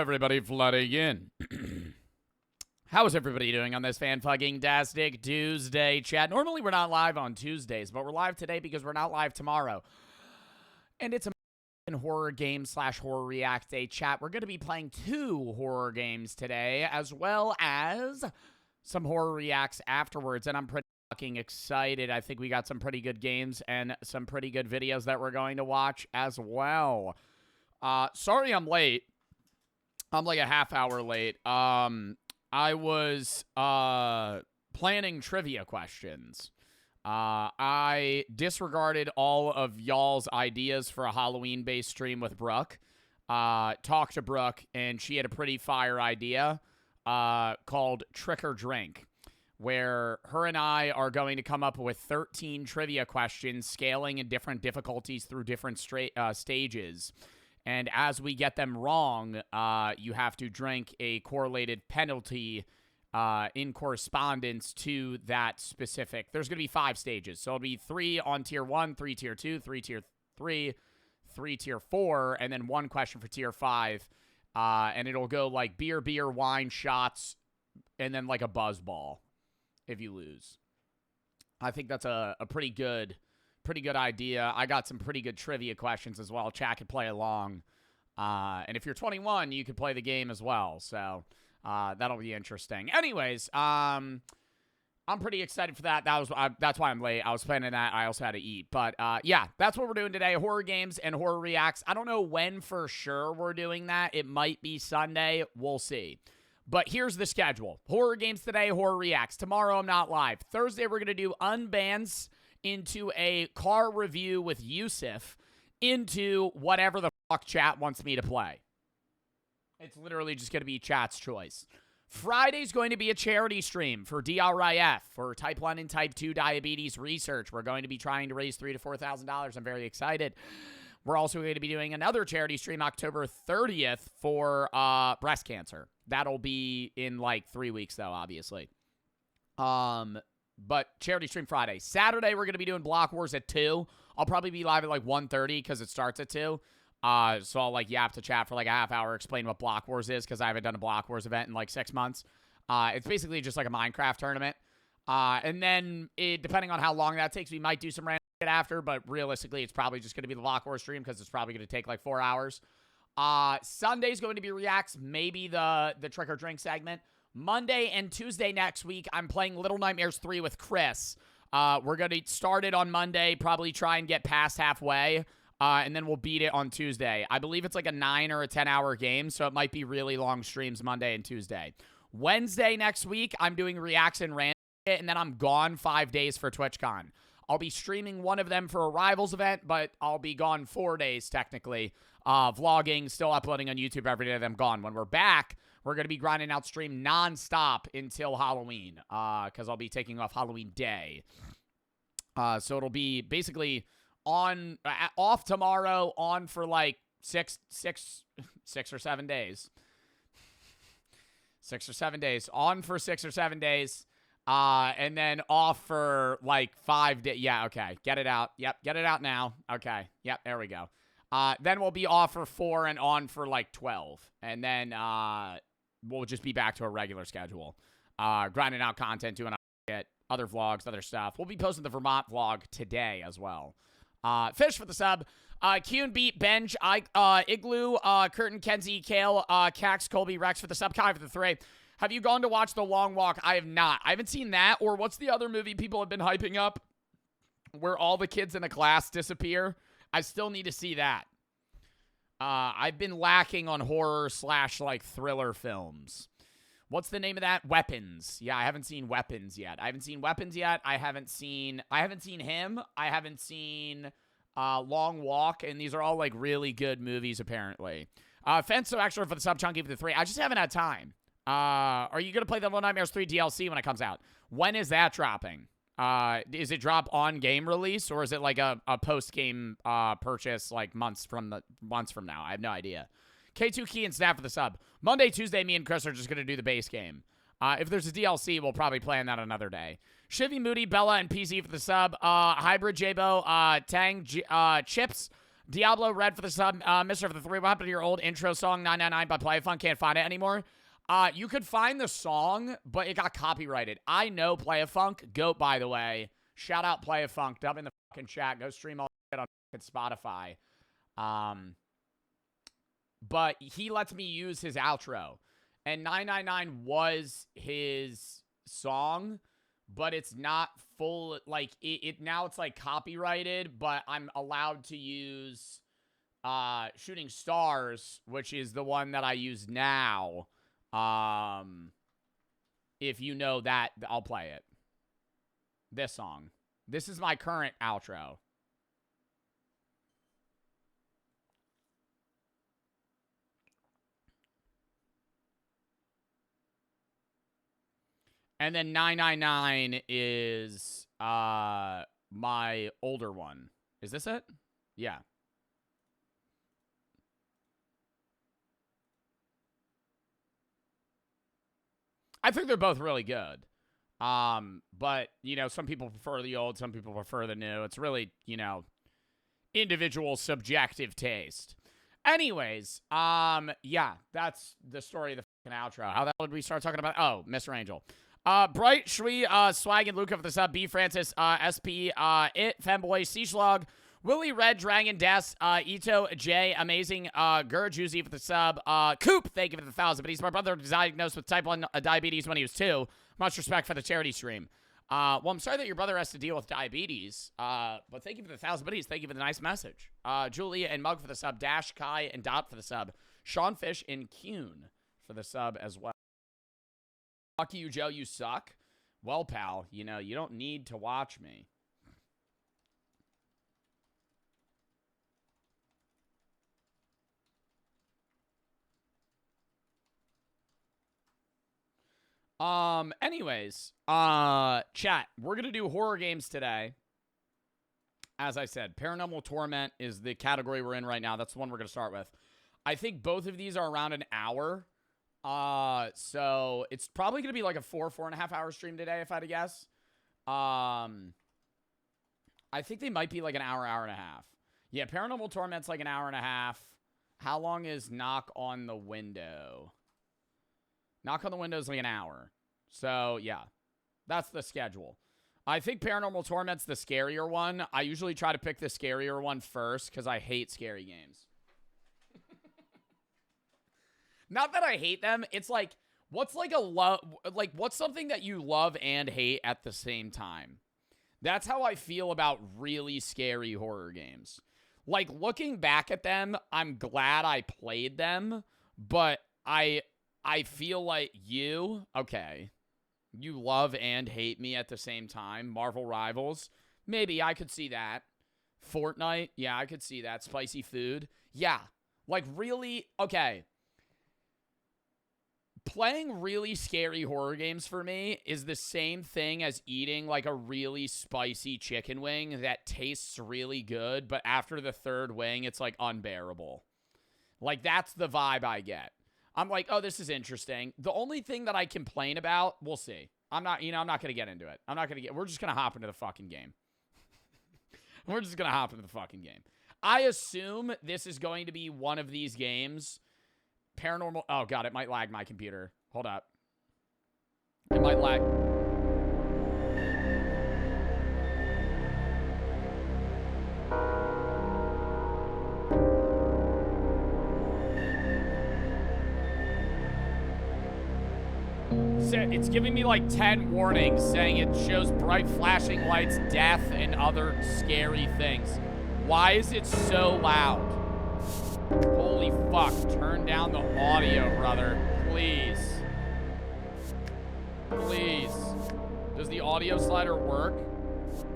everybody flooding in. How is everybody doing on this fan-fucking-tastic Tuesday, chat? Normally we're not live on Tuesdays, but we're live today because we're not live tomorrow. And it's a horror game / horror react day, chat. We're going to be playing 2 horror games today, as well as some horror reacts afterwards, and I'm pretty fucking excited. I think we got some pretty good games and some pretty good videos that we're going to watch as well. Sorry I'm late. I'm like a half hour late. I was planning trivia questions. I disregarded all of y'all's ideas for a Halloween-based stream with Brooke. Talked to Brooke, and she had a pretty fire idea called Trick or Drink, where her and I are going to come up with 13 trivia questions, scaling in different difficulties through different stages. And as we get them wrong, you have to drink a correlated penalty in correspondence to that specific. There's going to be 5 stages. So it'll be 3 on tier 1, 3 tier 2, 3 tier 3, 3 tier 4, and then 1 question for tier 5. And it'll go like beer, wine, shots, and then like a buzz ball if you lose. I think that's a pretty good idea. I got some pretty good trivia questions as well. Chat can play along. And if you're 21, you could play the game as well. So that'll be interesting. Anyways, I'm pretty excited for that. That's why I'm late. I was planning that. I also had to eat. But yeah, that's what we're doing today. Horror games and horror reacts. I don't know when for sure we're doing that. It might be Sunday. We'll see. But here's the schedule. Horror games today, horror reacts. Tomorrow I'm not live. Thursday we're going to do unbans into a car review with Yusuf into whatever the fuck chat wants me to play. It's literally just going to be chat's choice. Friday's going to be a charity stream for DRIF, for type 1 and type 2 diabetes research. We're going to be trying to raise $3,000 to $4,000. I'm very excited. We're also going to be doing another charity stream October 30th for breast cancer. That'll be in like 3 weeks, though, obviously. But charity stream Friday. Saturday, we're going to be doing Block Wars at 2. I'll probably be live at like 1:30 because it starts at 2. So I'll like yap to chat for like a half hour, explain what Block Wars is because I haven't done a Block Wars event in like 6 months. It's basically just like a Minecraft tournament. And then depending on how long that takes, we might do some random shit after, but realistically, it's probably just going to be the Block Wars stream because it's probably going to take like 4 hours. Sunday's going to be reacts, maybe the Trick or Drink segment. Monday and Tuesday next week, I'm playing Little Nightmares 3 with Chris. We're going to start it on Monday, probably try and get past halfway, and then we'll beat it on Tuesday. I believe it's like a 9 or a 10-hour game, so it might be really long streams Monday and Tuesday. Wednesday next week, I'm doing reacts and random, and then I'm gone 5 days for TwitchCon. I'll be streaming one of them for a Rivals event, but I'll be gone 4 days, technically. Vlogging, still uploading on YouTube every day that I'm gone. When we're back, we're going to be grinding out stream nonstop until Halloween, because I'll be taking off Halloween day. So it'll be basically off tomorrow, on for like 6 or 7 days. 6 or 7 days. On for 6 or 7 days. And then off for like 5 days. Yeah, okay. Get it out. Yep, get it out now. Okay. Yep, there we go. Then we'll be off for 4 and on for like 12. And then we'll just be back to a regular schedule. Grinding out content, doing other vlogs, other stuff. We'll be posting the Vermont vlog today as well. Fish for the sub. Q and Beat, Benj, Igloo, Curtin, Kenzie, Kale, Cax, Colby, Rex for the sub, Kai for the 3. Have you gone to watch The Long Walk? I have not. I haven't seen that. Or what's the other movie people have been hyping up where all the kids in a class disappear? I still need to see that. I've been lacking on horror / like thriller films. What's the name of that? Weapons. Yeah, I haven't seen Weapons yet. I haven't seen him. I haven't seen Long Walk, and these are all like really good movies apparently. Fence so extra for the sub, Chunky for the 3. I just haven't had time. Are you going to play the Little Nightmares 3 DLC when it comes out? When is that dropping? Is it drop on game release, or is it like a post-game purchase like months from now? I have no idea. K2 Key and Snap for the sub. Monday, Tuesday, me and Chris are just going to do the base game. If there's a DLC, we'll probably plan that another day. Shivy, Moody, Bella, and PC for the sub. Hybrid, Jabo, Tang, Chips, Diablo Red for the sub. Mr. for the 3. What happened to your old intro song 999 by Playfunk? Can't find it anymore. You could find the song, but it got copyrighted. I know Playfunk. Goat, by the way. Shout out Playfunk. Dub in the fucking chat. Go stream all shit on Spotify. But he lets me use his outro. And 999 was his song, but it's not full. Like, now it's like copyrighted, but I'm allowed to use Shooting Stars, which is the one that I use now. If you know that, I'll play it. This song. This is my current outro. And then 999 is my older one. Is this it? Yeah. I think they're both really good. But, you know, some people prefer the old, some people prefer the new. It's really, you know, individual subjective taste. Anyways, yeah, that's the story of the fucking outro. How the hell did we start talking about? Oh, Mr. Angel. Bright, Shui, Swag, and Luca for the sub. B, Francis, SP, It, Femboy, C-Slog, Willie, Red, Dragon, Des, Ito, J, Amazing, Juicy for the sub. Coop, thank you for the 1,000. But he's my brother was diagnosed with type 1 diabetes when he was 2. Much respect for the charity stream. Well, I'm sorry that your brother has to deal with diabetes. But thank you for the 1,000 buddies. Thank you for the nice message. Julia and Mug for the sub. Dash, Kai, and Dot for the sub. Sean Fish and Kuhn for the sub as well. Fuck you, Joe, you suck. Well, pal, you know, you don't need to watch me. Anyways, chat, we're gonna do horror games today. As I said, Paranormal Torment is the category we're in right now. That's the one we're gonna start with. I think both of these are around an hour. So it's probably gonna be like a 4.5 hour stream today, if I had to guess. I think they might be like an hour and a half. Yeah, Paranormal Torment's like an hour and a half. How long is Knock on the Window? Knock on the Window is like an hour. So, yeah. That's the schedule. I think Paranormal Torment's the scarier one. I usually try to pick the scarier one first because I hate scary games. Not that I hate them. It's like, what's like what's something that you love and hate at the same time? That's how I feel about really scary horror games. Like, looking back at them, I'm glad I played them, but I feel like you love and hate me at the same time. Marvel Rivals, maybe I could see that. Fortnite, yeah, I could see that. Spicy food, yeah. Like, really, okay. Playing really scary horror games for me is the same thing as eating like a really spicy chicken wing that tastes really good, but after the third wing, it's like unbearable. Like, that's the vibe I get. I'm like, oh, this is interesting. The only thing that I complain about, we'll see. I'm not going to get into it. We're just going to hop into the fucking game. We're just going to hop into the fucking game. I assume this is going to be one of these games. Paranormal, oh god, it might lag my computer. Hold up. It might lag. It's giving me like 10 warnings saying it shows bright flashing lights, death, and other scary things. Why is it so loud? Holy fuck. Turn down the audio, brother. Please. Please. Does the audio slider work?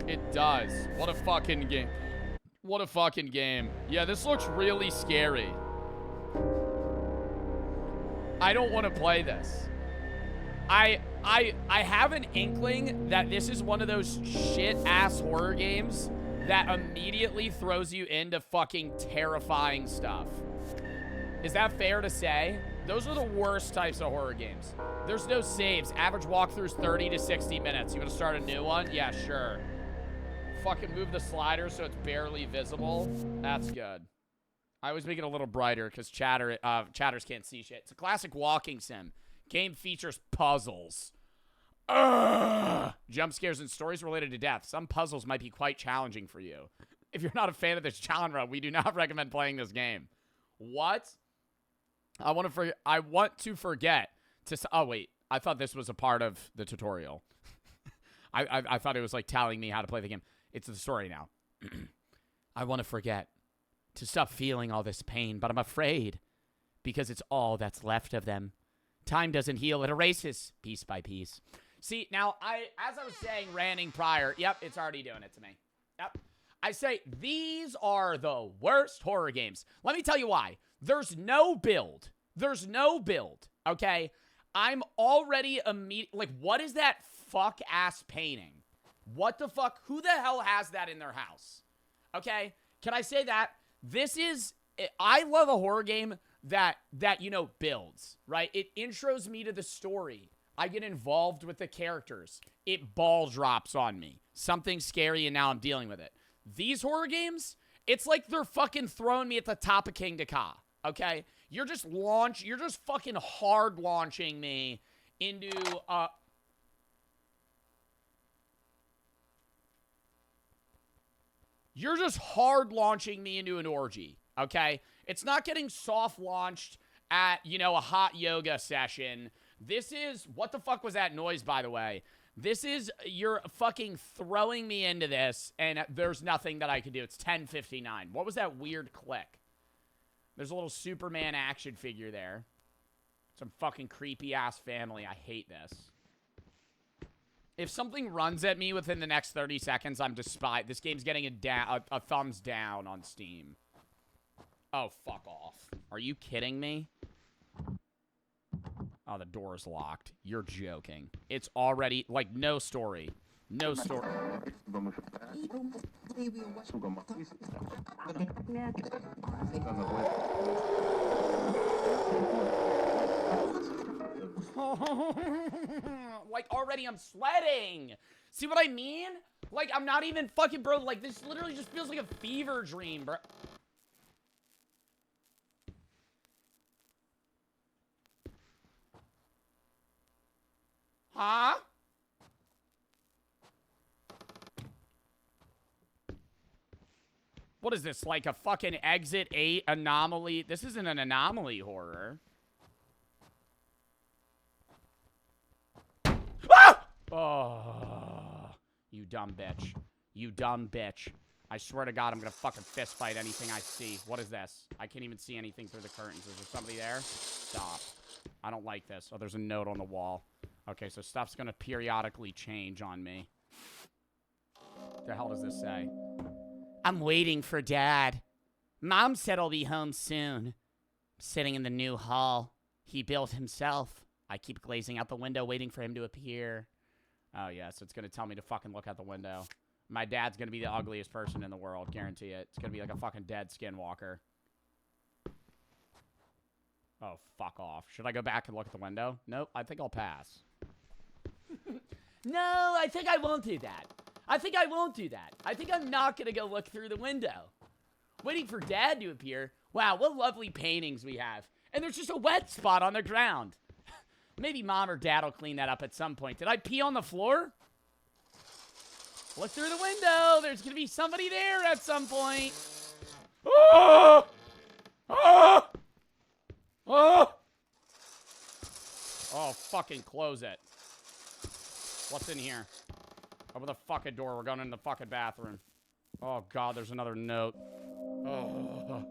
It does. What a fucking game. What a fucking game. Yeah, this looks really scary. I don't want to play this. I have an inkling that this is one of those shit-ass horror games that immediately throws you into fucking terrifying stuff. Is that fair to say? Those are the worst types of horror games. There's no saves. Average walkthrough's 30 to 60 minutes. You want to start a new one? Yeah, sure. Fucking move the slider so it's barely visible. That's good. I always make it a little brighter because chatters can't see shit. It's a classic walking sim. Game features puzzles. Jump scares and stories related to death. Some puzzles might be quite challenging for you. If you're not a fan of this genre, we do not recommend playing this game. What? I want to forget to. Oh wait, I thought this was a part of the tutorial. I thought it was like telling me how to play the game. It's the story now. I want to forget to stop feeling all this pain, but I'm afraid because it's all that's left of them. Time doesn't heal; it erases piece by piece. See, now, as I was saying, ranting prior, yep, it's already doing it to me. Yep. I say, these are the worst horror games. Let me tell you why. There's no build. There's no build, okay? I'm already like, what is that fuck-ass painting? What the fuck? Who the hell has that in their house? Okay? Can I say that? I love a horror game that you know, builds, right? It intros me to the story. I get involved with the characters. It ball drops on me. Something scary, and now I'm dealing with it. These horror games, it's like they're fucking throwing me at the top of King Dakar, okay? You're just fucking hard launching me into, You're just hard launching me into an orgy, okay? It's not getting soft launched at, you know, a hot yoga session. This is, what the fuck was that noise, by the way? This is, you're fucking throwing me into this, and there's nothing that I can do. It's 10:59. What was that weird click? There's a little Superman action figure there. Some fucking creepy-ass family. I hate this. If something runs at me within the next 30 seconds, I'm despite. This game's getting a thumbs down on Steam. Oh, fuck off. Are you kidding me? Oh, the door is locked. You're joking. It's already, like, no story. No story. Like, already I'm sweating. See what I mean? Like, I'm not even fucking, bro. Like, this literally just feels like a fever dream, bro. Huh? What is this, like a fucking Exit 8 anomaly? This isn't an anomaly horror. Ah! Oh, you dumb bitch. You dumb bitch. I swear to God, I'm gonna fucking fist fight anything I see. What is this? I can't even see anything through the curtains. Is there somebody there? Stop. I don't like this. Oh, there's a note on the wall. Okay, so stuff's gonna periodically change on me. What the hell does this say? I'm waiting for Dad. Mom said I'll be home soon. I'm sitting in the new hall he built himself. I keep glazing out the window, waiting for him to appear. Oh, yeah, so it's gonna tell me to fucking look out the window. My dad's gonna be the ugliest person in the world, guarantee it. It's gonna be like a fucking dead skinwalker. Oh, fuck off. Should I go back and look at the window? Nope, I think I'll pass. No, I think I won't do that. I think I won't do that. I think I'm not going to go look through the window. Waiting for Dad to appear. Wow, what lovely paintings we have. And there's just a wet spot on the ground. Maybe Mom or Dad will clean that up at some point. Did I pee on the floor? Look through the window. There's going to be somebody there at some point. Oh! Oh! Oh! Oh, fucking close it. What's in here? Open the fucking door. We're going in the fucking bathroom. Oh, God, there's another note. Oh.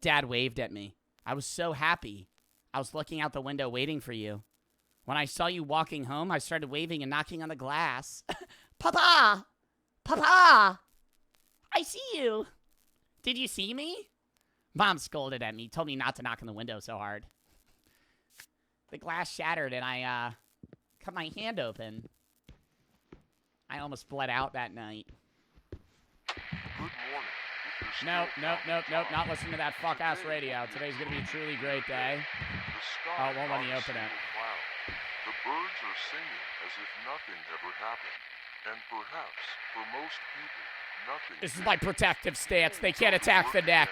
Dad waved at me. I was so happy. I was looking out the window waiting for you. When I saw you walking home, I started waving and knocking on the glass. Papa! Papa! I see you. Did you see me? Mom scolded at me, told me not to knock on the window so hard. The glass shattered and I, cut my hand open. I almost bled out that night. Good morning. Nope, not listening to that fuck-ass radio. Today's gonna be a truly great day. Oh, it won't let me open it. The birds are singing as if nothing ever happened. And perhaps, for most people, nothing. This is my protective stance. They can't attack the neck.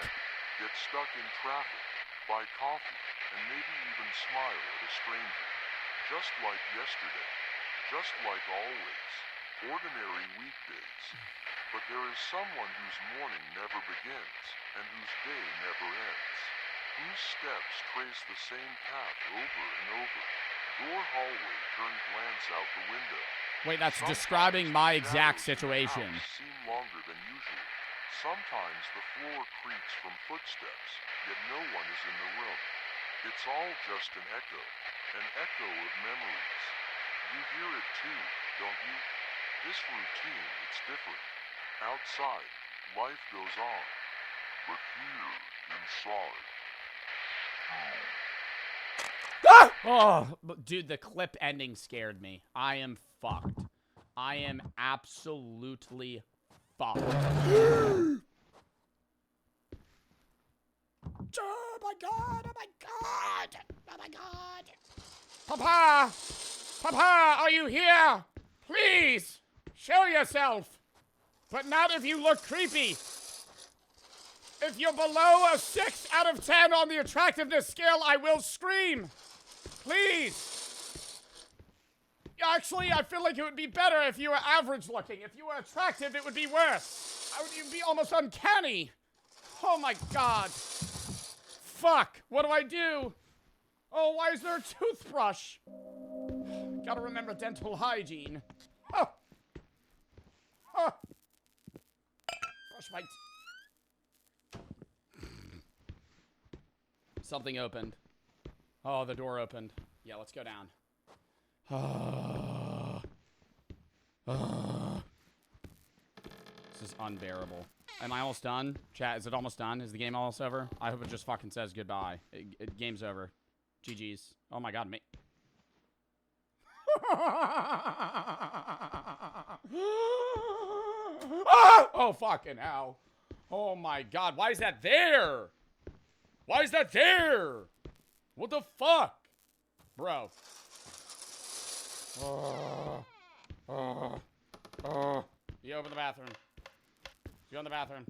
Get stuck in traffic, buy coffee, and maybe even smile at a stranger. Just like yesterday. Just like always. Ordinary weekdays. But there is someone whose morning never begins, and whose day never ends. Whose steps trace the same path over and over. Your hallway, turn glance out the window. Wait, that's Sometimes describing my the exact shadows in the situation. house seem longer than usual. Sometimes the floor creaks from footsteps, yet no one is in the room. It's all just an echo of memories. You hear it too, don't you? This routine, it's different. Outside, life goes on. But here, inside... Ah! Oh, but dude, the clip ending scared me. I am fucked. I am absolutely fucked. Oh my god! Oh my god! Oh my god! Papa! Papa, are you here? Please, show yourself. But not if you look creepy. If you're below a 6 out of 10 on the attractiveness scale, I will scream. Please. Actually, I feel like it would be better if you were average looking. If you were attractive, it would be worse. You'd be almost uncanny. Oh my god. Fuck. What do I do? Oh, why is there a toothbrush? Gotta remember dental hygiene. Oh. Oh. Brush my Something opened. Oh, the door opened. Yeah, let's go down. This is unbearable. Am I almost done? Chat, is it almost done? Is the game almost over? I hope it just fucking says goodbye. Game's over. GG's. Oh my god, Oh, fucking hell. Oh my god, why is that there? Why is that there? What the fuck? Bro. You open the bathroom. You in the bathroom.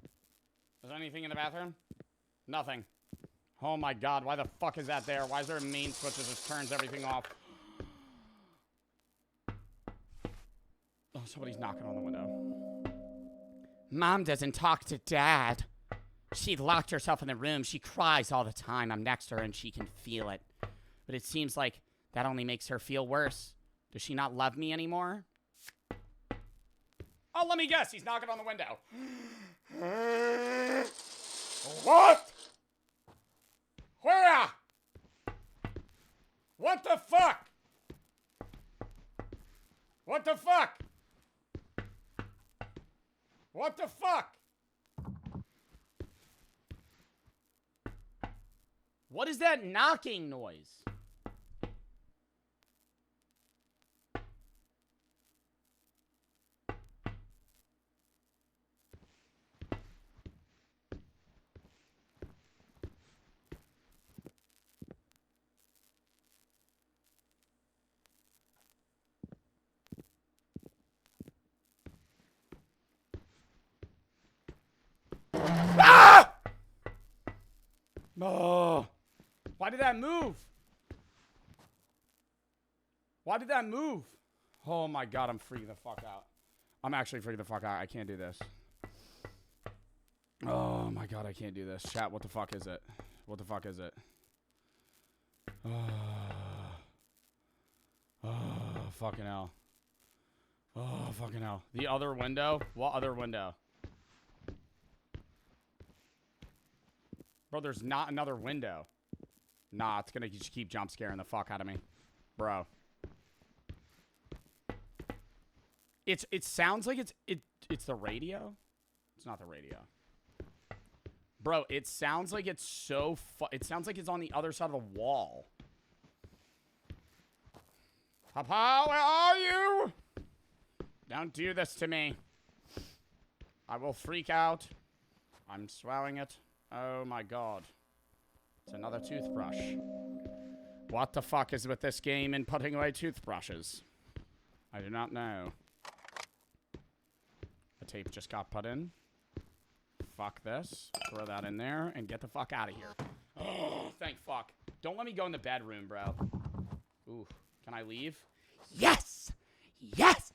Is there anything in the bathroom? Nothing. Oh my god, why the fuck is that there? Why is there a main switch that just turns everything off? Oh, somebody's knocking on the window. Mom doesn't talk to Dad. She locked herself in the room. She cries all the time. I'm next to her and she can feel it. But it seems like that only makes her feel worse. Does she not love me anymore? Oh, let me guess. He's knocking on the window. What? Where? What the fuck? What the fuck? What the fuck? What is that knocking noise? Ah! Oh. Why did that move? Why did that move? Oh my god, I'm freaking the fuck out. I'm actually freaking the fuck out. I can't do this. Oh my god, I can't do this. Chat, what the fuck is it? What the fuck is it? Oh, fucking hell. Oh, fucking hell. The other window? What other window? Bro, there's not another window. Nah, it's gonna just keep jump scaring the fuck out of me. Bro. It sounds like it's the radio? It's not the radio. Bro, it sounds like it's so it sounds like it's on the other side of the wall. Papa, where are you? Don't do this to me. I will freak out. I'm swallowing it. Oh my god. It's another toothbrush. What the fuck is with this game and putting away toothbrushes? I do not know. The tape just got put in. Fuck this. Throw that in there and get the fuck out of here. Oh, thank fuck. Don't let me go in the bedroom, bro. Ooh, can I leave? Yes! Yes!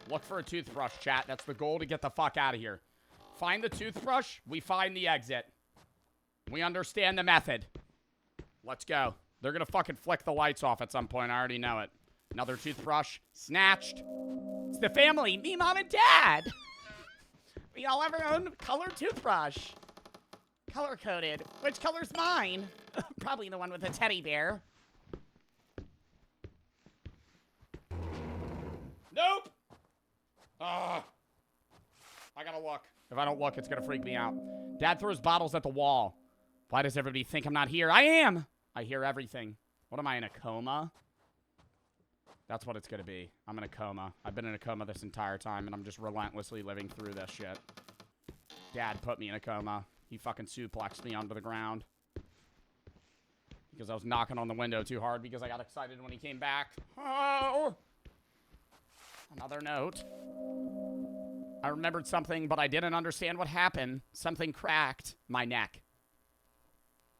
Look for a toothbrush, chat. That's the goal to get the fuck out of here. Find the toothbrush. We find the exit. We understand the method. Let's go. They're gonna fucking flick the lights off at some point. I already know it. Another toothbrush. Snatched. It's the family. Me, mom, and dad. We all have our own colored toothbrush. Color-coded. Which color's mine? Probably the one with the teddy bear. Nope. I gotta look. If I don't look, it's gonna freak me out. Dad throws bottles at the wall. Why does everybody think I'm not here? I am! I hear everything. What am I, in a coma? That's what it's gonna be. I'm in a coma. I've been in a coma this entire time, and I'm just relentlessly living through this shit. Dad put me in a coma. He fucking suplexed me onto the ground. Because I was knocking on the window too hard because I got excited when he came back. Oh! Another note. I remembered something, but I didn't understand what happened. Something cracked my neck.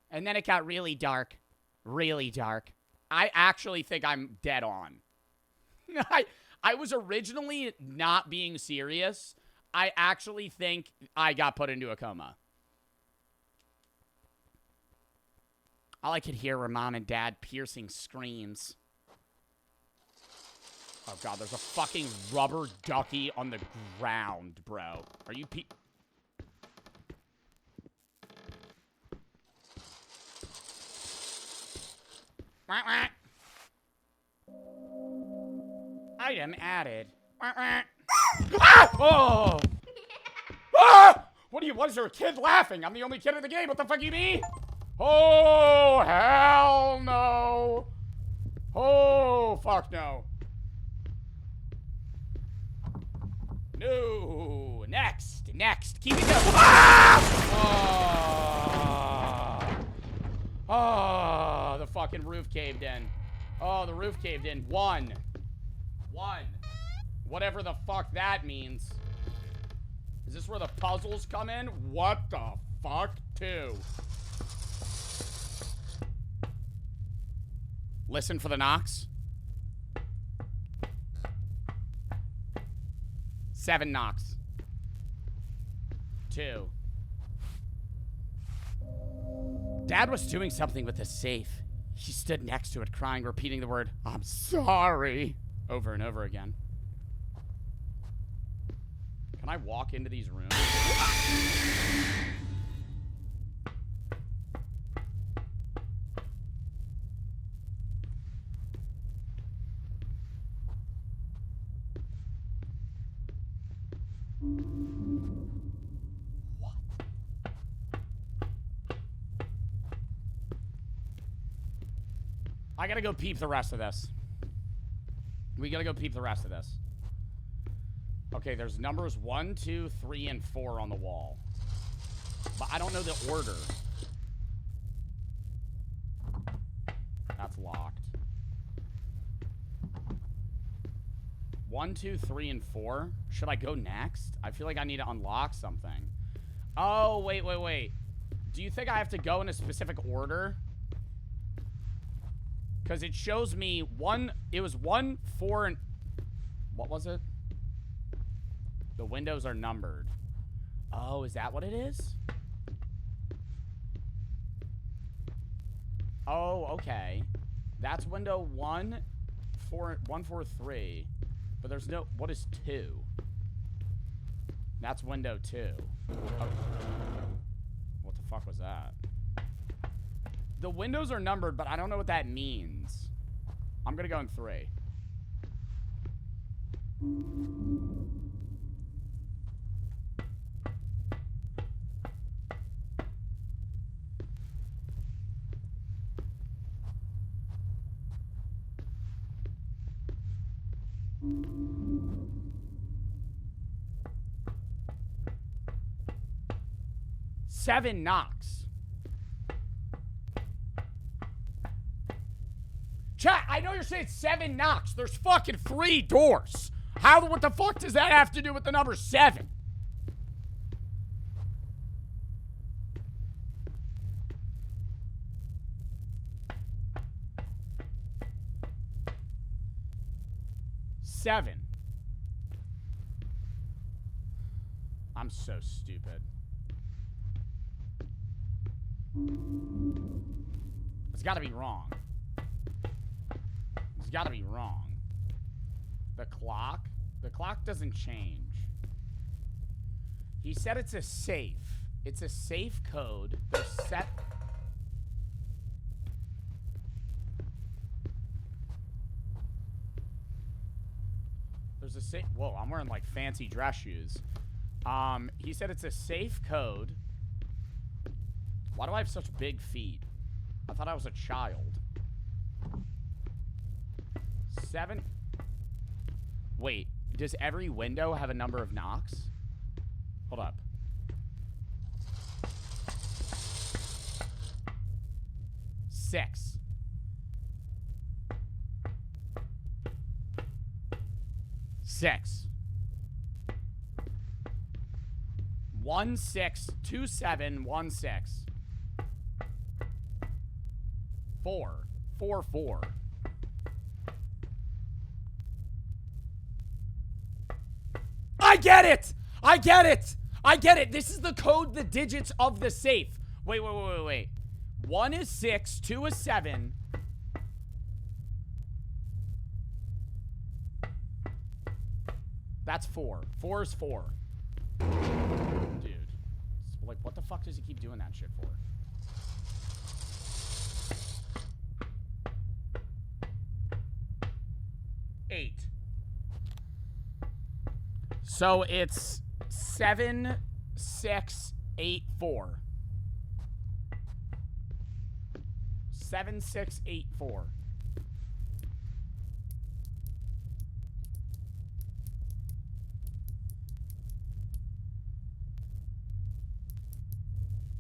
And then it got really dark. Really dark. I actually think I'm dead on. I was originally not being serious. I actually think I got put into a coma. All I could hear were mom and dad piercing screams. Oh, God, there's a fucking rubber ducky on the ground, bro. Are you Item added. Ah! Oh! Ah! What is there, a kid laughing? I'm the only kid in the game. What the fuck you mean? Oh, hell no. Oh, fuck no. No. Next. Keep it going. Ah! Oh, the fucking roof caved in. Oh, the roof caved in. One. Whatever the fuck that means. Is this where the puzzles come in? What the fuck, too? Listen for the knocks. 7 knocks. 2. Dad was doing something with the safe. He stood next to it, crying, repeating the word, "I'm sorry," over and over again. Can I walk into these rooms? What? I gotta go peep the rest of this. We gotta go peep the rest of this. Okay, there's numbers 1, 2, 3, and 4 on the wall. But I don't know the order. That's locked. 1, 2, 3, and 4. Should I go next? I feel like I need to unlock something. Oh, wait. Do you think I have to go in a specific order? Because it shows me it was 1, 4, and... What was it? The windows are numbered. Oh, is that what it is? Oh, okay. That's window 1, 4, 1, 4, 3. But there's no... What is 2? That's window 2. Oh. What the fuck was that? The windows are numbered, but I don't know what that means. I'm gonna go in 3. Seven knocks. Chat, I know you're saying 7 knocks. There's fucking 3 doors. What the fuck does that have to do with the number 7? Seven. I'm so stupid. It's gotta be wrong. It's gotta be wrong. The clock? The clock doesn't change. He said it's a safe. It's a safe code. They're set. There's a safe. Whoa, I'm wearing like fancy dress shoes. He said it's a safe code. Why do I have such big feet? I thought I was a child. 7. Wait, does every window have a number of knocks? Hold up. Six. Six. 1 6 2 7 1 6. 4 4 4. I get it! I get it! I get it! This is the code, the digits of the safe. Wait. 1 is 6, 2 is 7. That's 4. 4 is 4. Dude. Like, what the fuck does he keep doing that shit for? Eight. So it's 7 6 8 4. 7 6 8 4.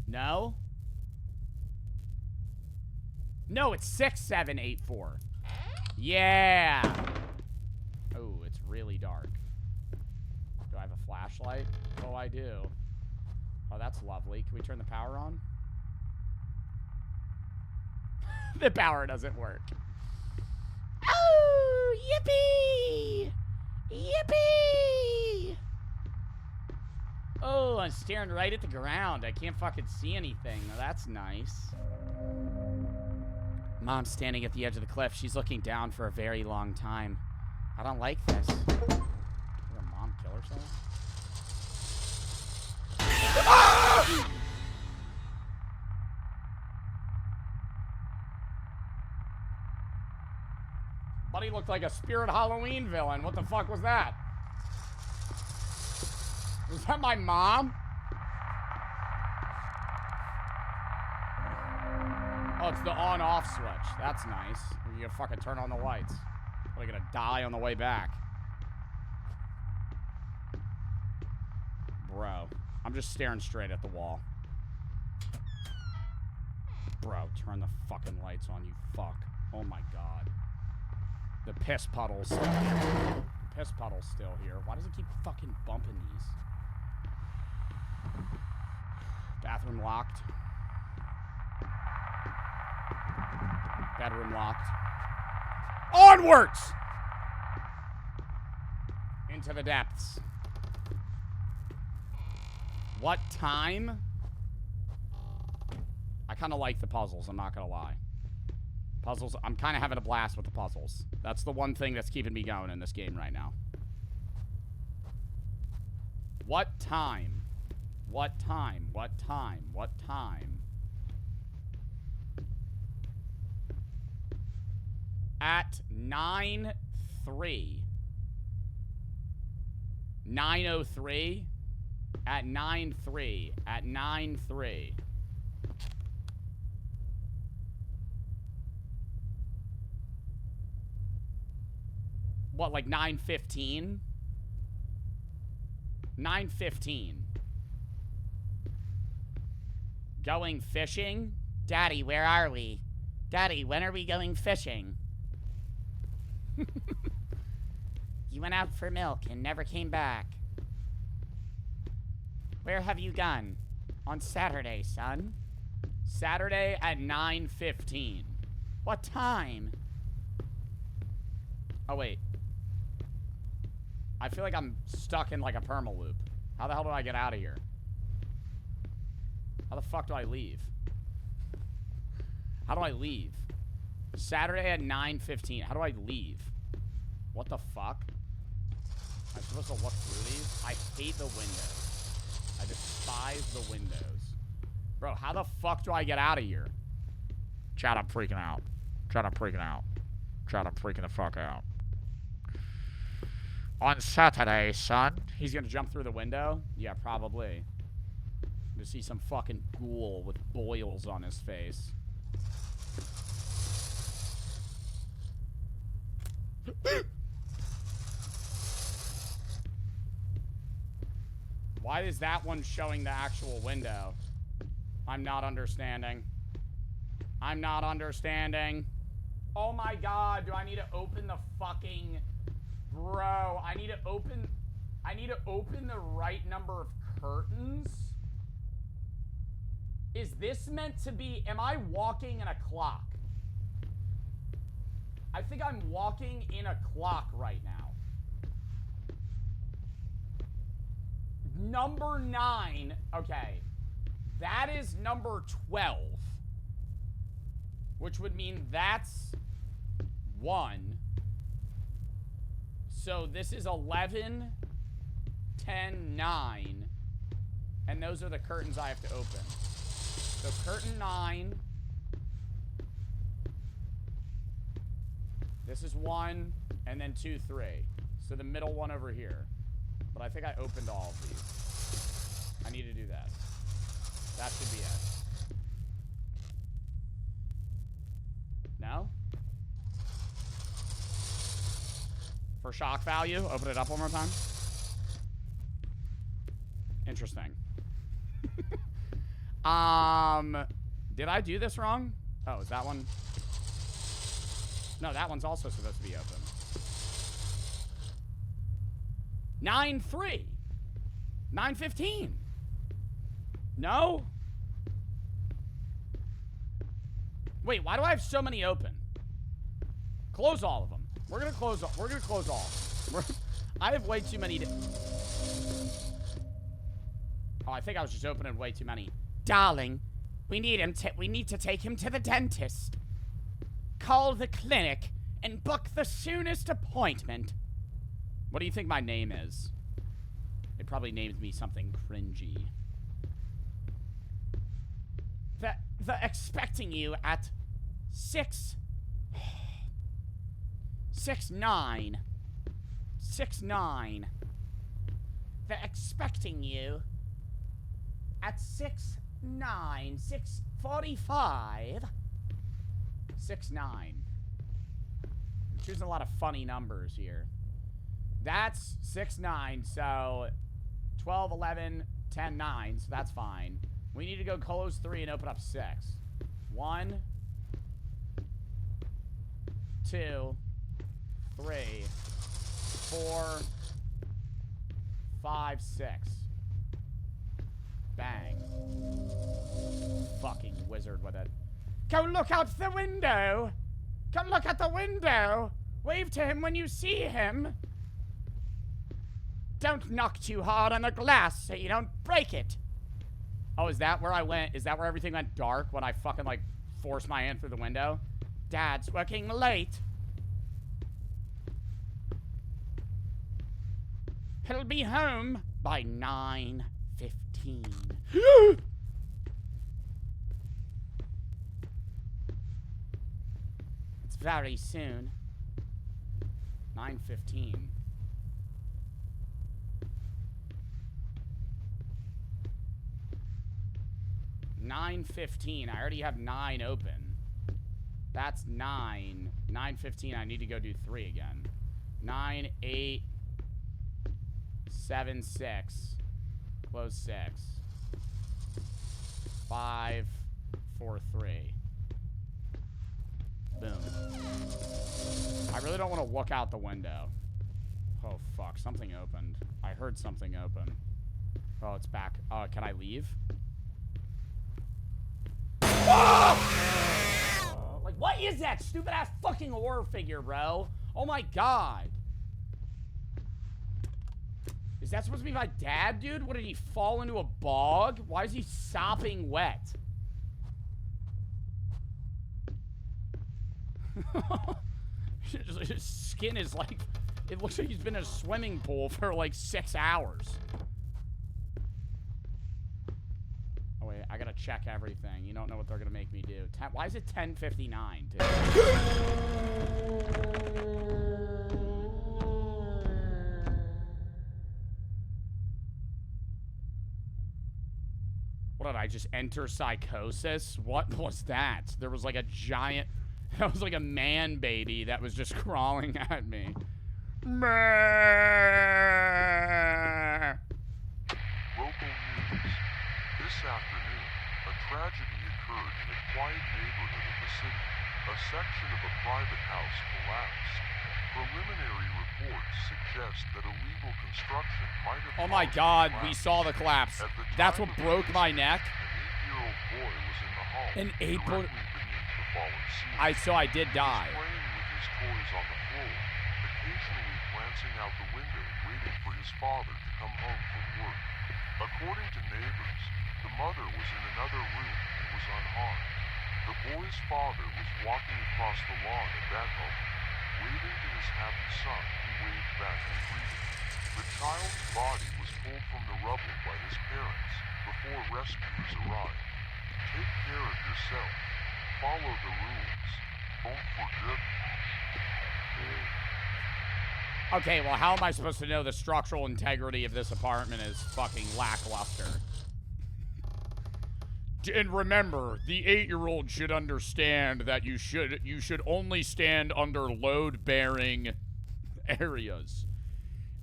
No? No, it's 6 7 8 4. Yeah. Oh, it's really dark. Do I have a flashlight? Oh, I do. Oh, that's lovely. Can we turn the power on? The power doesn't work. Oh, yippee! Yippee! Oh, I'm staring right at the ground. I can't fucking see anything. Oh, that's nice. Mom's standing at the edge of the cliff. She's looking down for a very long time. I don't like this. Did her mom kill herself? Ah! Buddy looked like a Spirit Halloween villain. What the fuck was that? Was that my mom? Oh, it's the on-off switch. That's nice. You can fucking turn on the lights. We're gonna die on the way back. Bro, I'm just staring straight at the wall. Bro, turn the fucking lights on, you fuck. Oh my god. The piss puddle's still here. The piss puddle's still here. Why does it keep fucking bumping these? Bathroom locked. Bedroom locked. Onwards! Into the depths. What time? I kind of like the puzzles, I'm not gonna lie. Puzzles, I'm kind of having a blast with the puzzles. That's the one thing that's keeping me going in this game right now. What time? What time? What time? What time? At 9:03. 9:03. At 9:03. At 9:03. What, like 9:15? 9:15. Going fishing? Daddy, where are we? Daddy, when are we going fishing? You went out for milk and never came back. Where have you gone? On Saturday, son. Saturday at 9:15. What time? Oh, wait. I feel like I'm stuck in like a perma loop. How the hell do I get out of here? How the fuck do I leave? How do I leave? Saturday at 9:15. How do I leave? What the fuck? I'm supposed to look through these? I hate the windows. I despise the windows. Bro, how the fuck do I get out of here? Chat, I'm freaking out. Chat, I'm freaking out. Chat, I'm freaking the fuck out. On Saturday, son. He's gonna jump through the window? Yeah, probably. To see some fucking ghoul with boils on his face. Why is that one showing the actual window? I'm not understanding. I'm not understanding. Oh my god, do I need to open the fucking... Bro, I need to open the right number of curtains? Is this meant to be... Am I walking in a clock? I think I'm walking in a clock right now. Number 9. Okay. That is number 12. Which would mean that's 1. So this is 11, 10, 9. And those are the curtains I have to open. So curtain 9. This is 1, and then 2, 3. So the middle one over here. But I think I opened all of these. I need to do that. That should be it. No? For shock value, open it up one more time. Interesting. Did I do this wrong? Oh, is that one? No, that one's also supposed to be open. 9-3. 9-15. No? Wait, why do I have so many open? Close all of them. We're gonna close all. We're gonna close all. I have way too many. Oh, I think I was just opening way too many. Darling, we need to take him to the dentist. Call the clinic and book the soonest appointment. What do you think my name is? They probably named me something cringy. They're expecting you at 6... 6-9. 6-9. They're expecting you at 6-9. 6:45. 6-9. I'm choosing a lot of funny numbers here. That's 6-9, so 12, 11, 10, 9, so that's fine. We need to go close 3 and open up 6. 1, 2, 3, 4, 5, 6. Bang. Fucking wizard with it. Go look out the window! Go look at the window! Wave to him when you see him! Don't knock too hard on the glass so you don't break it! Oh, is that where I went? Is that where everything went dark when I fucking, like, forced my hand through the window? Dad's working late. He'll be home by 9:15. It's very soon. 9:15. $9:15. I already have 9 open. That's 9. 9:15. I need to go do 3 again. 9, 8, 7, 6. Close 6. 5, 4, 3. Boom. I I really don't want to look out the window. Oh, fuck. Something opened. I heard something open. Oh, it's back. Can I leave? Oh! Like, what is that stupid-ass fucking horror figure, bro? Oh, my God. Is that supposed to be my dad, dude? What, did he fall into a bog? Why is he sopping wet? His skin is like... It looks like he's been in a swimming pool for like 6 hours. Oh, wait. I gotta check everything. You don't know what they're gonna make me do. Why is it 10:59, dude? What did I just enter psychosis? What was that? There was like a giant... That was like a man baby that was just crawling at me. Local news. This afternoon, a tragedy occurred in a quiet neighborhood of the city. A section of a private house collapsed. Preliminary reports suggest that illegal construction might have... Oh my God, we saw the collapse. That's what broke my neck. An 8-year-old boy was in the hall. An 8-year-old... Beneath the fallen ceiling. So I did die. He was playing with his toys on the floor, occasionally glancing out the window, waiting for his father to come home from work. According to neighbors, the mother was in another room and was unharmed. The boy's father was walking across the lawn at that moment. Waving to his happy son, he waved back in greeting. The child's body was pulled from the rubble by his parents before rescuers arrived. Take care of yourself. Follow the rules. Don't forget. Okay, well, how am I supposed to know the structural integrity of this apartment is fucking lackluster? And remember, the 8-year-old should understand that you should only stand under load-bearing areas.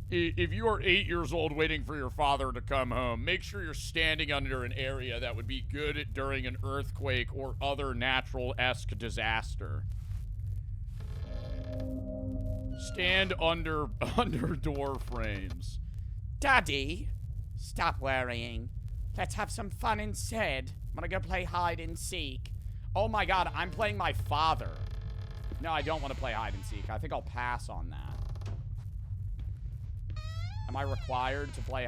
If you are 8 years old waiting for your father to come home, make sure you're standing under an area that would be good during an earthquake or other natural-esque disaster. Stand under door frames. Daddy, stop worrying. Let's have some fun instead. I'm gonna go play hide and seek. Oh my God, I'm playing my father. No, I don't want to play hide and seek. I think I'll pass on that. Am I required to play...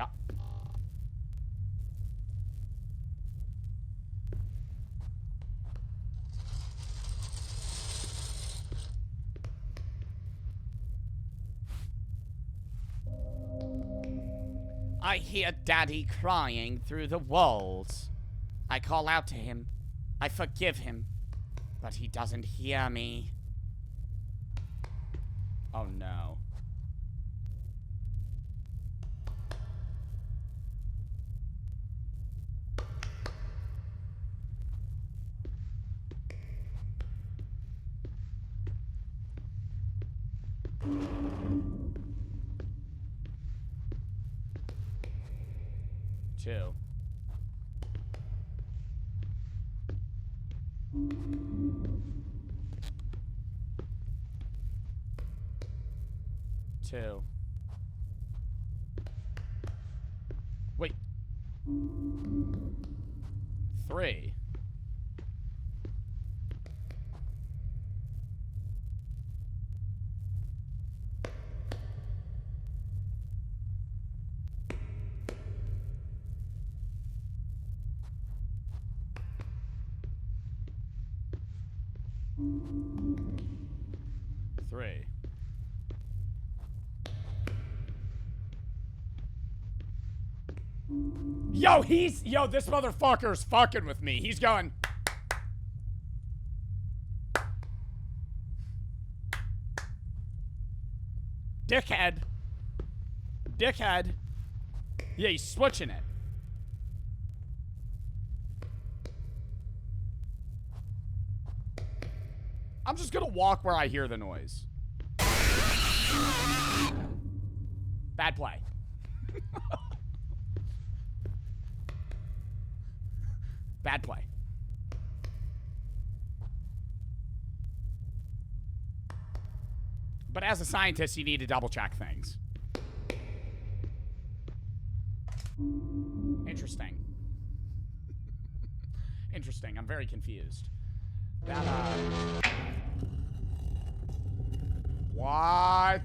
I hear Daddy crying through the walls. I call out to him. I forgive him. But he doesn't hear me. Oh no. Two. Two. Wait. Three. Three. Yo, this motherfucker's fucking with me. He's going. Dickhead. Dickhead. Yeah, he's switching it. I'm just gonna walk where I hear the noise. Bad play. Bad play. But as a scientist, you need to double check things. Interesting. Interesting. I'm very confused. That, what?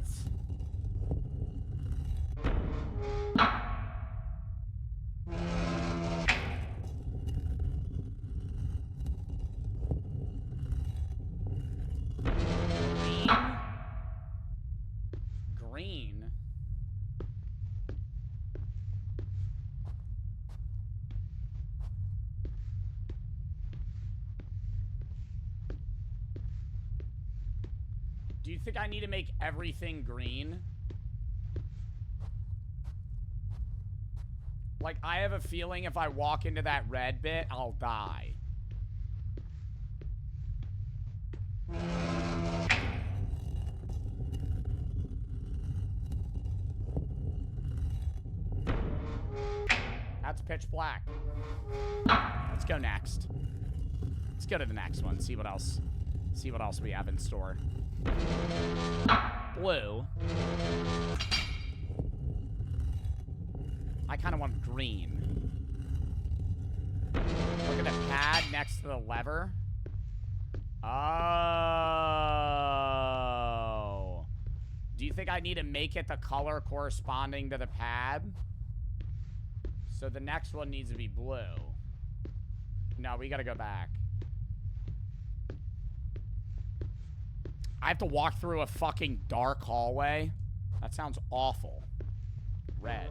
Green? Do you think I need to make everything green? Like, I have a feeling if I walk into that red bit, I'll die. That's pitch black. Let's go next. Let's go to the next one. See what else we have in store. Blue. I kind of want green. Look at the pad next to the lever. Oh. Do you think I need to make it the color corresponding to the pad? So the next one needs to be blue. No, we gotta go back. I have to walk through a fucking dark hallway? That sounds awful. Red.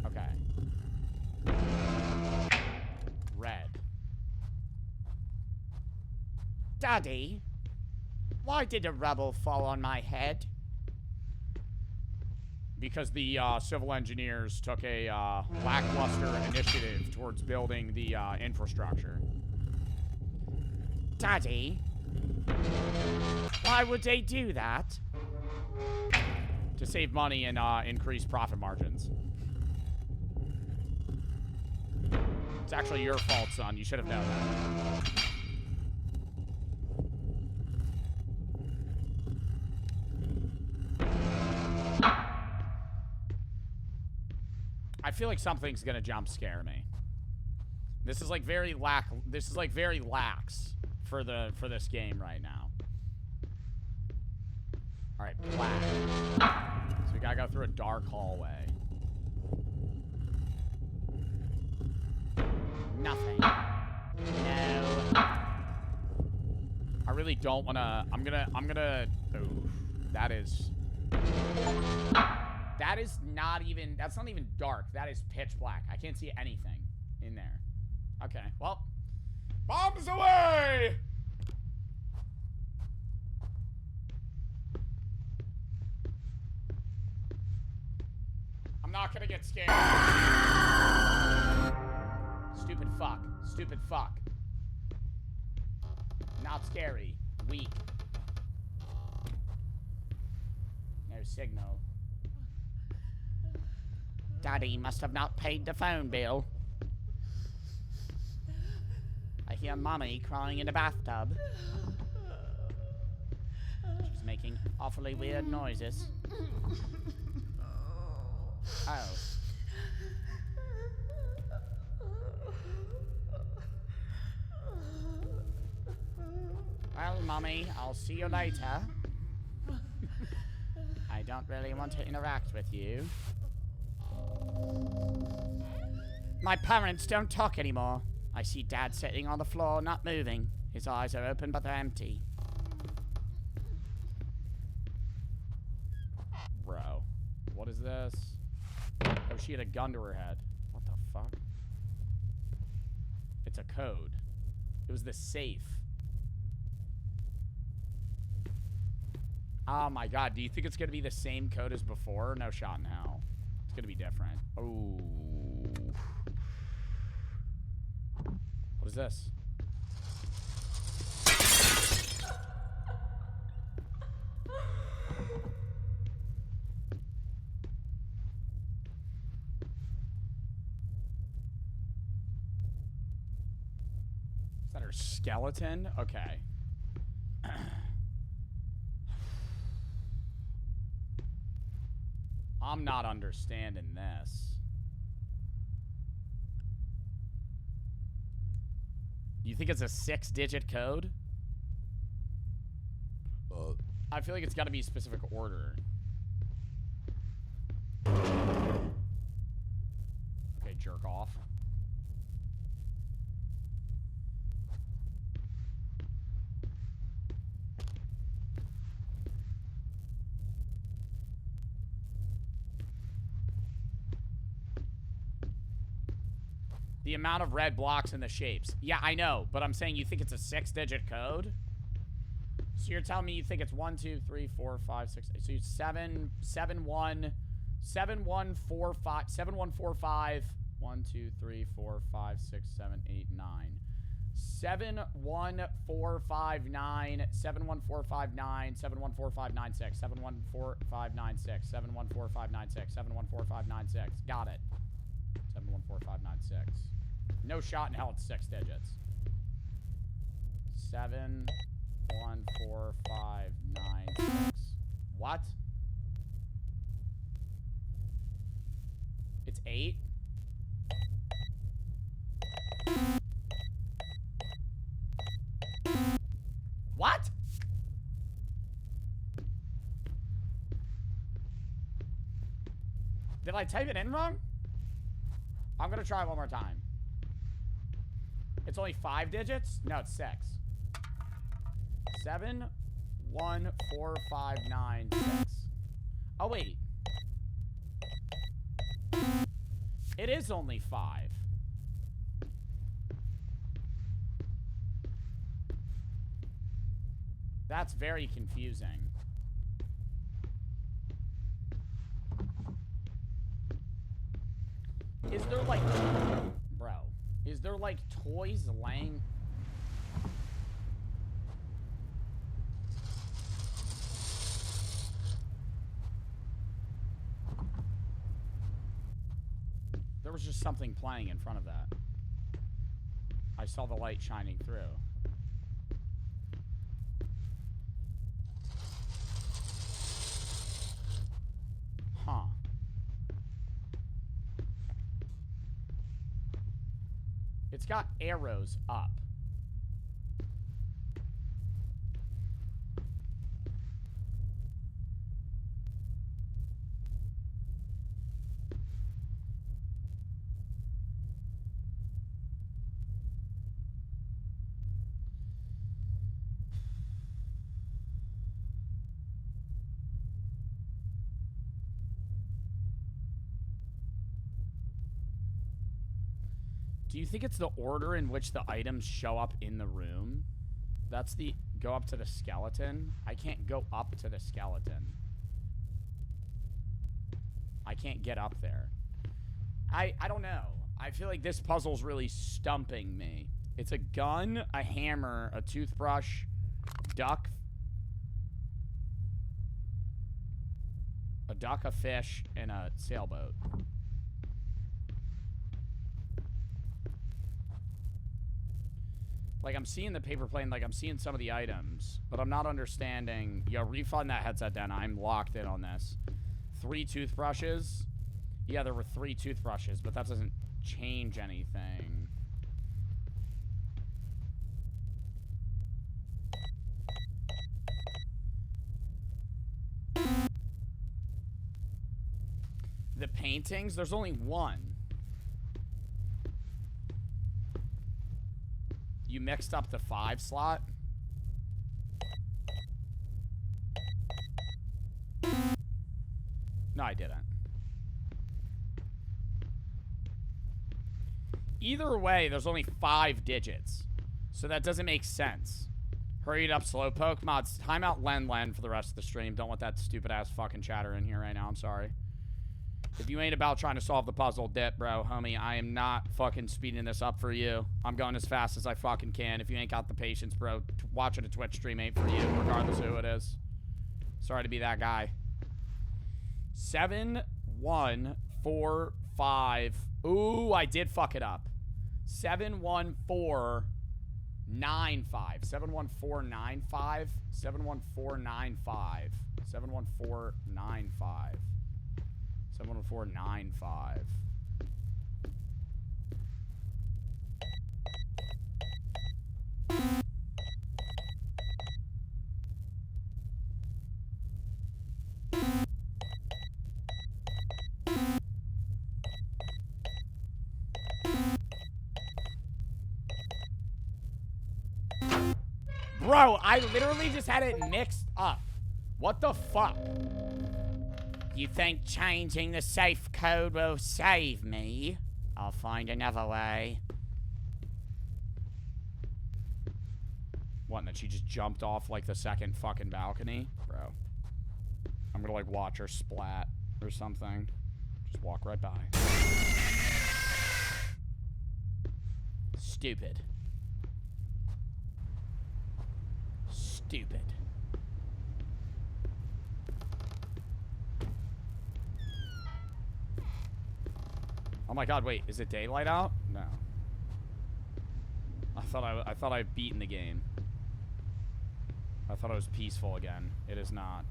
Okay. Red. Daddy, why did the rubble fall on my head? Because the civil engineers took a lackluster initiative towards building the infrastructure. Daddy, why would they do that? To save money and increase profit margins. It's actually your fault, son. You should have known that. I feel like something's gonna jump scare me. This is like very lax for this game right now. All right, black. So we gotta go through a dark hallway. Nothing. No. I really don't wanna. I'm gonna. Ooh, that is not even. That's not even dark. That is pitch black. I can't see anything in there. Okay. Well, bombs away. I'm not gonna get scared. Stupid fuck. Stupid fuck. Not scary. Weak. No signal. Daddy must have not paid the phone bill. I hear Mommy crying in the bathtub. She's making awfully weird noises. Oh. Well, Mommy, I'll see you later. I don't really want to interact with you. My parents don't talk anymore. I see Dad sitting on the floor, not moving. His eyes are open, but they're empty. Bro. What is this? Oh, she had a gun to her head. What the fuck? It's a code. It was the safe. Oh my god, do you think it's gonna be the same code as before? No shot in hell. It's gonna be different. Oh. What is this? Is that her skeleton? Okay. I'm not understanding this. You think it's a 6-digit code? I feel like it's got to be a specific order. Okay, jerk off. The amount of red blocks and the shapes. Yeah, I know, but I'm saying you think it's a 6-digit code? So you're telling me you think it's 1, 2, 3, 4, 5, 6. So you 7, 7, 1, 7, 1, 4, 5, 7, 1, 4, 5. 1, 2, 3, 4, 5, 6, 7, 8, 9. 7, 1, 4, 5, 9. 7, 1, 4, 5, 9. 7, 1, 4, 5, 9, 6. 7, 1, 4, 5, 9, 6. 7, 1, 4, 5, 9, 6. 7, 1, 4, 5, 9, 6. Got it. 7, 1, 4, 5, 9, 6. No shot in hell it's 6 digits. 7, 1, 4, 5, 9, 6. What? It's 8? What? Did I type it in wrong? I'm gonna try one more time. It's only 5 digits? No, it's 6. 7, 1, 4, 5, 9, 6. Oh, wait. It is only 5. That's very confusing. Is there like... Bro. Is there like toys laying... There was just something playing in front of that. I saw the light shining through. Huh. It's got arrows up. Do you think it's the order in which the items show up in the room? That's the... Go up to the skeleton? I can't go up to the skeleton. I can't get up there. I don't know. I feel like this puzzle's really stumping me. It's a gun, a hammer, a toothbrush, duck... A duck, a fish, and a sailboat. Like, I'm seeing the paper plane, like, I'm seeing some of the items, but I'm not understanding. Yo, refund that headset down. I'm locked in on this. 3 toothbrushes. Yeah, there were 3 toothbrushes, but that doesn't change anything. The paintings, there's only 1. You mixed up the 5 slot? No, I didn't. Either way, there's only 5 digits. So that doesn't make sense. Hurry it up, Slowpoke. Mods, time out Len for the rest of the stream. Don't want that stupid-ass fucking chatter in here right now. I'm sorry. If you ain't about trying to solve the puzzle, dip, bro, homie, I am not fucking speeding this up for you. I'm going as fast as I fucking can. If you ain't got the patience, bro, watching a Twitch stream ain't for you, regardless of who it is. Sorry to be that guy. 7, 1, 4, 5. Ooh, I did fuck it up. 7, 1, 4, 95. 71495. 71495. 71495. 71495. Bro, I literally just had it mixed up. What the fuck? You think changing the safe code will save me? I'll find another way. What, and then she just jumped off, like, the second fucking balcony? Bro. I'm gonna, like, watch her splat or something. Just walk right by. Stupid. Stupid. Oh my god, wait, is it daylight out? No. I thought I'd beaten the game. I thought it was peaceful again. It is not.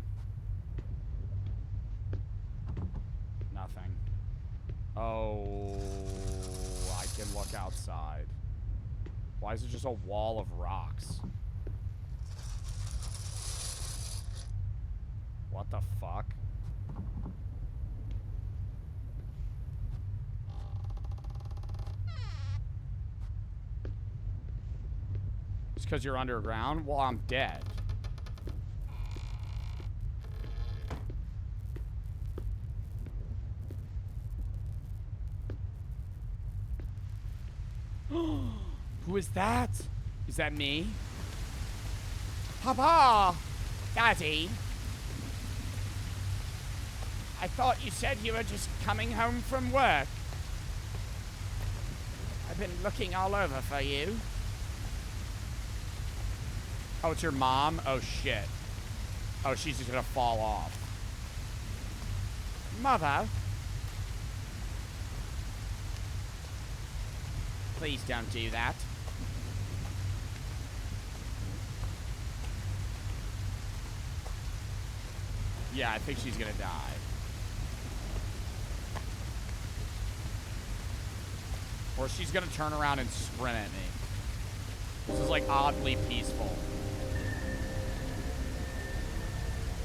Nothing. Oh, I can look outside. Why is it just a wall of rocks? What the fuck? Just because you're underground? Well, I'm dead. Who is that? Is that me? Papa! Daddy? I thought you said you were just coming home from work. I've been looking all over for you. Oh, it's your mom? Oh, shit. Oh, she's just gonna fall off. Mother? Please don't do that. Yeah, I think she's gonna die. Or she's gonna turn around and sprint at me. This is like oddly peaceful.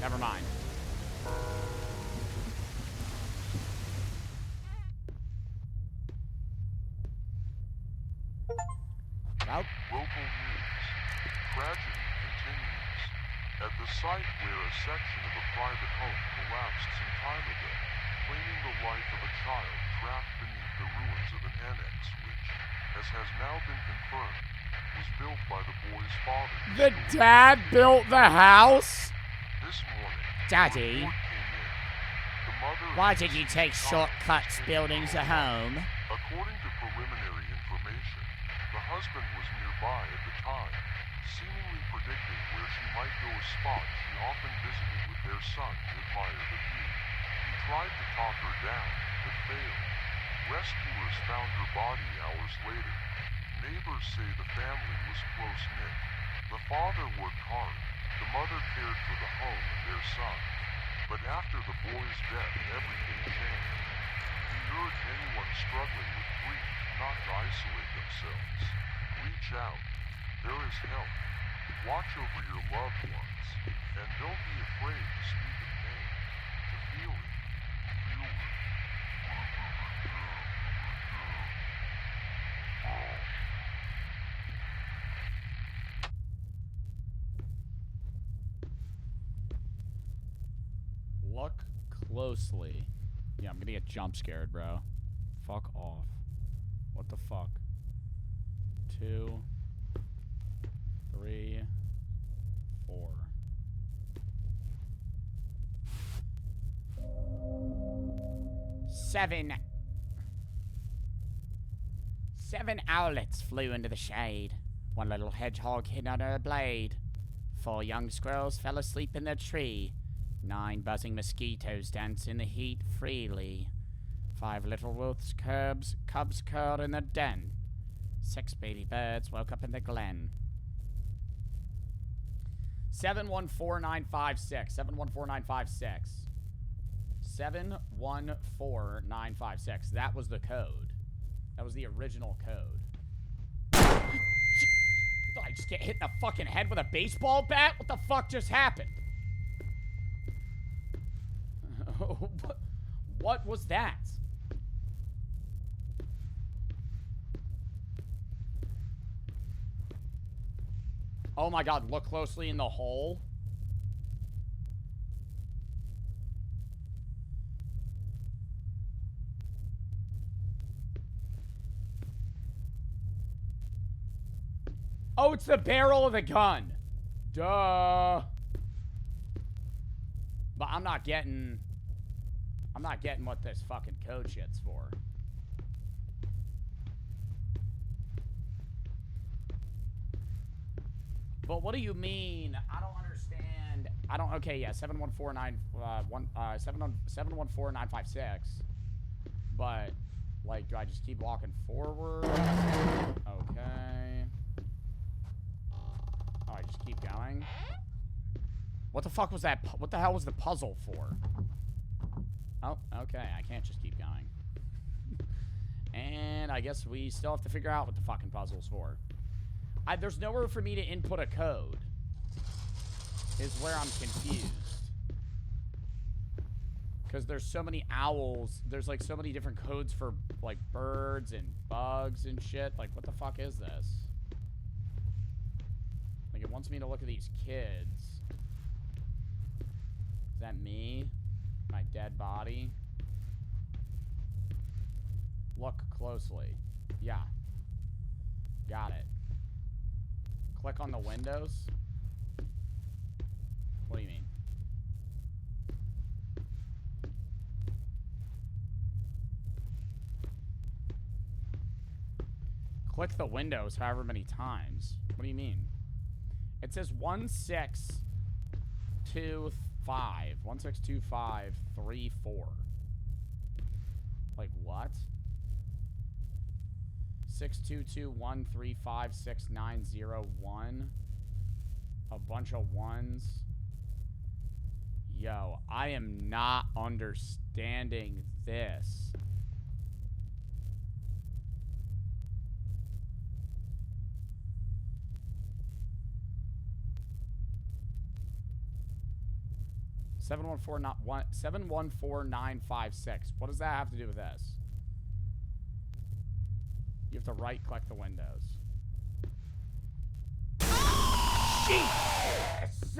Never mind. Well, Local news. Tragedy continues. At the site where a section of a private home collapsed some time ago, claiming the life of a child trapped beneath the ruins of an annex which, as has now been confirmed, was built by the boy's father. the dad built the house? This morning, Daddy, a report came in. The mother of why the did you deceased take child shortcuts was building a home? According to preliminary information, the husband was nearby at the time, seemingly predicting where she might go, a spot she often visited with their son to admire the view. He tried to talk her down, but failed. Rescuers found her body hours later. Neighbors say the family was close-knit. The father worked hard. The mother cared for the home and their son. But after the boy's death, everything changed. We urge anyone struggling with grief not to isolate themselves. Reach out. There is help. Watch over your loved ones. And don't be afraid to speak of pain, to feel it. Feel it. Look closely. Yeah, I'm gonna get jump scared, bro. Fuck off. What the fuck? 2, 3, 4. Seven owlets flew into the shade. One little hedgehog hid under a blade. 4 young squirrels fell asleep in their tree. 9 buzzing mosquitoes dance in the heat freely. 5 little wolves' cubs curled in their den. 6 baby birds woke up in the glen. 714956. 714956. 714956. That was the code. That was the original code. Did I just get hit in the fucking head with a baseball bat? What the fuck just happened? What was that? Oh my god, look closely in the hole. Oh, it's the barrel of the gun. Duh. But I'm not getting what this fucking code shit's for. But what do you mean? I don't understand. I don't. Okay, yeah, 7149556. But like, do I just keep walking forward? Okay. Oh, I just keep going. What the fuck was that? What the hell was the puzzle for? Oh, okay. I can't just keep going. And I guess we still have to figure out what the fucking puzzle's for. There's nowhere for me to input a code. Is where I'm confused. Because there's so many owls. There's like so many different codes for like birds and bugs and shit. Like, what the fuck is this? Like, it wants me to look at these kids. Is that me? My dead body? Look closely. Yeah. Got it. Click on the windows. What do you mean? Click the windows however many times. What do you mean? It says 1625. 162534. Like what? 622135690 a bunch of ones. Yo, I am not understanding this. Seven one four 714956. What does that have to do with this? You have to right-click the windows. Jesus!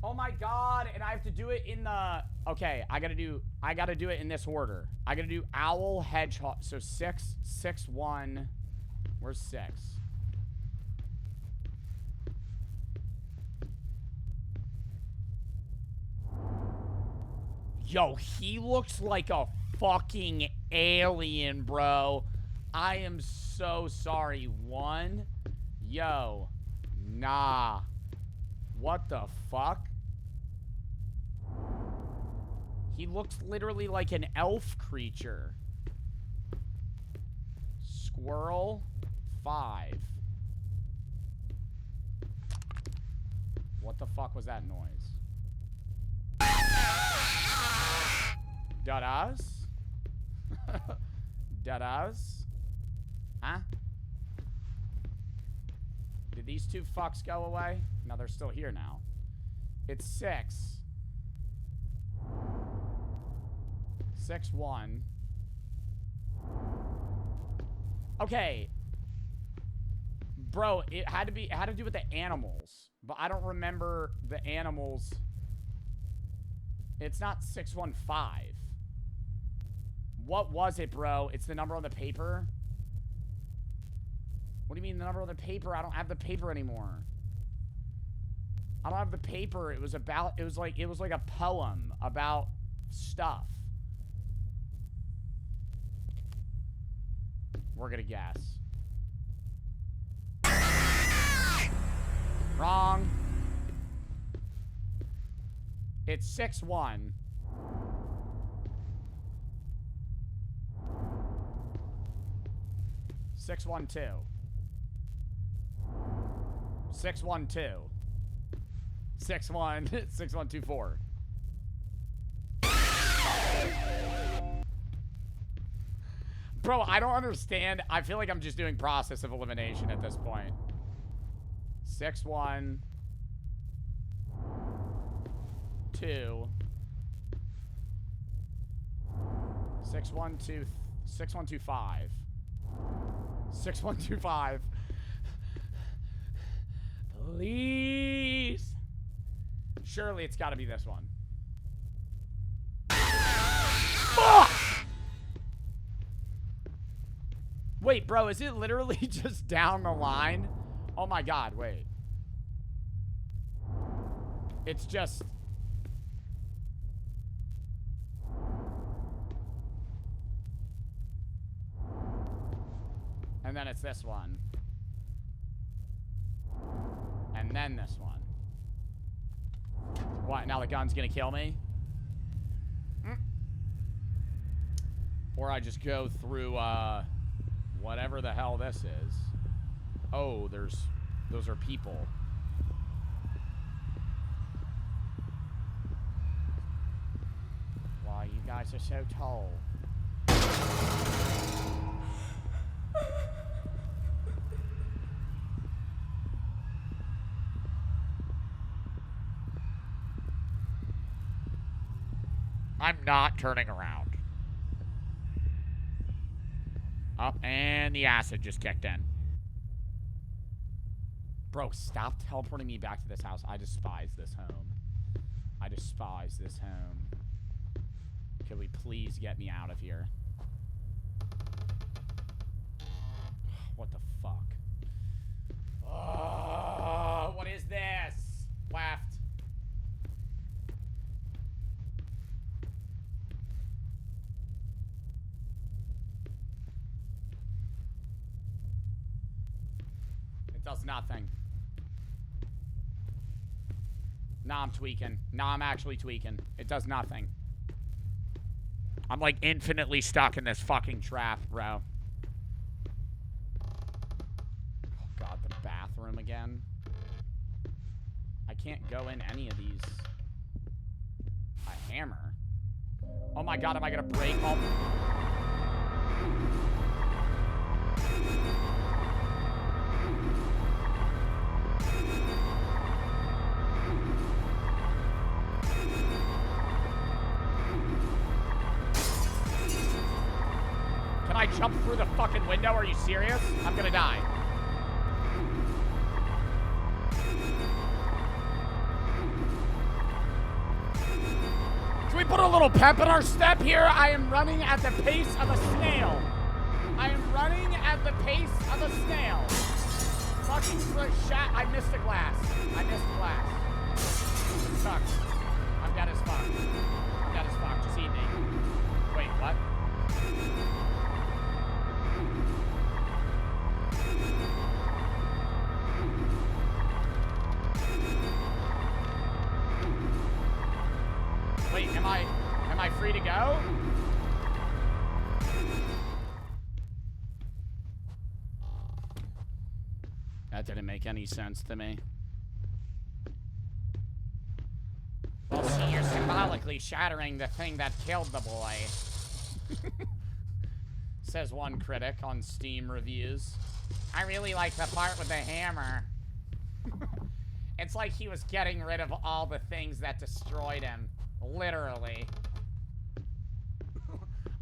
Oh my god, and I have to do it in the... Okay, I gotta do it in this order. I gotta do owl, hedgehog. So 6, 6, 1. Where's 6? Yo, he looks like a fucking alien, bro. I am so sorry. 1. Yo. Nah. What the fuck? He looks literally like an elf creature. Squirrel. 5. What the fuck was that noise? Dadas? Dadas? Huh? Did these two fucks go away? No, they're still here now. It's 6. 6, 1. Okay. Bro, it had to do with the animals. But I don't remember the animals. It's not 615. What was it, bro? It's the number on the paper? What do you mean the number on the paper? I don't have the paper anymore. I don't have the paper. It was like a poem about stuff. We're gonna guess. Wrong. It's 6-1. 612. 612. 6124. Bro, I don't understand. I feel like I'm just doing process of elimination at this point. 612 612 6125 6125. Please. Surely it's got to be this one. Fuck! Wait, bro, is it literally just down the line? Oh my god, wait. It's just... And then it's this one. And then this one. What, now the gun's gonna kill me? Or I just go through, whatever the hell this is. Oh, those are people. Wow, you guys are so tall. I'm not turning around. Up, and the acid just kicked in. Bro, stop teleporting me back to this house. I despise this home. I despise this home. Could we please get me out of here? What the fuck? Oh, what is this? Left. It does nothing. Nah, I'm tweaking. Nah, I'm actually tweaking. It does nothing. I'm like infinitely stuck in this fucking trap, bro. Oh god, the bathroom again. I can't go in any of these. A hammer? Oh my god, am I gonna break all... Can I jump through the fucking window? Are you serious? I'm gonna die. Can we put a little pep in our step here? I am running at the pace of a snail. I am running at the pace of a snail. Fucking shot. I missed a glass. I missed a glass. It sucks. I'm dead as fuck. I'm dead as fuck. Just eat me. Wait, what? Wait, am I free to go? That didn't make any sense to me. Well, see, you're symbolically shattering the thing that killed the boy. Says one critic on Steam reviews. I really like the part with the hammer. It's like he was getting rid of all the things that destroyed him. Literally.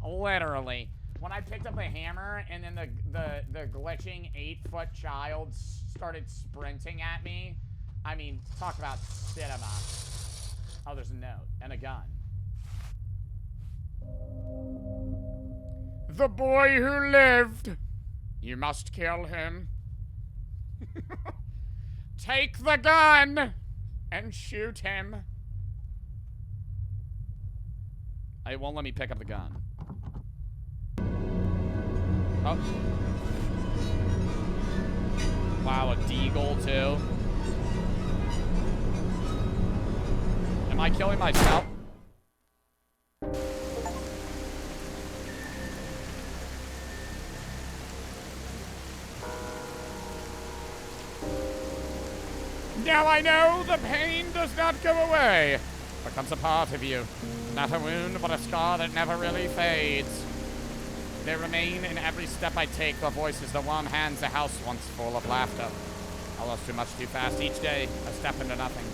Literally. When I picked up a hammer and then the glitching 8-foot child started sprinting at me, I mean, talk about cinema. Oh, there's a note and a gun. The boy who lived. You must kill him. Take the gun and shoot him. It won't let me pick up the gun. Oh. Wow, a deagle too. Am I killing myself? Now I know the pain does not go away. Becomes a part of you. Not a wound, but a scar that never really fades. They remain in every step I take. The voices, the warm hands, the house once full of laughter. I lost too much too fast each day. A step into nothing.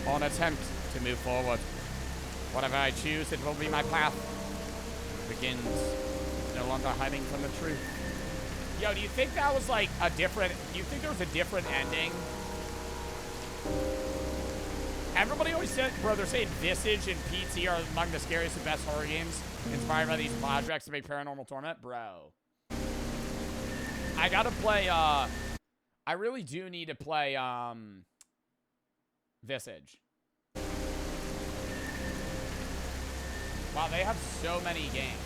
Or an attempt to move forward. Whatever I choose, it will be my path. It begins. No longer hiding from the truth. Yo, do you think that was like a different... Do you think there was a different ending? Everybody always said... Bro, they're saying Visage and PT are among the scariest and best horror games inspired by these projects to make Paranormal Torment. Bro. I gotta play, I really do need to play, Visage. Wow, they have so many games.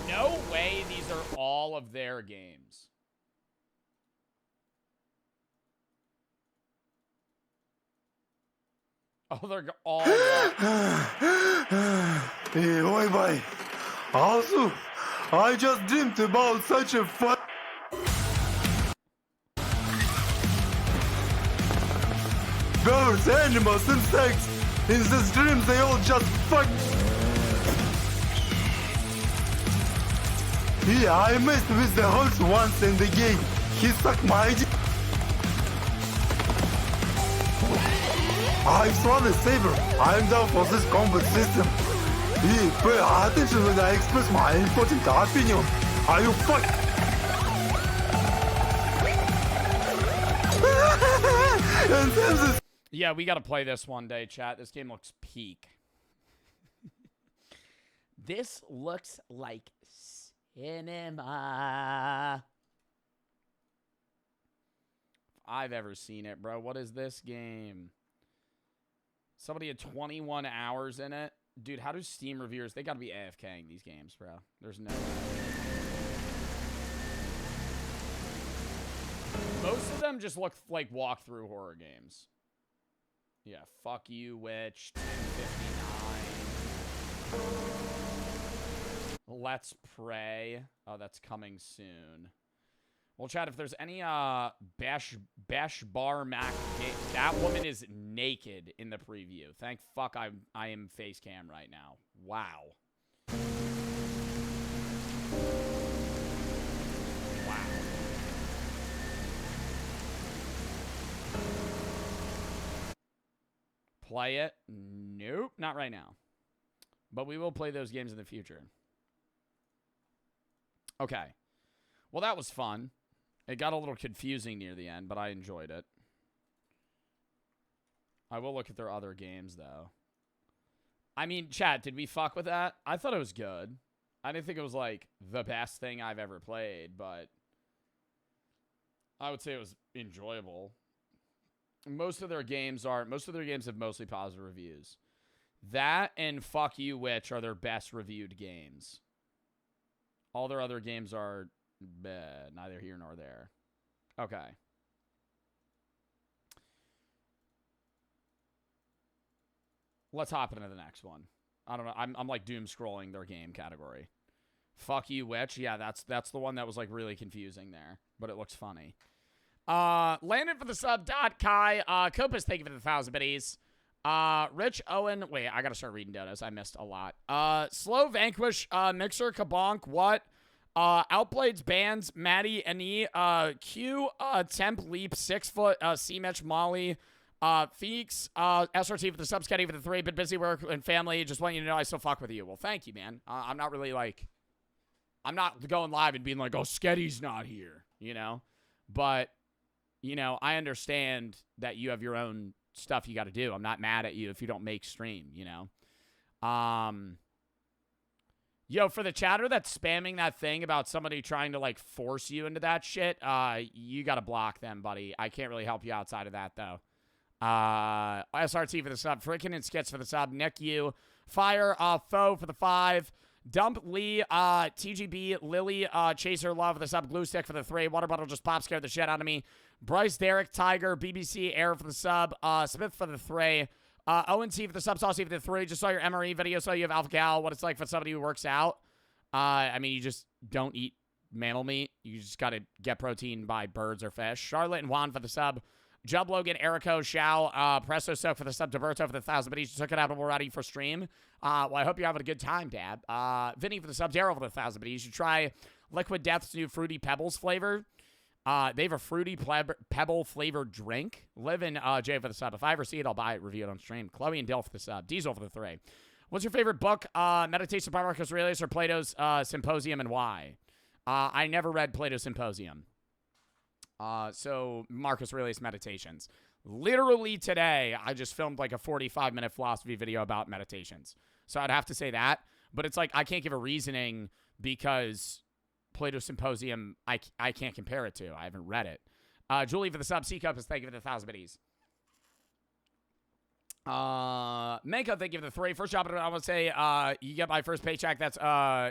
No way these are all of their games. Oh, they're all... Hey, oi, boy. Also, I just dreamed about such a fun... Birds, animals, insects. In these dreams, they all just fuck... Yeah, I messed with the horse once in the game. He sucked my dick. I swan a saver. I'm down for this combat system. Hey, pay attention when I express my important opinion. Are you fuck? And then this... Yeah, we gotta play this one day, chat. This game looks peak. This looks like cinema. If I've ever seen it, bro. What is this game? Somebody had 21 hours in it. Dude, how do Steam reviewers... They gotta be AFKing these games, bro. There's no way. Most of them just look like walkthrough horror games. Yeah, fuck you, Witch. 1059. Let's Pray. Oh, that's coming soon. Well, chat, if there's any Bash Bar Mac game, that woman is naked in the preview. Thank fuck I am face cam right now. Wow. Wow. Play it? Nope, not right now. But we will play those games in the future. Okay. Well, that was fun. It got a little confusing near the end, but I enjoyed it. I will look at their other games, though. I mean, chat, did we fuck with that? I thought it was good. I didn't think it was, like, the best thing I've ever played, but I would say it was enjoyable. Most of their games have mostly positive reviews. That and Fuck You Witch are their best reviewed games. All their other games are neither here nor there. Okay. Let's hop into the next one. I don't know. I'm like doom scrolling their game category. Fuck You Witch. Yeah, that's the one that was like really confusing there, but it looks funny. Landed for the sub. Kai. Copus, thank you for the 1,000 biddies. Rich Owen. Wait, I gotta start reading donuts. I missed a lot. Slow Vanquish. Mixer Kabonk. What? Outblades Bands. Maddie Ani. Q. Temp Leap. 6 foot. C-Metch Molly. Feeks. SRT for the sub. Sketty for the 3. Been busy work and family. Just want you to know I still fuck with you. Well, thank you, man. I'm not really like. I'm not going live and being like, oh, Sketty's not here. You know? But. You know, I understand that you have your own stuff you got to do. I'm not mad at you if you don't make stream, you know. Yo, for the chatter that's spamming that thing about somebody trying to, like, force you into that shit, you got to block them, buddy. I can't really help you outside of that, though. SRT for the sub. Frickin' and Skits for the sub. Nick U. Fire, Foe for the 5. Dump Lee, TGB, Lily, Chaser Love for the sub. Glue Stick for the 3. Water Bottle just pop scared the shit out of me. Bryce, Derek, Tiger, BBC, Air for the sub. Smith for the 3. ONC for the sub sauce for the 3. Just saw your MRE video, saw you have Alpha Gal, what it's like for somebody who works out. I mean, you just don't eat mammal meat. You just got to get protein by birds or fish. Charlotte and Juan for the sub. Jub Logan, Erico, Shao, Presto Soak for the sub. Deberto for the 1,000, but he just took it out and we're ready for stream. Well, I hope you're having a good time, Dad. Vinny for the sub. Daryl for the 1,000, but you should try Liquid Death's new Fruity Pebbles flavor. They have a fruity pebble flavored drink. Live in Jay for the sub. If I ever see it, I'll buy it, review it on stream. Chloe and Dill for the sub. Diesel for the 3. What's your favorite book? Meditation by Marcus Aurelius or Plato's Symposium, and why? I never read Plato's Symposium. So Marcus Aurelius Meditations. Literally today, I just filmed like a 45-minute philosophy video about meditations. So I'd have to say that. But it's like I can't give a reasoning because Plato's Symposium, I can't compare it to. I haven't read it. Julie for the sub. C-Cup is thank you for the 1,000 biddies. Manko, thank you for the 3. First job, I want to say, you get my first paycheck. That's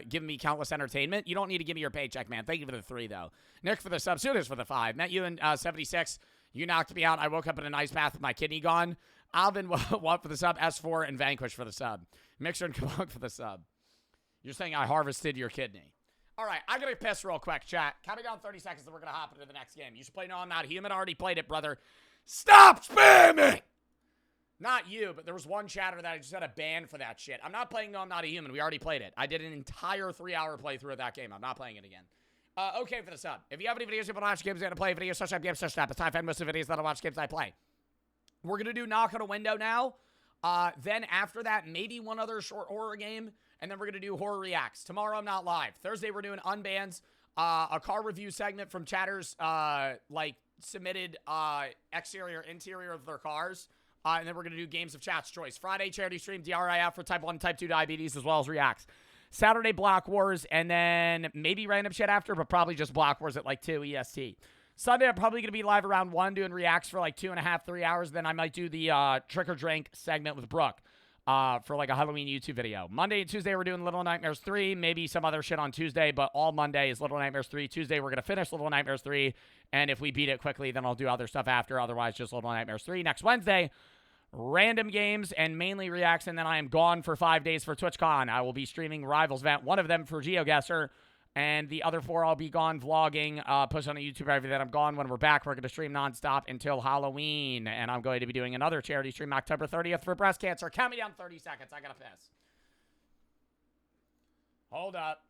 giving me countless entertainment. You don't need to give me your paycheck, man. Thank you for the 3, though. Nick for the sub. Suitors for the 5. Met you in 76. You knocked me out. I woke up in a nice bath with my kidney gone. Alvin, what for the sub? S4 and Vanquish for the sub. Mixer and Kabunk for the sub. You're saying I harvested your kidney. All right, I gotta piss real quick, chat. Counting down 30 seconds, and we're gonna hop into the next game. You should play No, I'm Not Human. I already played it, brother. Stop spamming! Not you, but there was one chatter that I just had a ban for that shit. I'm not playing No, I'm Not a Human. We already played it. I did an entire 3-hour playthrough of that game. I'm not playing it again. Okay for the sub. If you have any videos you want to watch games, you're going to play videos, such games, such that. It's time for most of the videos that I watch games I play. We're going to do Knock on a Window now. Then after that, maybe one other short horror game. And then we're going to do Horror Reacts. Tomorrow, I'm not live. Thursday, we're doing Unbans. A car review segment from chatters, submitted exterior, interior of their cars. And then we're going to do Games of Chat's Choice. Friday, charity stream, DRIF for type 1 and type 2 diabetes, as well as Reacts. Saturday, Block Wars, and then maybe random shit after, but probably just Block Wars at like 2 EST. Sunday, I'm probably going to be live around 1 doing Reacts for like 2.5, 3 hours. Then I might do the Trick or Drink segment with Brooke for like a Halloween YouTube video. Monday and Tuesday, we're doing Little Nightmares 3, maybe some other shit on Tuesday, but all Monday is Little Nightmares 3. Tuesday, we're going to finish Little Nightmares 3, and if we beat it quickly, then I'll do other stuff after. Otherwise, just Little Nightmares 3. Next Wednesday, random games and mainly Reacts, and then I am gone for 5 days for TwitchCon. I will be streaming Rivals Event, one of them for GeoGuessr, and the other 4 I'll be gone vlogging, post on a YouTube every that I'm gone. When we're back, we're going to stream nonstop until Halloween, and I'm going to be doing another charity stream October 30th for breast cancer. Count me down 30 seconds. I got to piss. Hold up.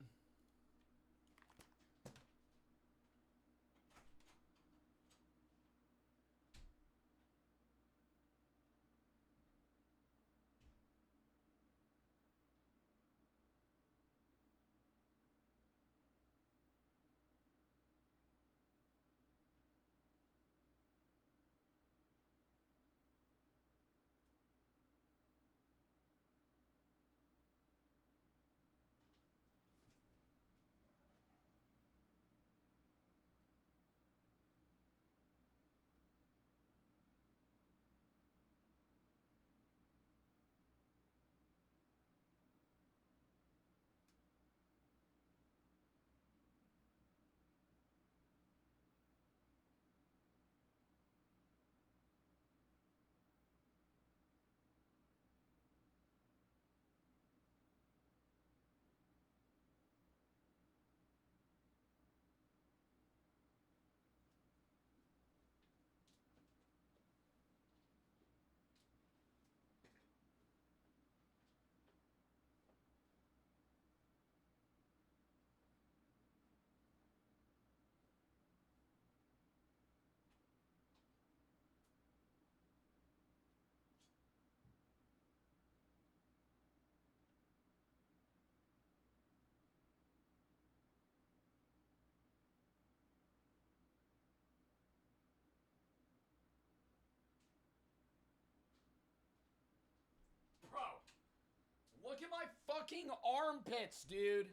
Look at my fucking armpits, dude.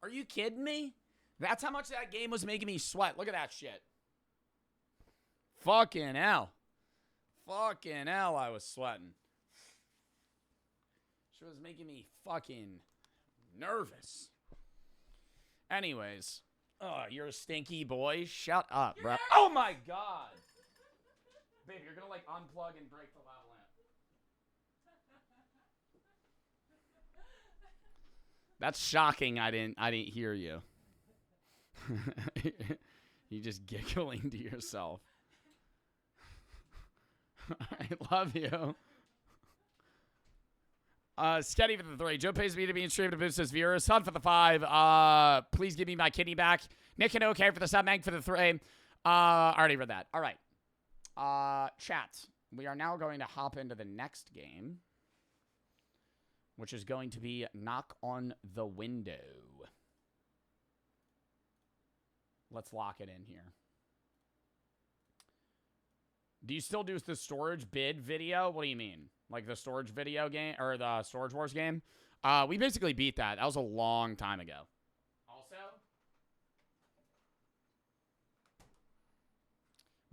Are you kidding me? That's how much that game was making me sweat. Look at that shit. Fucking hell. Fucking hell, I was sweating. She was making me fucking nervous. Anyways. Oh, you're a stinky boy. Shut up, bro. Oh my god. Babe, you're gonna like unplug and break the lava lamp. That's shocking. I didn't hear you. You just giggling to yourself. I love you. Sketty for the 3. Joe pays me to be in stream to boost his viewers. Sun for the 5. Please give me my kidney back. Nick and OK for the sub. Mank for the 3. I already read that. All right. Chat. We are now going to hop into the next game, which is going to be Knock on the Window. Let's lock it in here. Do you still do the storage bid video? What do you mean? Like the storage video game or the Storage Wars game? We basically beat that. That was a long time ago. Also,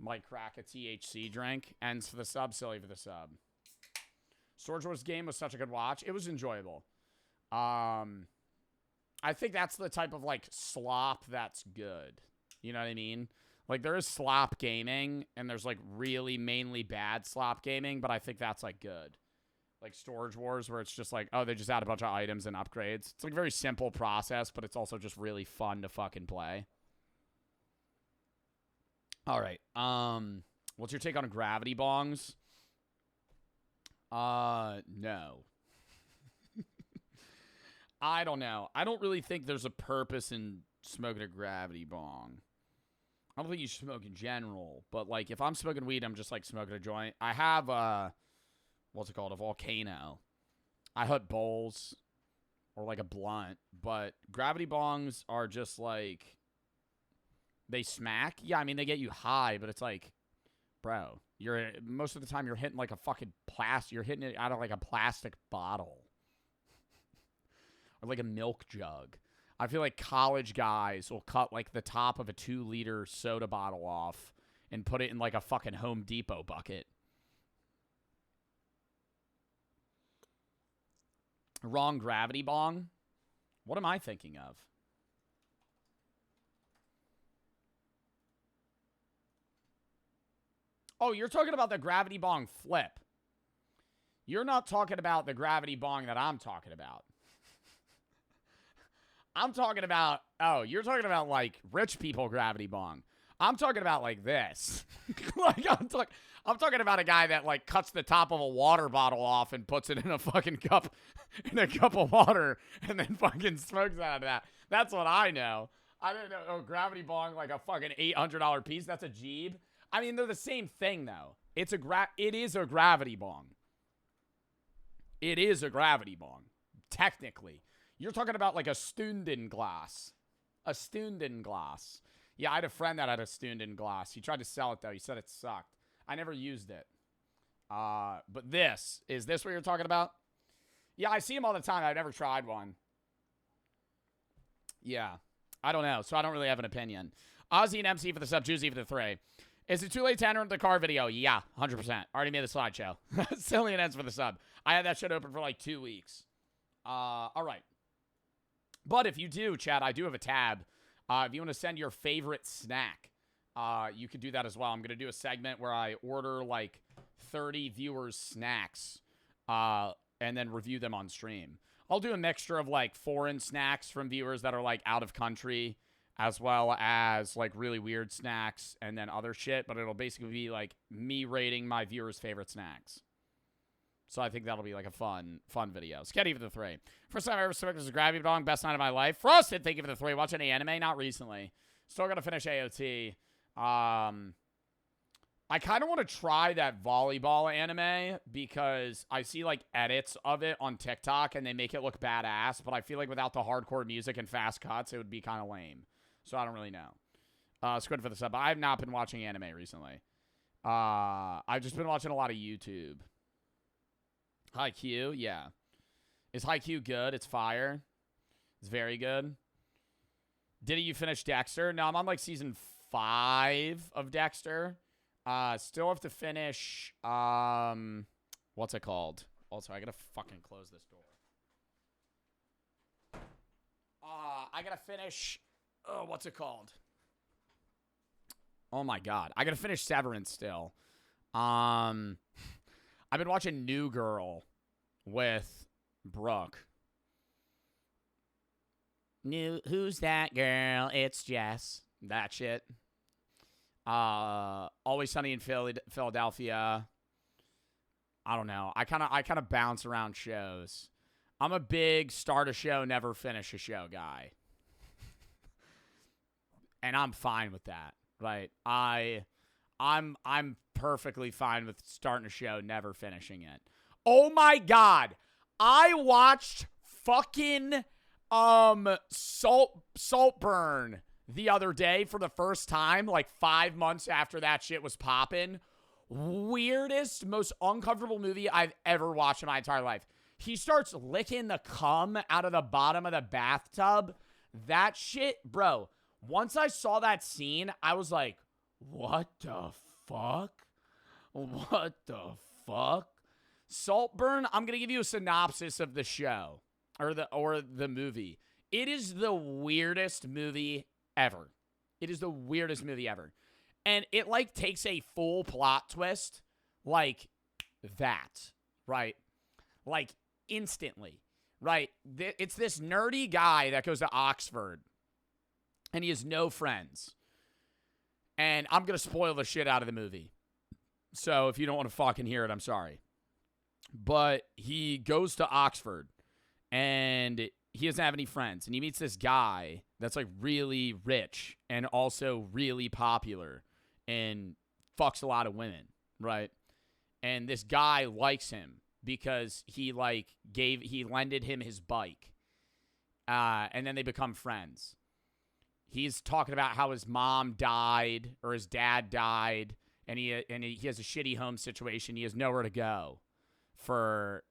might crack a THC drink. Ends for the sub, silly for the sub. Storage Wars game was such a good watch. It was enjoyable. I think that's the type of like slop that's good. You know what I mean? Like there is slop gaming and there's like really mainly bad slop gaming, but I think that's like good. Like Storage Wars where it's just like, oh, they just add a bunch of items and upgrades. It's like a very simple process, but it's also just really fun to fucking play. All right. What's your take on gravity bongs? No. I don't know. I don't really think there's a purpose in smoking a gravity bong. I don't think you should smoke in general, but like if I'm smoking weed, I'm just like smoking a joint. I have what's it called? A volcano. I hit bowls or like a blunt, but gravity bongs are just like they smack. Yeah, I mean they get you high, but it's like, bro, you're most of the time you're hitting like a fucking plastic. You're hitting it out of like a plastic bottle or like a milk jug. I feel like college guys will cut like the top of a 2-liter soda bottle off and put it in like a fucking Home Depot bucket. Wrong gravity bong? What am I thinking of? Oh, you're talking about the gravity bong flip. You're not talking about the gravity bong that I'm talking about. I'm talking about, oh, you're talking about like rich people gravity bong. I'm talking about like this. Like I'm talking about a guy that like cuts the top of a water bottle off and puts it in a fucking cup, in a cup of water, and then fucking smokes out of that. That's what I know. I didn't know. Oh, gravity bong like a fucking $800 piece. That's a jeeb. I mean, they're the same thing though. It is a gravity bong. It is a gravity bong, technically. You're talking about like a Stunden glass. A Stunden glass. Yeah, I had a friend that had a Stunden glass. He tried to sell it, though. He said it sucked. I never used it. But is this what you're talking about? Yeah, I see them all the time. I've never tried one. Yeah. I don't know, so I don't really have an opinion. Ozzy and MC for the sub, Juicy for the 3. Is it too late to enter the car video? Yeah, 100%. Already made the slideshow. Silly and ends for the sub. I had that shit open for like 2 weeks. All right. But if you do, Chad, I do have a tab. If you want to send your favorite snack, you could do that as well. I'm going to do a segment where I order like 30 viewers' snacks and then review them on stream. I'll do a mixture of like foreign snacks from viewers that are like out of country as well as like really weird snacks and then other shit. But it'll basically be like me rating my viewers' favorite snacks. So I think that'll be like a fun video. Sketty for the 3. First time I ever smoked was a gravity bong. Best night of my life. Frosted, thank you for the 3. Watch any anime? Not recently. Still got to finish AOT. I kind of want to try that volleyball anime because I see like edits of it on TikTok and they make it look badass. But I feel like without the hardcore music and fast cuts, it would be kind of lame. So I don't really know. Squid for the sub. I have not been watching anime recently. I've just been watching a lot of YouTube. Haikyuu, yeah. Is Haikyuu good? It's fire. It's very good. Did you finish Dexter? No, I'm on like season 5 of Dexter. Still have to finish, what's it called? Also, I gotta fucking close this door. I gotta finish, what's it called? Oh my god. I gotta finish Severance still. I've been watching New Girl with Brooke. Who's that girl? It's Jess. That shit. Always Sunny in Philadelphia. I don't know. I kind of bounce around shows. I'm a big start a show, never finish a show guy. And I'm fine with that. Right? I'm perfectly fine with starting a show, never finishing it. Oh my god. I watched fucking Saltburn the other day for the first time, like 5 months after that shit was popping. Weirdest, most uncomfortable movie I've ever watched in my entire life. He starts licking the cum out of the bottom of the bathtub. That shit, bro. Once I saw that scene, I was like, what the fuck? What the fuck? Saltburn, I'm going to give you a synopsis of the show or the movie. It is the weirdest movie ever. It is the weirdest movie ever. And it like takes a full plot twist like that, right? Like instantly, right? It's this nerdy guy that goes to Oxford and he has no friends. And I'm going to spoil the shit out of the movie. So if you don't want to fucking hear it, I'm sorry. But he goes to Oxford and he doesn't have any friends. And he meets this guy that's like really rich and also really popular and fucks a lot of women, right? And this guy likes him because he lended him his bike. And then they become friends. He's talking about how his mom died or his dad died, and he has a shitty home situation. He has nowhere to go for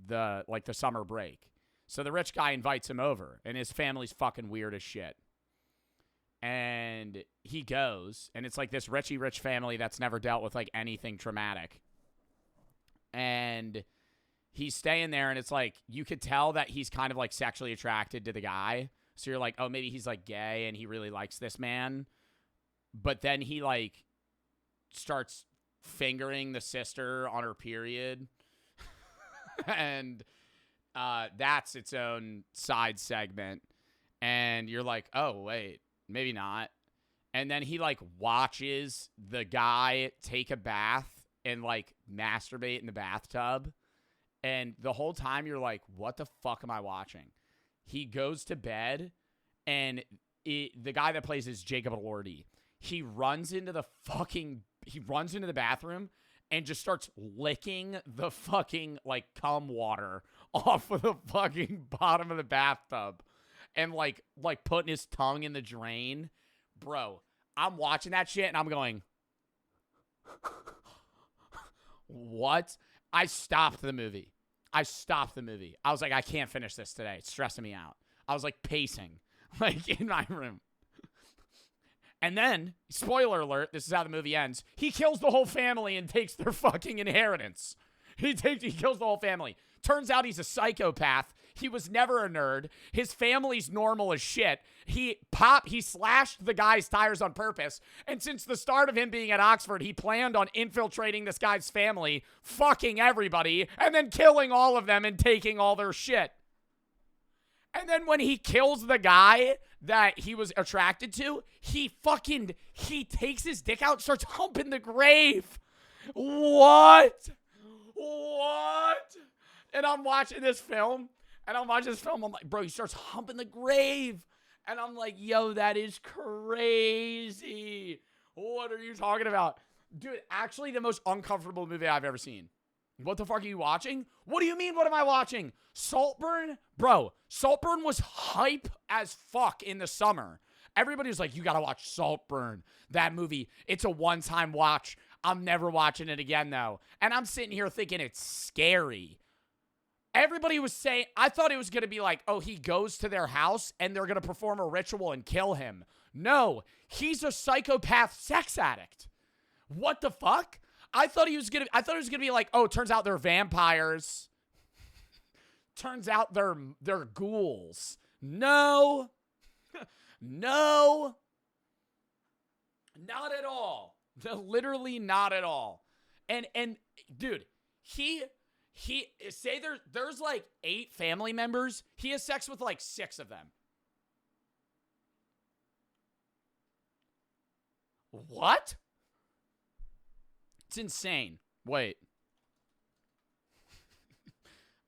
the summer break. So the rich guy invites him over, and his family's fucking weird as shit. And he goes, and it's like this rich family that's never dealt with like anything traumatic. And he's staying there, and it's like you could tell that he's kind of like sexually attracted to the guy. So you're like, oh, maybe he's like gay and he really likes this man. But then he like starts fingering the sister on her period. And that's its own side segment. And you're like, oh, wait, maybe not. And then he like watches the guy take a bath and like masturbate in the bathtub. And the whole time you're like, what the fuck am I watching? He goes to bed, and the guy that plays is Jacob Elordi. He runs into the bathroom and just starts licking the fucking like cum water off of the fucking bottom of the bathtub, and like putting his tongue in the drain. Bro, I'm watching that shit and I'm going, what? I stopped the movie. I was like, I can't finish this today. It's stressing me out. I was like pacing, like in my room. And then, spoiler alert, this is how the movie ends. He kills the whole family and takes their fucking inheritance. He kills the whole family. Turns out he's a psychopath. He was never a nerd. His family's normal as shit. He slashed the guy's tires on purpose. And since the start of him being at Oxford, he planned on infiltrating this guy's family, fucking everybody, and then killing all of them and taking all their shit. And then when he kills the guy that he was attracted to, he takes his dick out and starts humping the grave. What? And I'm watching this film. I'm like, bro, he starts humping the grave. And I'm like, yo, that is crazy. What are you talking about? Dude, actually the most uncomfortable movie I've ever seen. What the fuck are you watching? What do you mean, what am I watching? Saltburn? Bro, Saltburn was hype as fuck in the summer. Everybody was like, you gotta watch Saltburn. That movie, it's a one-time watch. I'm never watching it again, though. And I'm sitting here thinking it's scary. Everybody was saying, I thought it was going to be like, oh, he goes to their house and they're going to perform a ritual and kill him. No, he's a psychopath sex addict. What the fuck? I thought it was going to be like, oh, turns out they're vampires. Turns out they're ghouls. No. No. Not at all. Literally not at all. And dude, he say there's like 8 family members. He has sex with like 6 of them. What? It's insane. Wait.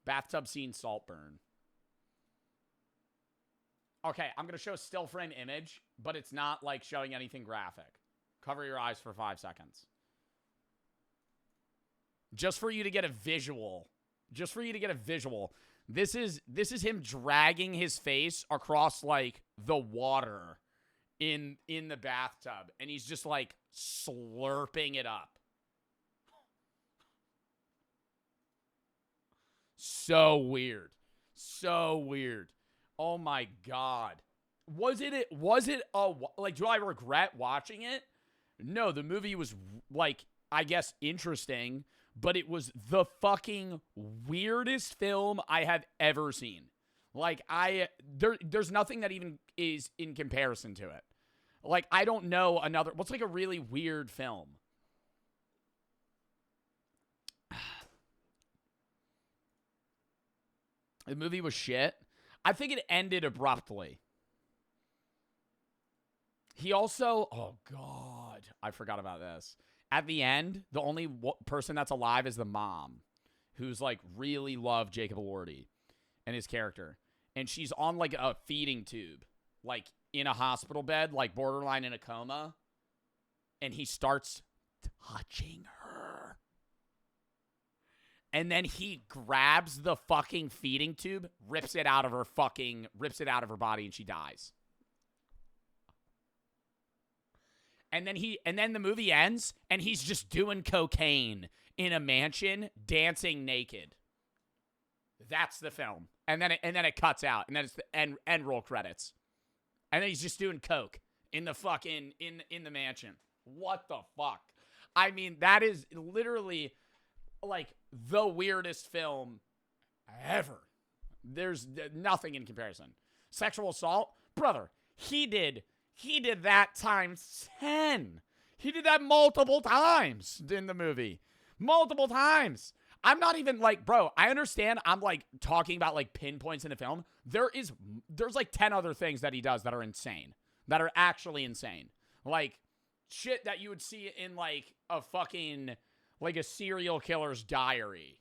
Bathtub scene, Saltburn. Okay, I'm going to show a still frame image, but it's not like showing anything graphic. Cover your eyes for 5 seconds. Just for you to get a visual. Just for you to get a visual. This is him dragging his face across like the water in the bathtub, and he's just like slurping it up. So weird. So weird. Oh my God. Was it like, do I regret watching it? No, the movie was like, I guess, interesting, but it was the fucking weirdest film I have ever seen. Like, there's nothing that even is in comparison to it. Like, I don't know another, what's like a really weird film? The movie was shit. I think it ended abruptly. He also, oh God, I forgot about this. At the end, the only person that's alive is the mom, who's like really loved Jacob Elordi and his character. And she's on like a feeding tube, like in a hospital bed, like borderline in a coma. And he starts touching her. And then he grabs the fucking feeding tube, rips it out of her body, and she dies. And then the movie ends, and he's just doing cocaine in a mansion, dancing naked. That's the film. And then it cuts out, and then it's the end roll credits. And then he's just doing coke in the fucking in the mansion. What the fuck? I mean, that is literally like the weirdest film ever. There's nothing in comparison. Sexual assault, brother. He did that times 10. He did that multiple times in the movie. Multiple times. I'm not even like, bro, I understand I'm like talking about like pinpoints in the film. There's like 10 other things that he does that are insane. That are actually insane. Like shit that you would see in like a fucking, like a serial killer's diary.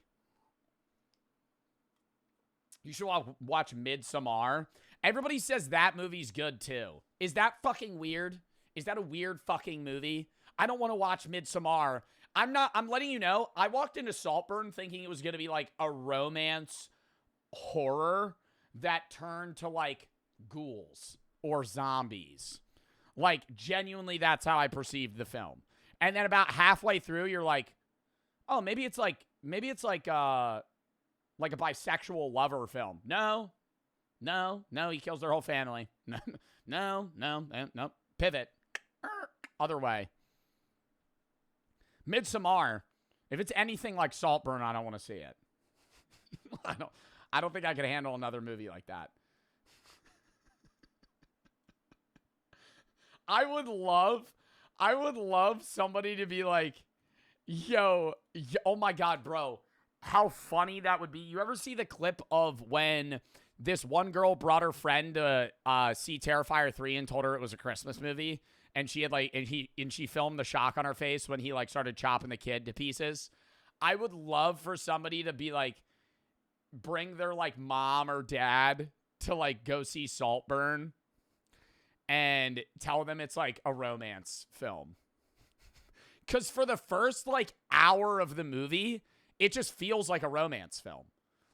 You should watch Midsommar. Everybody says that movie's good too. Is that fucking weird? Is that a weird fucking movie? I don't want to watch Midsommar. I'm letting you know, I walked into Saltburn thinking it was going to be like a romance horror that turned to like ghouls or zombies. Like genuinely that's how I perceived the film. And then about halfway through you're like, oh, maybe it's like a bisexual lover film. No, he kills their whole family. No. Pivot. Other way. Midsommar, if it's anything like Saltburn, I don't want to see it. I don't think I could handle another movie like that. I would love somebody to be like, yo, oh my God, bro. How funny that would be. You ever see the clip of when this one girl brought her friend to see Terrifier 3 and told her it was a Christmas movie? And she had like, and she filmed the shock on her face when he like started chopping the kid to pieces. I would love for somebody to be like, bring their like mom or dad to like go see Saltburn and tell them it's like a romance film. Cause for the first like hour of the movie, it just feels like a romance film.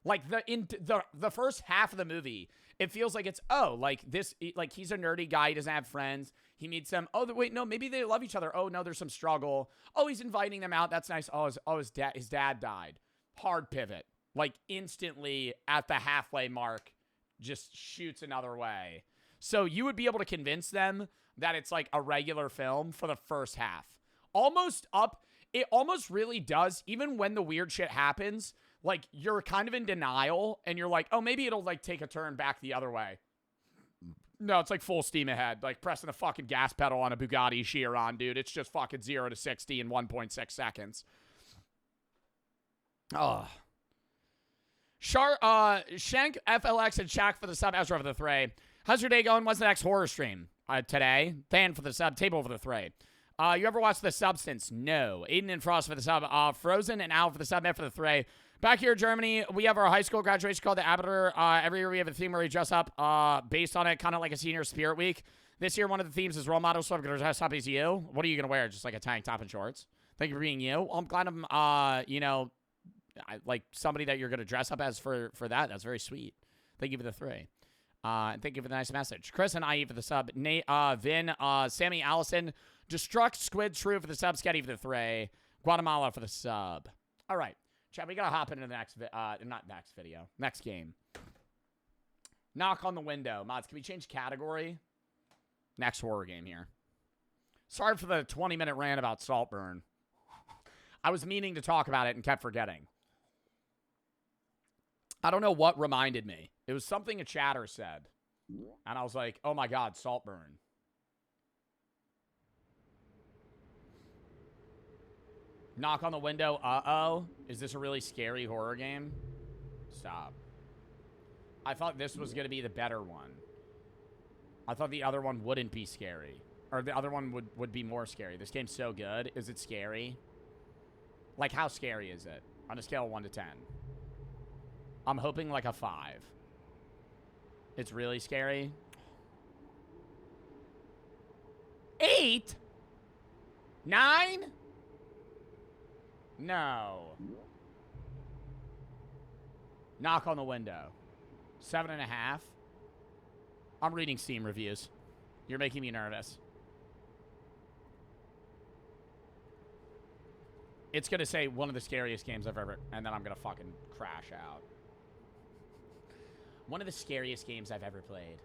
Like the first half of the movie, it feels like it's, oh, like this, like he's a nerdy guy. He doesn't have friends. He meets them. Oh, wait, no, maybe they love each other. Oh no, there's some struggle. Oh, he's inviting them out. That's nice. His dad died. Hard pivot. Like instantly at the halfway mark, just shoots another way. So you would be able to convince them that it's like a regular film for the first half. It almost really does, even when the weird shit happens, like you're kind of in denial and you're like, oh, maybe it'll like take a turn back the other way. No, it's like full steam ahead, like pressing a fucking gas pedal on a Bugatti Chiron, dude. It's just fucking 0 to 60 in 1.6 seconds. Oh. Shank FLX and Shaq for the sub. Ezra for the Thray. How's your day going? What's the next horror stream? Today. Than for the sub. Table for the Thray. You ever watch The Substance? No. Aiden and Frost for the sub. Frozen and Al for the sub. F for the Thray. Back here in Germany, we have our high school graduation called the Abitur. Every year we have a theme where we dress up based on it, kind of like a senior spirit week. This year, one of the themes is role models, so I'm going to dress up as you. What are you going to wear? Just like a tank top and shorts? Thank you for being you. Well, I'm glad I'm, you know, like somebody that you're going to dress up as for that. That's very sweet. Thank you for the 3. And thank you for the nice message. Chris and IE for the sub. Nate, Vin, Sammy, Allison, Destruct, Squid, True for the sub. Sketty for the 3. Guatemala for the sub. All right. Chat, we got to hop into the next, not next video. Next game. Knock on the window. Mods, can we change category? Next horror game here. Sorry for the 20-minute rant about Saltburn. I was meaning to talk about it and kept forgetting. I don't know what reminded me. It was something a chatter said. And I was like, oh my god, Saltburn. Knock on the window. Uh-oh. Is this a really scary horror game? Stop. I thought this was going to be the better one. I thought the other one wouldn't be scary. Or the other one would be more scary. This game's so good. Is it scary? Like, how scary is it? On a scale of 1 to 10. I'm hoping like a 5. It's really scary. 8? 9? No. Knock on the window. 7.5. I'm reading Steam reviews. You're making me nervous. It's going to say one of the scariest games I've ever... And then I'm going to fucking crash out. One of the scariest games I've ever played.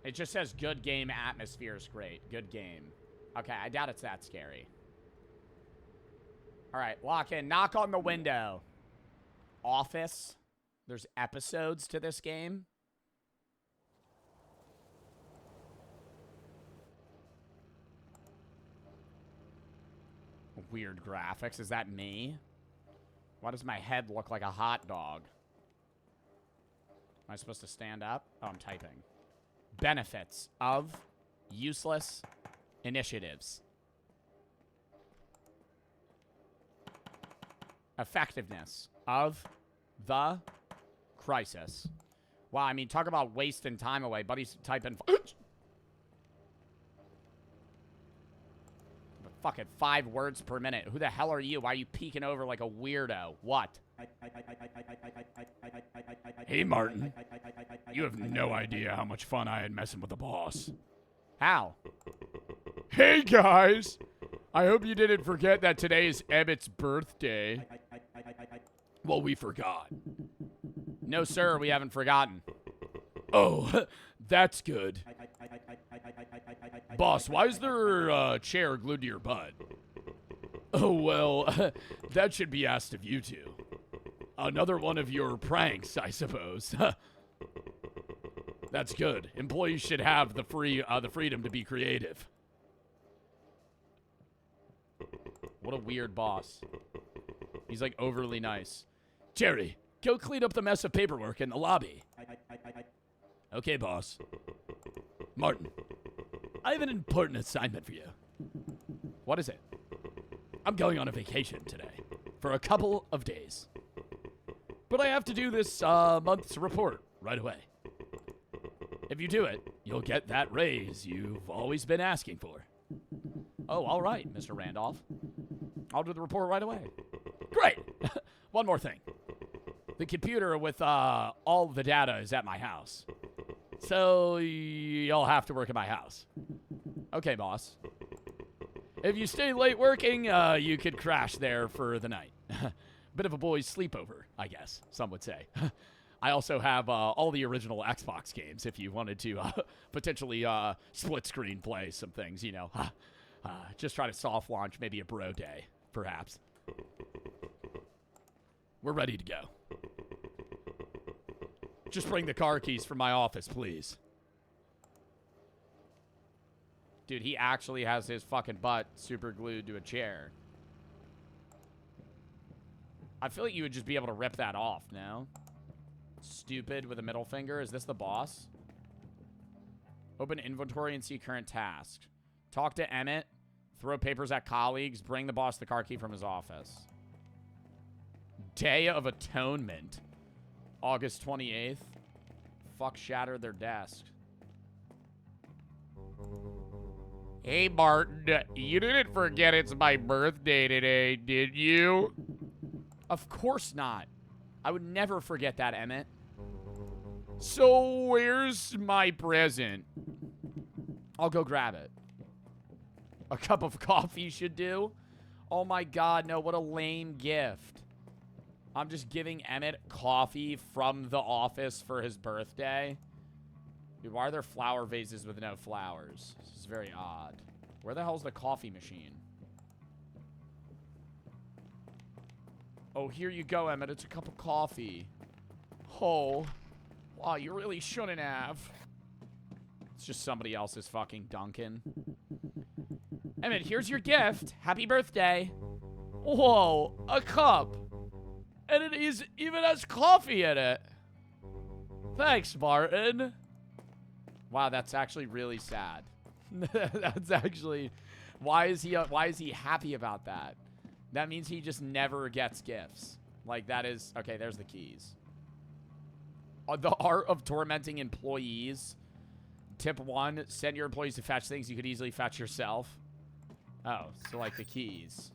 It just says good game, atmosphere is great. Good game. Okay, I doubt it's that scary. All right, lock in. Knock on the window. Office. There's episodes to this game. Weird graphics. Is that me? Why does my head look like a hot dog? Am I supposed to stand up? Oh, I'm typing. Benefits of useless initiatives. Effectiveness of the crisis. Wow, I mean, talk about wasting time away. Buddy's typing... Fucking 5 words per minute. Who the hell are you? Why are you peeking over like a weirdo? What? Hey, Martin. You have no idea how much fun I had messing with the boss. How? Hey, guys. I hope you didn't forget that today is Emmett's birthday. Well, we forgot. No, sir, we haven't forgotten. Oh, that's good. Boss, why is there a chair glued to your butt? Oh, well, that should be asked of you two. Another one of your pranks, I suppose. That's good. Employees should have the freedom to be creative. What a weird boss. He's like overly nice. Jerry, go clean up the mess of paperwork in the lobby. Okay, boss. Martin, I have an important assignment for you. What is it? I'm going on a vacation today for a couple of days. But I have to do this month's report right away. If you do it, you'll get that raise you've always been asking for. Oh, all right, Mr. Randolph. I'll do the report right away. Great. One more thing. The computer with all the data is at my house. So you'll have to work at my house. Okay, boss. If you stay late working, you could crash there for the night. Bit of a boys' sleepover, I guess, some would say. I also have all the original Xbox games if you wanted to potentially split-screen play some things, you know. Just try to soft launch maybe a bro day, perhaps. We're ready to go. Just bring the car keys from my office, please. Dude, he actually has his fucking butt super glued to a chair. I feel like you would just be able to rip that off, no? Stupid with a middle finger. Is this the boss? Open inventory and see current task. Talk to Emmett. Throw papers at colleagues. Bring the boss the car key from his office. Day of Atonement. August 28th. Fuck shattered their desk. Hey, Martin. You didn't forget it's my birthday today, did you? Of course not. I would never forget that, Emmett. So, where's my present? I'll go grab it. A cup of coffee should do. Oh my god, no, what a lame gift. I'm just giving Emmett coffee from the office for his birthday. Dude, why are there flower vases with no flowers? This is very odd. Where the hell's the coffee machine? Oh, here you go, Emmett. It's a cup of coffee. Oh. Wow, you really shouldn't have. It's just somebody else's fucking Dunkin'. Emmett, here's your gift. Happy birthday. Whoa, a cup. And it even has coffee in it. Thanks, Martin. Wow, that's actually really sad. That's actually... Why is he happy about that? That means he just never gets gifts. Like, that is... Okay, there's the keys. The art of tormenting employees. Tip 1, send your employees to fetch things you could easily fetch yourself. Oh, so like the keys.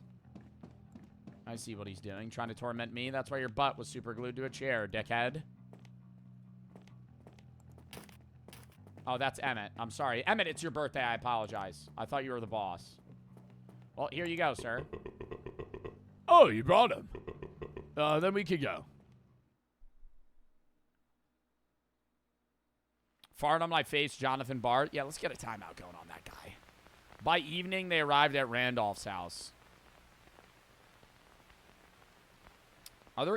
I see what he's doing. Trying to torment me. That's why your butt was super glued to a chair, dickhead. Oh, that's Emmett. I'm sorry. Emmett, it's your birthday. I apologize. I thought you were the boss. Well, here you go, sir. Oh, you brought him. Then we could go. Fart on my face, Jonathan Bart. Yeah, let's get a timeout going on that guy. By evening, they arrived at Randolph's house.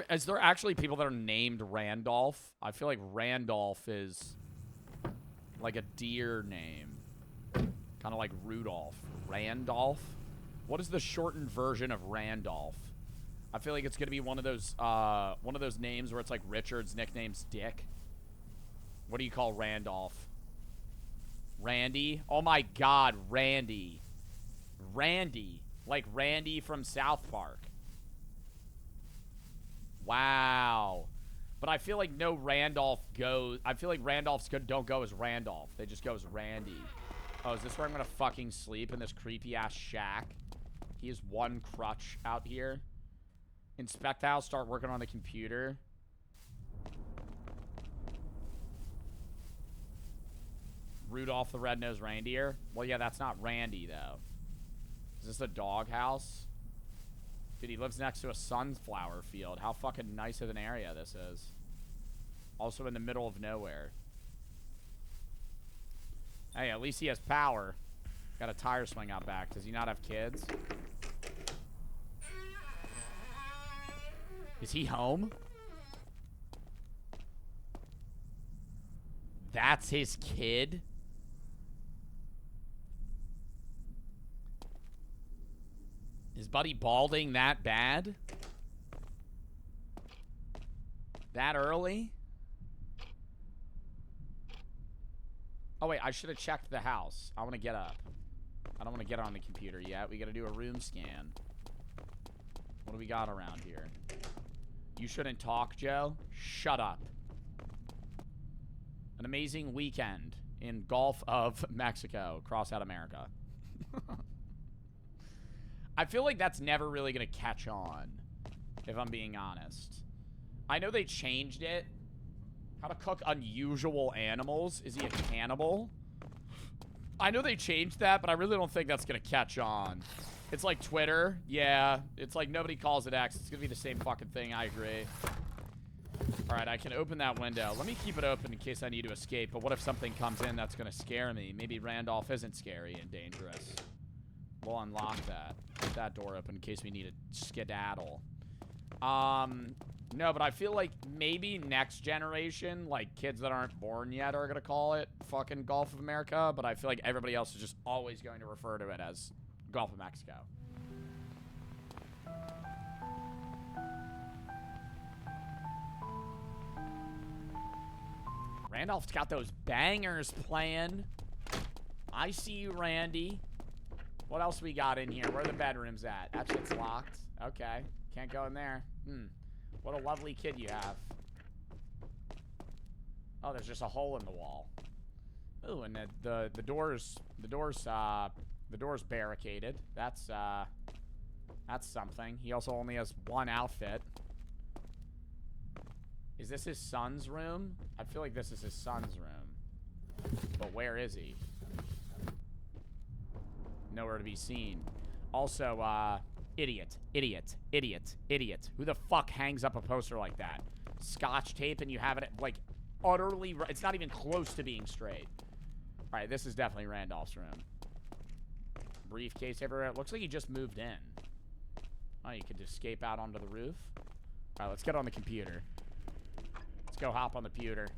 Is there actually people that are named Randolph? I feel like Randolph is like a deer name. Kind of like Rudolph. Randolph? What is the shortened version of Randolph? I feel like it's going to be one of those names where it's like Richard's nickname's Dick. What do you call Randolph? Randy? Oh my god, Randy. Randy. Like Randy from South Park. Wow. But I feel like no Randolph goes... I feel like Randolphs don't go as Randolph. They just go as Randy. Oh, is this where I'm gonna fucking sleep? In this creepy-ass shack? He has one crutch out here. Inspect the house, start working on the computer. Rudolph the Red-Nosed Reindeer? Well, yeah, that's not Randy, though. Is this a doghouse? Dude, he lives next to a sunflower field. How fucking nice of an area this is. Also in the middle of nowhere. Hey, at least he has power. Got a tire swing out back. Does he not have kids? Is he home? That's his kid? Is Buddy balding that bad? That early? Oh, wait. I should have checked the house. I want to get up. I don't want to get on the computer yet. We got to do a room scan. What do we got around here? You shouldn't talk, Joe. Shut up. An amazing weekend in Gulf of Mexico. Cross out America. I feel like that's never really going to catch on, if I'm being honest. I know they changed it. How to cook unusual animals. Is he a cannibal? I know they changed that, but I really don't think that's going to catch on. It's like Twitter. Yeah, it's like nobody calls it X. It's going to be the same fucking thing. I agree. All right, I can open that window. Let me keep it open in case I need to escape. But what if something comes in that's going to scare me? Maybe Randolph isn't scary and dangerous. We'll unlock that. Keep that door open in case we need to skedaddle. No, but I feel like maybe next generation, like kids that aren't born yet are going to call it fucking Gulf of America. But I feel like everybody else is just always going to refer to it as Gulf of Mexico. Randolph's got those bangers playing. I see you, Randy. What else we got in here? Where are the bedrooms at? That shit's locked. Okay. Can't go in there. What a lovely kid you have. Oh, there's just a hole in the wall. Ooh, and the door's barricaded. That's something. He also only has one outfit. Is this his son's room? I feel like this is his son's room. But where is he? Nowhere to be seen. Also, idiot. Who the fuck hangs up a poster like that? Scotch tape and you have it, like, utterly... It's not even close to being straight. Alright, this is definitely Randolph's room. Briefcase everywhere. It looks like he just moved in. Oh, you could escape out onto the roof. Alright, let's get on the computer. Let's go hop on the computer.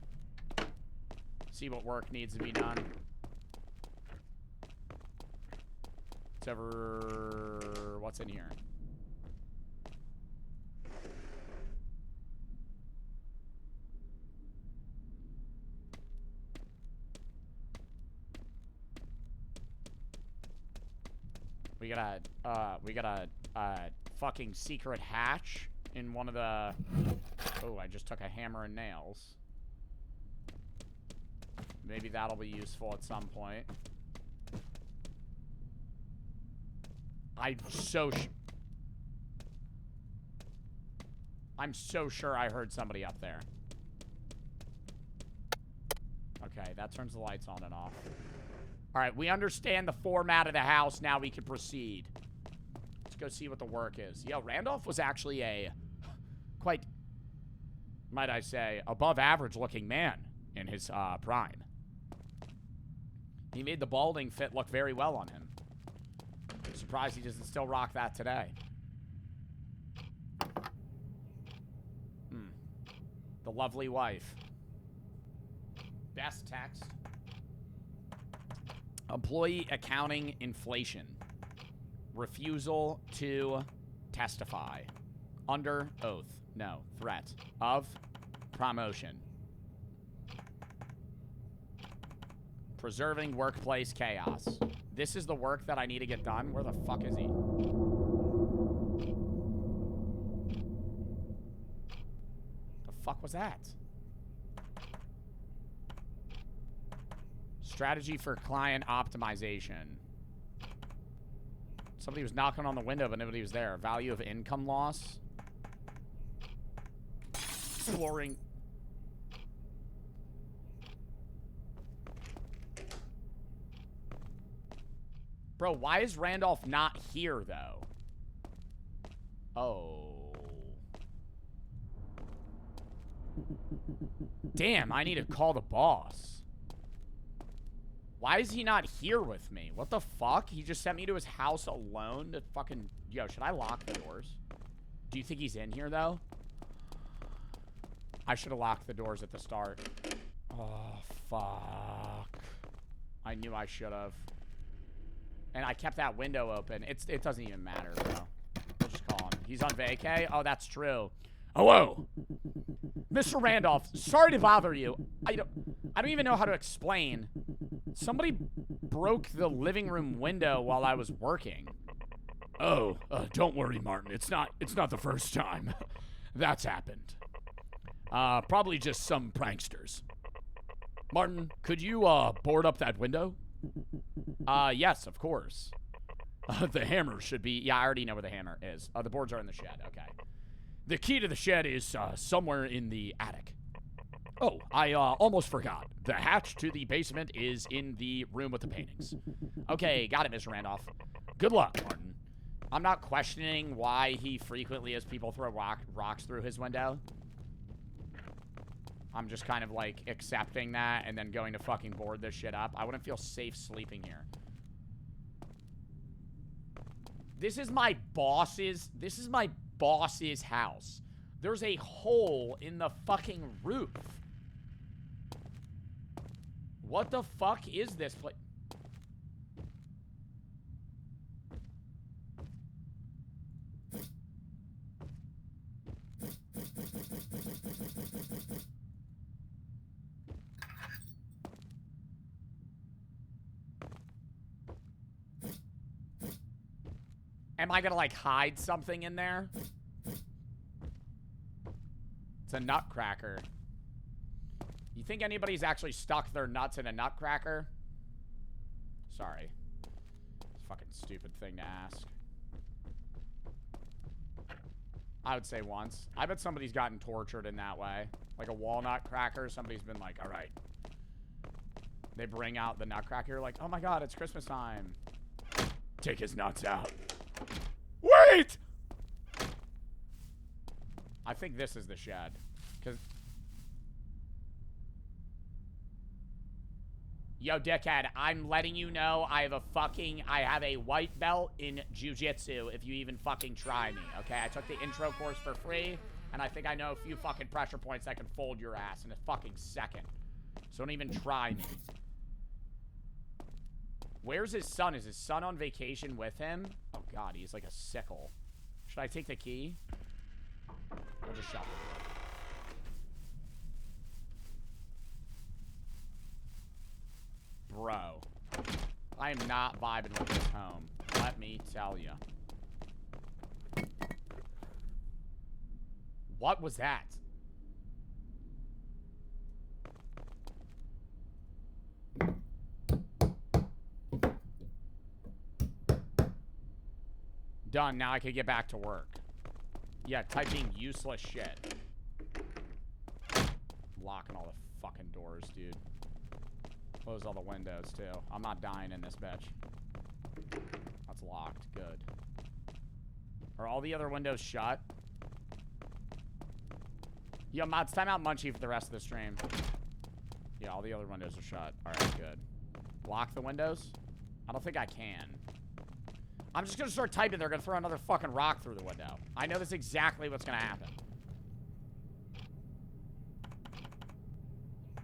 See what work needs to be done. What's in here? We got a fucking secret hatch in one of the... Oh, I just took a hammer and nails. Maybe that'll be useful at some point. I'm so sure I heard somebody up there. Okay, that turns the lights on and off. Alright, we understand the format of the house. Now we can proceed. Let's go see what the work is. Yo, Randolph was actually a quite, might I say, above average looking man in his prime. He made the balding fit look very well on him. I'm surprised he doesn't still rock that today. The lovely wife. Best text. Employee accounting inflation. Refusal to testify. Under oath. No. Threat of promotion. Preserving workplace chaos. This is the work that I need to get done. Where the fuck is he? The fuck was that? Strategy for client optimization. Somebody was knocking on the window, but nobody was there. Value of income loss. Exploring. Bro, why is Randolph not here, though? Oh. Damn, I need to call the boss. Why is he not here with me? What the fuck? He just sent me to his house alone to fucking... Yo, should I lock the doors? Do you think he's in here, though? I should have locked the doors at the start. Oh, fuck. I knew I should have. And I kept that window open. It doesn't even matter, bro. We'll just call him. He's on vacay? Oh, that's true. Hello. Mr. Randolph, sorry to bother you. I don't even know how to explain. Somebody broke the living room window while I was working. Oh, don't worry, Martin. It's not the first time that's happened. Probably just some pranksters. Martin, could you board up that window? Yes, of course. The hammer should be... Yeah, I already know where the hammer is. The boards are in the shed. Okay. The key to the shed is somewhere in the attic. Oh, I almost forgot. The hatch to the basement is in the room with the paintings. Okay, got it, Mr. Randolph. Good luck, Martin. I'm not questioning why he frequently has people throw rocks through his window. I'm just kind of, like, accepting that and then going to fucking board this shit up. I wouldn't feel safe sleeping here. This is my boss's house. There's a hole in the fucking roof. What the fuck is this place? Am I gonna, like, hide something in there? It's a nutcracker. You think anybody's actually stuck their nuts in a nutcracker? Sorry. It's a fucking stupid thing to ask. I would say once. I bet somebody's gotten tortured in that way. Like a walnut cracker, somebody's been like, all right. They bring out the nutcracker, like, oh my god, it's Christmas time. Take his nuts out. Wait! I think this is the shed. Because... Yo, dickhead, I'm letting you know I have a white belt in jiu-jitsu if you even fucking try me, okay? I took the intro course for free, and I think I know a few fucking pressure points that can fold your ass in a fucking second. So don't even try me. Where's his son? Is his son on vacation with him? Oh, God, he's like a sickle. Should I take the key? I'll just shut it. Bro, I am not vibing with this home. Let me tell you. What was that? Done. Now I can get back to work. Yeah, typing useless shit. Locking all the fucking doors, dude. Close all the windows, too. I'm not dying in this bitch. That's locked. Good. Are all the other windows shut? Yo, mods, time out Munchie for the rest of the stream. Yeah, all the other windows are shut. Alright, good. Lock the windows? I don't think I can. I'm just gonna start typing. They're gonna throw another fucking rock through the window. I know that's exactly what's gonna happen.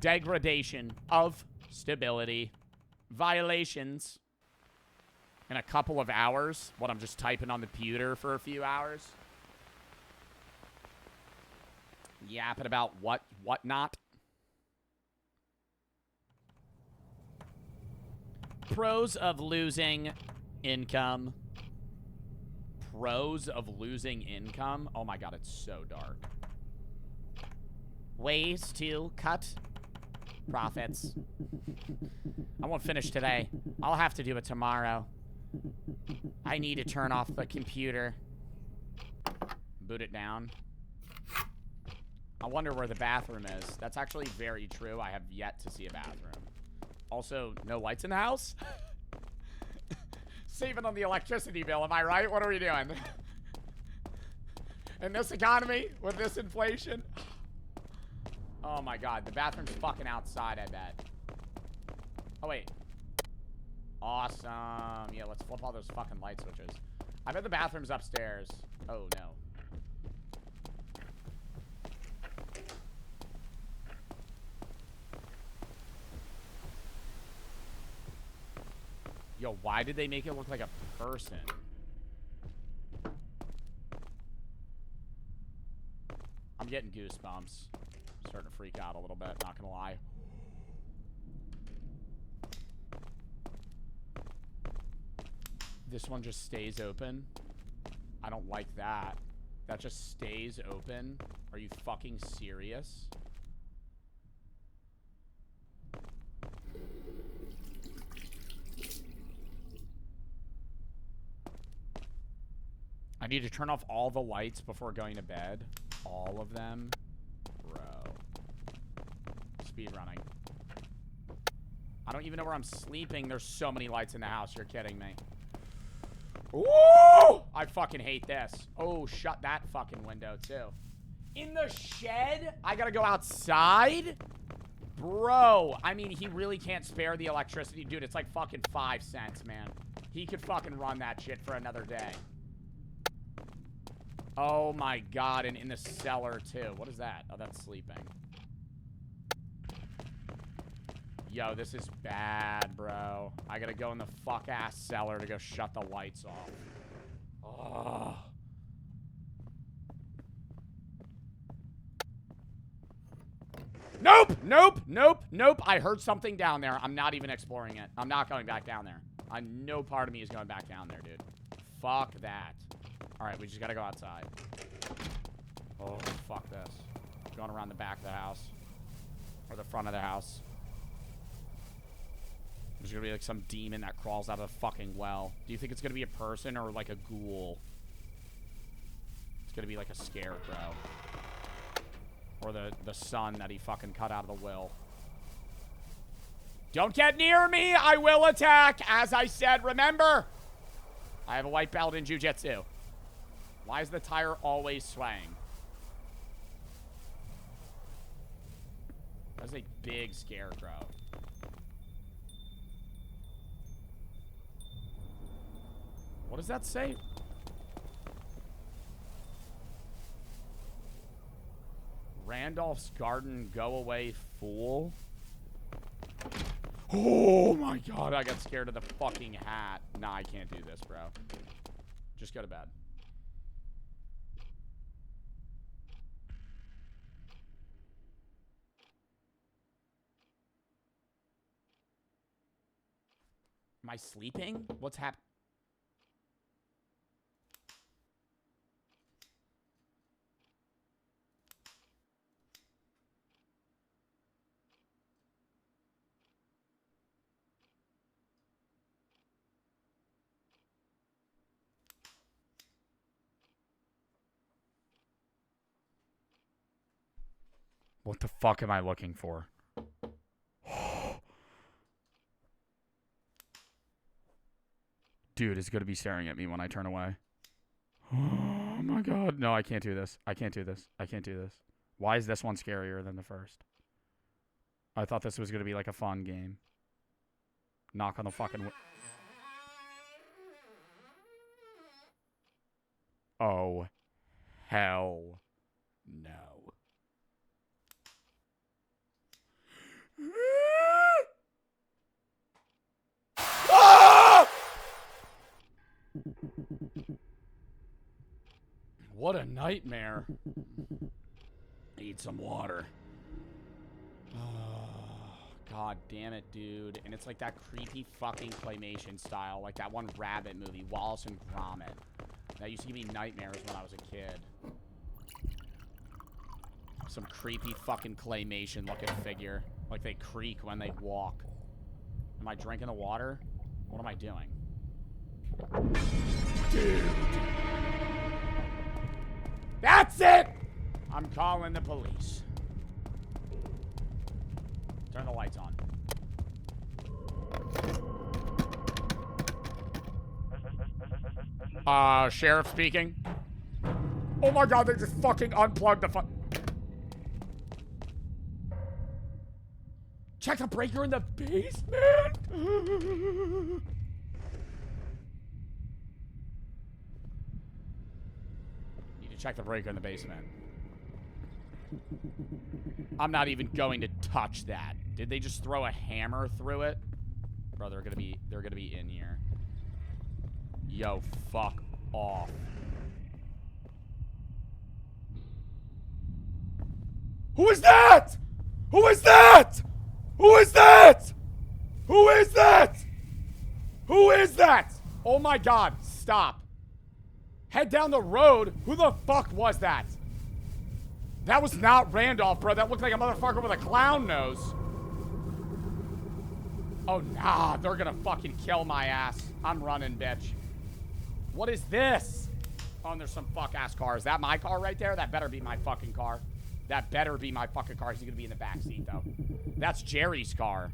Degradation of stability. Violations. In a couple of hours. What, I'm just typing on the computer for a few hours? Yapping about what not. Pros of losing income. Pros of losing income. Oh my god, it's so dark. Ways to cut profits. I won't finish today. I'll have to do it tomorrow. I need to turn off the computer. Boot it down. I wonder where the bathroom is. That's actually very true. I have yet to see a bathroom. Also, no lights in the house? Saving on the electricity bill, am I right? What are we doing? In this economy, with this inflation? Oh my god, the bathroom's fucking outside, I bet. Oh, wait. Awesome. Yeah, let's flip all those fucking light switches. I bet the bathroom's upstairs. Oh, no. Yo, why did they make it look like a person? I'm getting goosebumps. Starting to freak out a little bit, not gonna lie. This one just stays open. I don't like that. That just stays open. Are you fucking serious? I need to turn off all the lights before going to bed. All of them. Bro. Speed running. I don't even know where I'm sleeping. There's so many lights in the house. You're kidding me. Ooh! I fucking hate this. Oh, shut that fucking window, too. In the shed? I gotta go outside? Bro. I mean, he really can't spare the electricity. Dude, it's like fucking 5 cents, man. He could fucking run that shit for another day. Oh my god, and in the cellar too. What is that? Oh, that's sleeping. Yo, this is bad, bro. I gotta go in the fuck-ass cellar to go shut the lights off. Ugh. Nope! Nope! Nope! Nope! I heard something down there. I'm not even exploring it. I'm not going back down there. No part of me is going back down there, dude. fuck that. Alright, we just gotta go outside. Oh, fuck this. Going around the back of the house. Or the front of the house. There's gonna be like some demon that crawls out of the fucking well. Do you think it's gonna be a person or like a ghoul? It's gonna be like a scarecrow. Or the son that he fucking cut out of the will. Don't get near me! I will attack! As I said, remember! I have a white belt in jiu-jitsu. Why is the tire always swaying? That's a big scarecrow. What does that say? Randolph's Garden, go away, fool. Oh my god, I got scared of the fucking hat. Nah, I can't do this, bro. Just go to bed. Am I sleeping? What's happening? What the fuck am I looking for? Dude is going to be staring at me when I turn away. Oh my god. No, I can't do this. I can't do this. I can't do this. Why is this one scarier than the first? I thought this was going to be like a fun game. Knock on the fucking... Oh. Hell no. Ah! What a nightmare. Need some water. Oh, god damn it, dude. And it's like that creepy fucking claymation style, like that one Rabbit movie, Wallace and Gromit. That used to give me nightmares when I was a kid. Some creepy fucking claymation looking figure. Like they creak when they walk. Am I drinking the water? What am I doing? Dude. That's it! I'm calling the police. Turn the lights on. Sheriff speaking. Oh my god, they just fucking unplugged the Check the breaker in the basement? Need to check the breaker in the basement. I'm not even going to touch that. Did they just throw a hammer through it? Bro, they're gonna be in here. Yo, fuck off. Who is that? Who is that? Who is that? Who is that? Who is that? Oh my god, stop. Head down the road. Who the fuck was that? That was not Randolph, bro. That looked like a motherfucker with a clown nose. Oh, nah. They're gonna fucking kill my ass. I'm running, bitch. What is this? Oh, and there's some fuck-ass car. Is that my car right there? That better be my fucking car. That better be my fucking car. He's gonna be in the back seat, though. That's Jerry's car.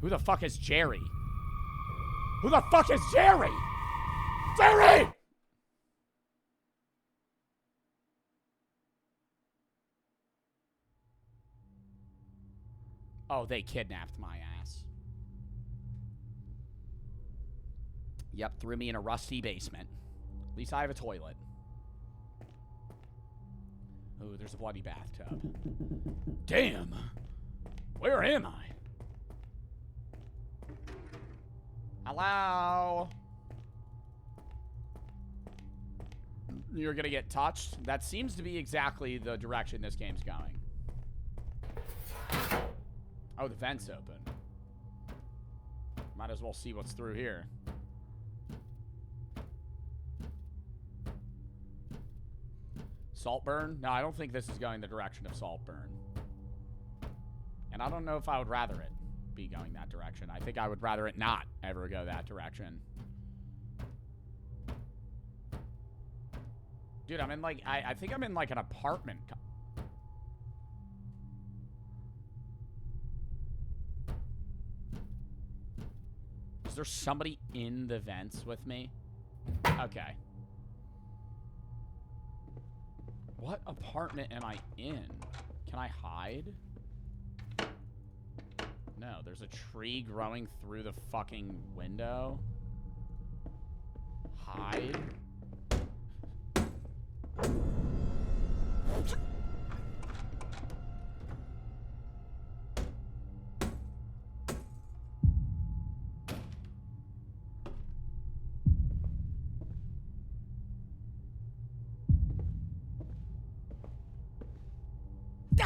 Who the fuck is Jerry? Who the fuck is Jerry? Jerry! Oh, they kidnapped my ass. Yep, threw me in a rusty basement. At least I have a toilet. Oh, there's a bloody bathtub. Damn! Where am I? Hello? You're gonna get touched? That seems to be exactly the direction this game's going. Oh, the vent's open. Might as well see what's through here. Saltburn? No, I don't think this is going the direction of Saltburn. And I don't know if I would rather it be going that direction. I think I would rather it not ever go that direction. Dude, I'm in like, I think I'm in like an apartment. Is there somebody in the vents with me? Okay. What apartment am I in? Can I hide? No, there's a tree growing through the fucking window. Hide.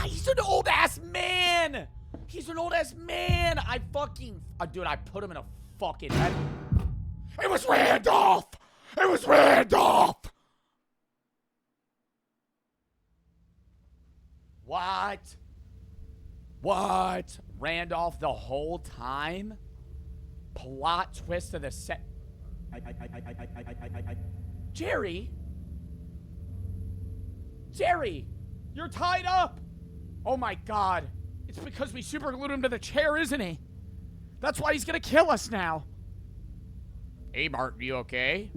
He's an old-ass man! He's an old-ass man! I fucking... dude, I put him in a fucking head. It was Randolph! It was Randolph! What? What? Randolph the whole time? Plot twist of the set... Jerry? Jerry! You're tied up! Oh my god. It's because we super glued him to the chair, isn't he? That's why he's gonna kill us now. Hey, Martin, you okay?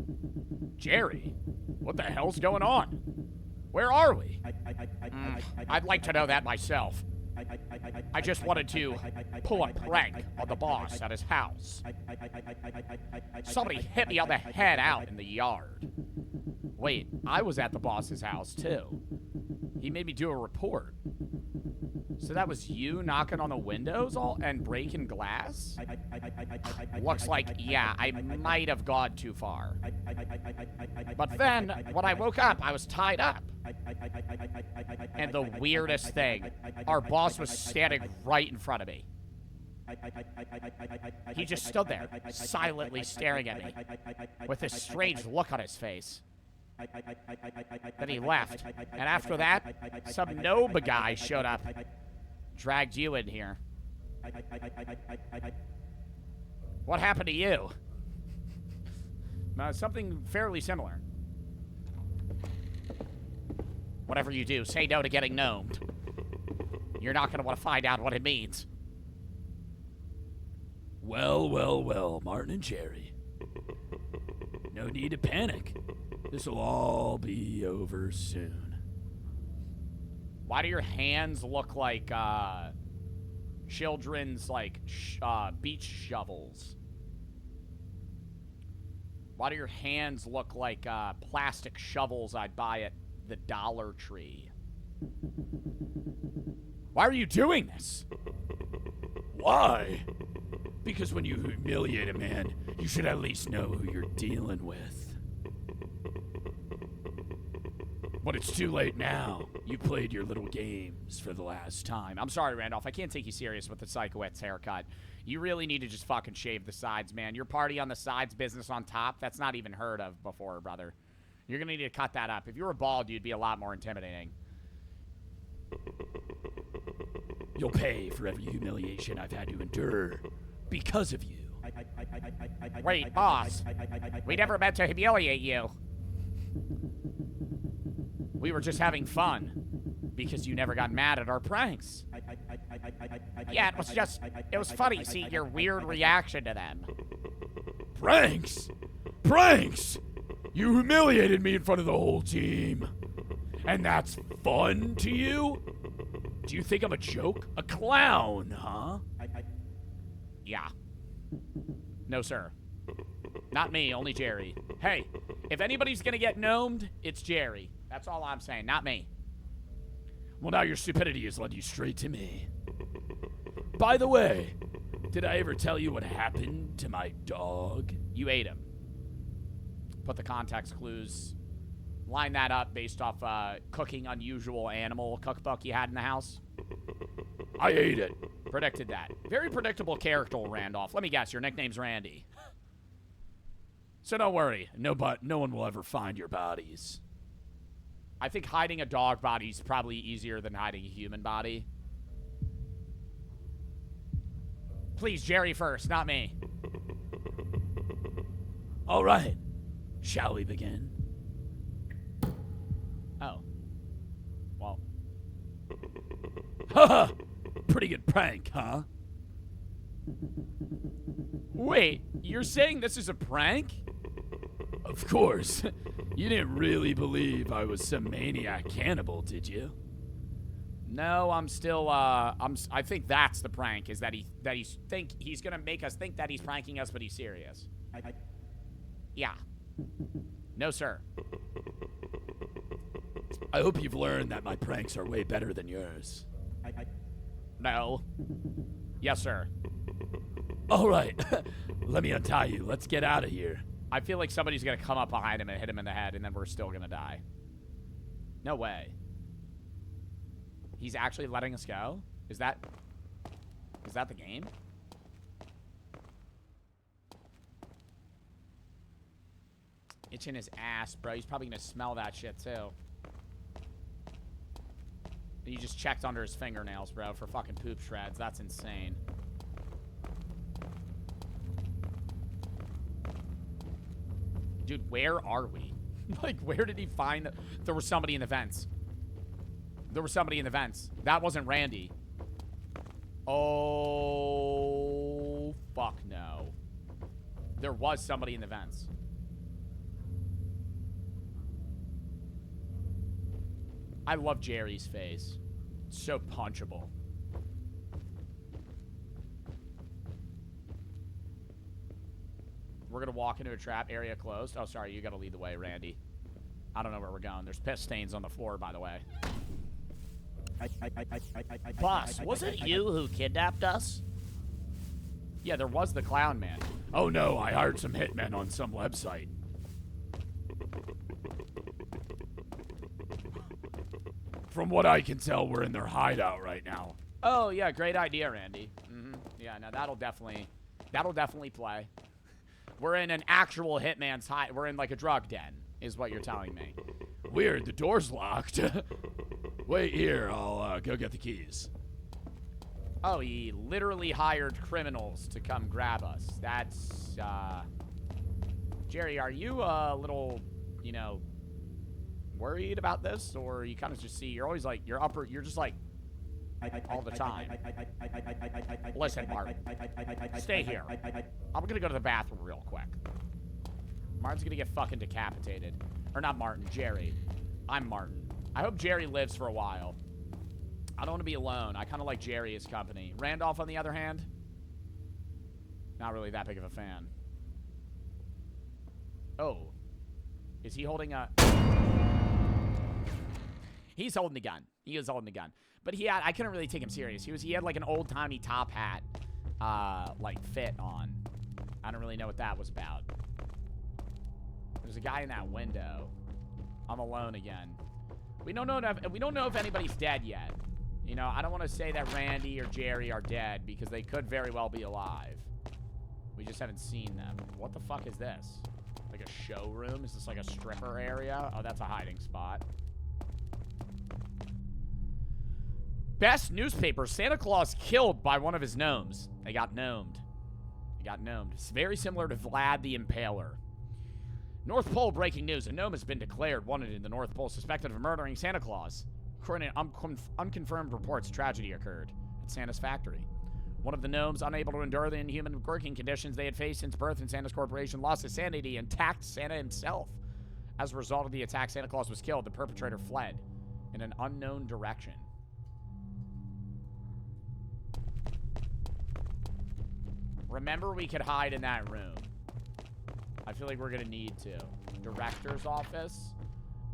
Jerry, what the hell's going on? Where are we? I'd like to know that myself. I just wanted to pull a prank on the boss at his house. Somebody hit me on the head out in the yard. Wait, I was at the boss's house, too. He made me do a report. So that was you knocking on the windows and breaking glass? Looks like, yeah, I might have gone too far. But then, when I woke up, I was tied up. And the weirdest thing, our boss was standing right in front of me. He just stood there, silently staring at me, with this strange look on his face. Then he left, and after that, some Noba guy showed up, dragged you in here. What happened to you? Something fairly similar. Whatever you do, say no to getting gnomed. You're not going to want to find out what it means. Well, well, well, Martin and Jerry. No need to panic. This'll all be over soon. Why do your hands look like, children's, like, beach shovels? Why do your hands look like, plastic shovels I'd buy at the Dollar Tree? Why are you doing this? Why? Because when you humiliate a man, you should at least know who you're dealing with. But it's too late now. You played your little games for the last time. I'm sorry, Randolph. I can't take you serious with the Psychoet's haircut. You really need to just fucking shave the sides, man. Your party on the sides, business on top, that's not even heard of before, brother. You're gonna need to cut that up. If you were bald, you'd be a lot more intimidating. You'll pay for every humiliation I've had to endure because of you. Wait, boss. We never meant to humiliate you. We were just having fun. Because you never got mad at our pranks. Yeah, it was funny seeing your weird reaction to them. Pranks? Pranks! You humiliated me in front of the whole team. And that's fun to you? Do you think I'm a joke? A clown, huh? Yeah. No, sir. Not me, only Jerry. Hey, if anybody's gonna get gnomed, it's Jerry. That's all I'm saying, not me. Well, now your stupidity has led you straight to me. By the way, did I ever tell you what happened to my dog? You ate him. Put the context clues. Line that up based off cooking unusual animal cookbook you had in the house. I ate it. Predicted that. Very predictable character, Randolph. Let me guess, your nickname's Randy. So don't worry, no one will ever find your bodies. I think hiding a dog body is probably easier than hiding a human body. Please, Jerry first, not me. All right. Shall we begin? Oh. Well. Haha! Pretty good prank, huh? Wait, you're saying this is a prank? Of course. You didn't really believe I was some maniac cannibal, did you? No, I'm still, I think that's the prank, is that he's gonna make us think that he's pranking us, but he's serious. Yeah. No, sir. I hope you've learned that my pranks are way better than yours. No. Yes, sir. All right. Let me untie you. Let's get out of here. I feel like somebody's gonna come up behind him and hit him in the head, and then we're still gonna die. No way. He's actually letting us go? Is that the game? Itching his ass, bro. He's probably gonna smell that shit, too. He just checked under his fingernails, bro, for fucking poop shreds. That's insane. Dude, where are we? Like, where did he find there was somebody in the vents. There was somebody in the vents. That wasn't Randy. Oh, fuck no. There was somebody in the vents. I love Jerry's face. It's so punchable. We're gonna walk into a trap. Area closed. Oh, sorry. You gotta lead the way, Randy. I don't know where we're going. There's piss stains on the floor, by the way. Boss, was it you who kidnapped us? Yeah, there was the clown man. Oh no, I hired some hitmen on some website. From what I can tell, we're in their hideout right now. Oh, yeah, great idea, Randy. Yeah, no, that'll definitely play. We're in an actual hitman's hide. We're in, like, a drug den, is what you're telling me. Weird, the door's locked. Wait here, I'll go get the keys. Oh, he literally hired criminals to come grab us. That's, Jerry, are you a little, you know, worried about this? Or you kind of just see, you're always like, you're just like, all the time. Listen, Martin, stay here. I'm gonna go to the bathroom real quick. Martin's gonna get fucking decapitated. Or not Martin, Jerry. I'm Martin. I hope Jerry lives for a while. I don't want to be alone. I kind of like Jerry as company. Randolph, on the other hand, not really that big of a fan. Oh. Is he holding a... He's holding the gun. He is holding the gun. But I couldn't really take him serious. He had like an old-timey top hat, like, fit on. I don't really know what that was about. There's a guy in that window. I'm alone again. We don't know if anybody's dead yet. You know, I don't want to say that Randy or Jerry are dead because they could very well be alive. We just haven't seen them. What the fuck is this? Like a showroom? Is this like a stripper area? Oh, that's a hiding spot. Best newspaper. Santa Claus killed by one of his gnomes. They got gnomed. It's very similar to Vlad the Impaler. North Pole breaking news. A gnome has been declared wanted in the North Pole, suspected of murdering Santa Claus. According to unconfirmed reports, tragedy occurred at Santa's factory. One of the gnomes, unable to endure the inhuman working conditions they had faced since birth in Santa's corporation, lost his sanity and attacked Santa himself. As a result of the attack, Santa Claus was killed. The perpetrator fled in an unknown direction. Remember, we could hide in that room. I feel like we're gonna need to. Director's office.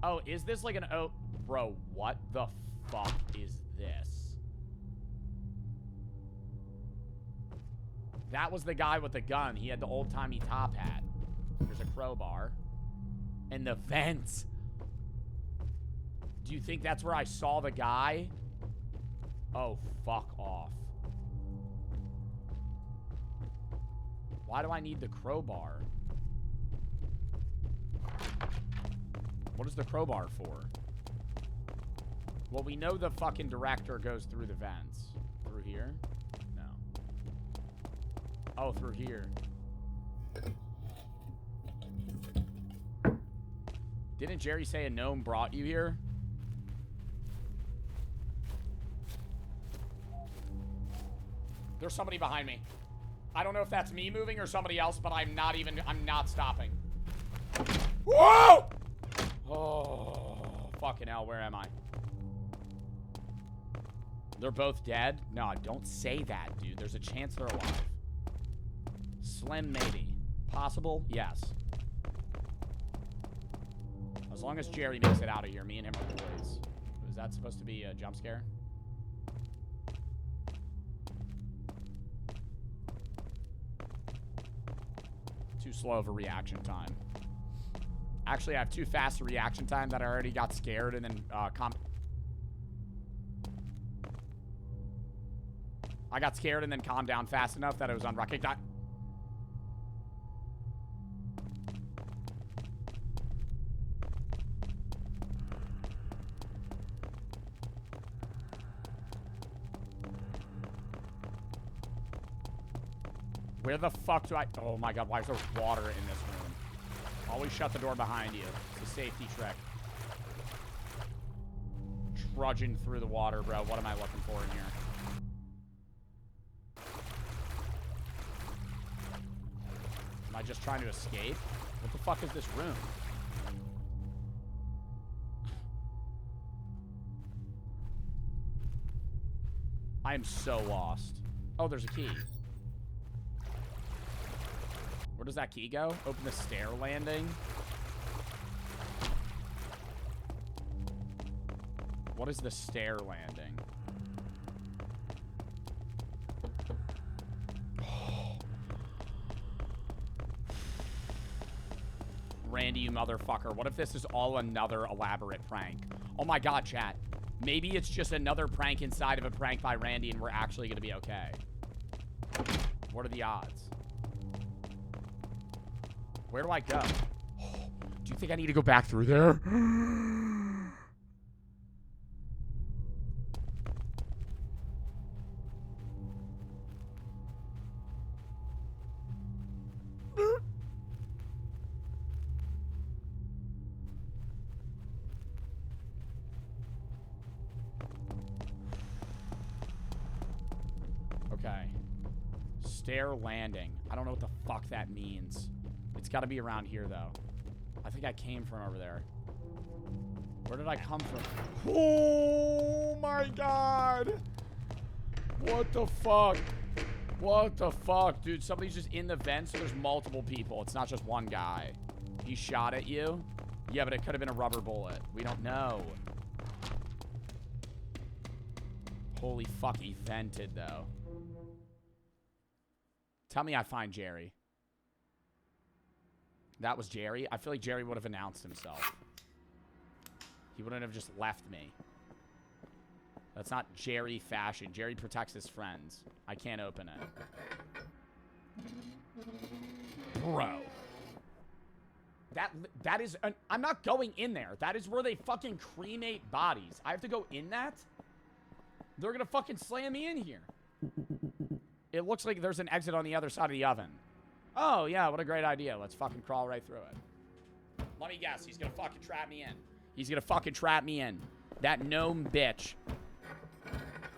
Oh, is this like an... Oh, bro, what the fuck is this? That was the guy with the gun. He had the old-timey top hat. There's a crowbar. And the vents. Do you think that's where I saw the guy? Oh, fuck off. Why do I need the crowbar? What is the crowbar for? Well, we know the fucking director goes through the vents. Through here? No. Oh, through here. Didn't Jerry say a gnome brought you here? There's somebody behind me. I don't know if that's me moving or somebody else, but I'm not stopping. Whoa! Oh, fucking hell, where am I? They're both dead? No, don't say that, dude. There's a chance they're alive. Slim, maybe. Possible? Yes. As long as Jerry makes it out of here, me and him are boys. Is that supposed to be a jump scare? Too slow of a reaction time. Actually, I have too fast a reaction time that I already got scared and then I got scared and then calmed down fast enough that it was unrecognized. Where the fuck do I... Oh my god, why is there water in this room? Always shut the door behind you. It's a safety trick. Trudging through the water, bro. What am I looking for in here? Am I just trying to escape? What the fuck is this room? I am so lost. Oh, there's a key. Where does that key go? Open the stair landing. What is the stair landing? Randy, you motherfucker. What if this is all another elaborate prank? Oh my god, chat. Maybe it's just another prank inside of a prank by Randy and we're actually gonna be okay. What are the odds? Where do I go? Do you think I need to go back through there? Okay. Stair landing. I don't know what the fuck that means. It's got to be around here, though. I think I came from over there. Where did I come from? Oh, my God. What the fuck? What the fuck? Dude, somebody's just in the vent, so there's multiple people. It's not just one guy. He shot at you? Yeah, but it could have been a rubber bullet. We don't know. Holy fuck, he vented, though. Tell me I find Jerry. That was Jerry? I feel like Jerry would have announced himself. He wouldn't have just left me. That's not Jerry fashion. Jerry protects his friends. I can't open it. Bro. That is... I'm not going in there. That is where they fucking cremate bodies. I have to go in that? They're gonna fucking slam me in here. It looks like there's an exit on the other side of the oven. Oh, yeah, what a great idea. Let's fucking crawl right through it. Let me guess. He's gonna fucking trap me in. He's gonna fucking trap me in. That gnome bitch.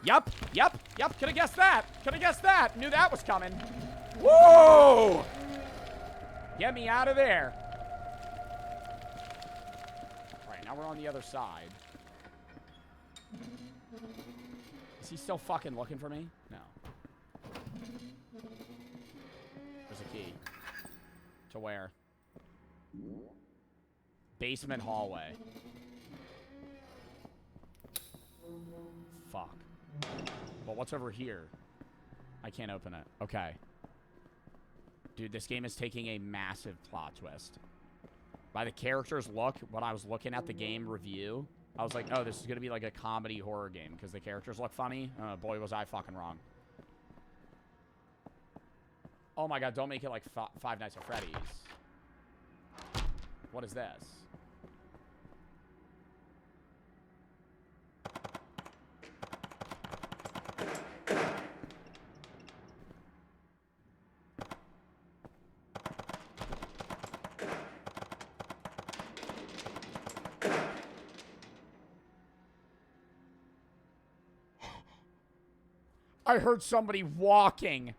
Yup. Could've guessed that. Knew that was coming. Whoa! Get me out of there. All right, now we're on the other side. Is he still fucking looking for me? No. There's a key. To where? Basement hallway. Fuck. But what's over here? I can't open it. Okay. Dude, this game is taking a massive plot twist. By the character's look, when I was looking at the game review, I was like, oh, this is going to be like a comedy horror game because the characters look funny. Boy, was I fucking wrong. Oh my god, don't make it like Five Nights at Freddy's. What is this? I heard somebody walking.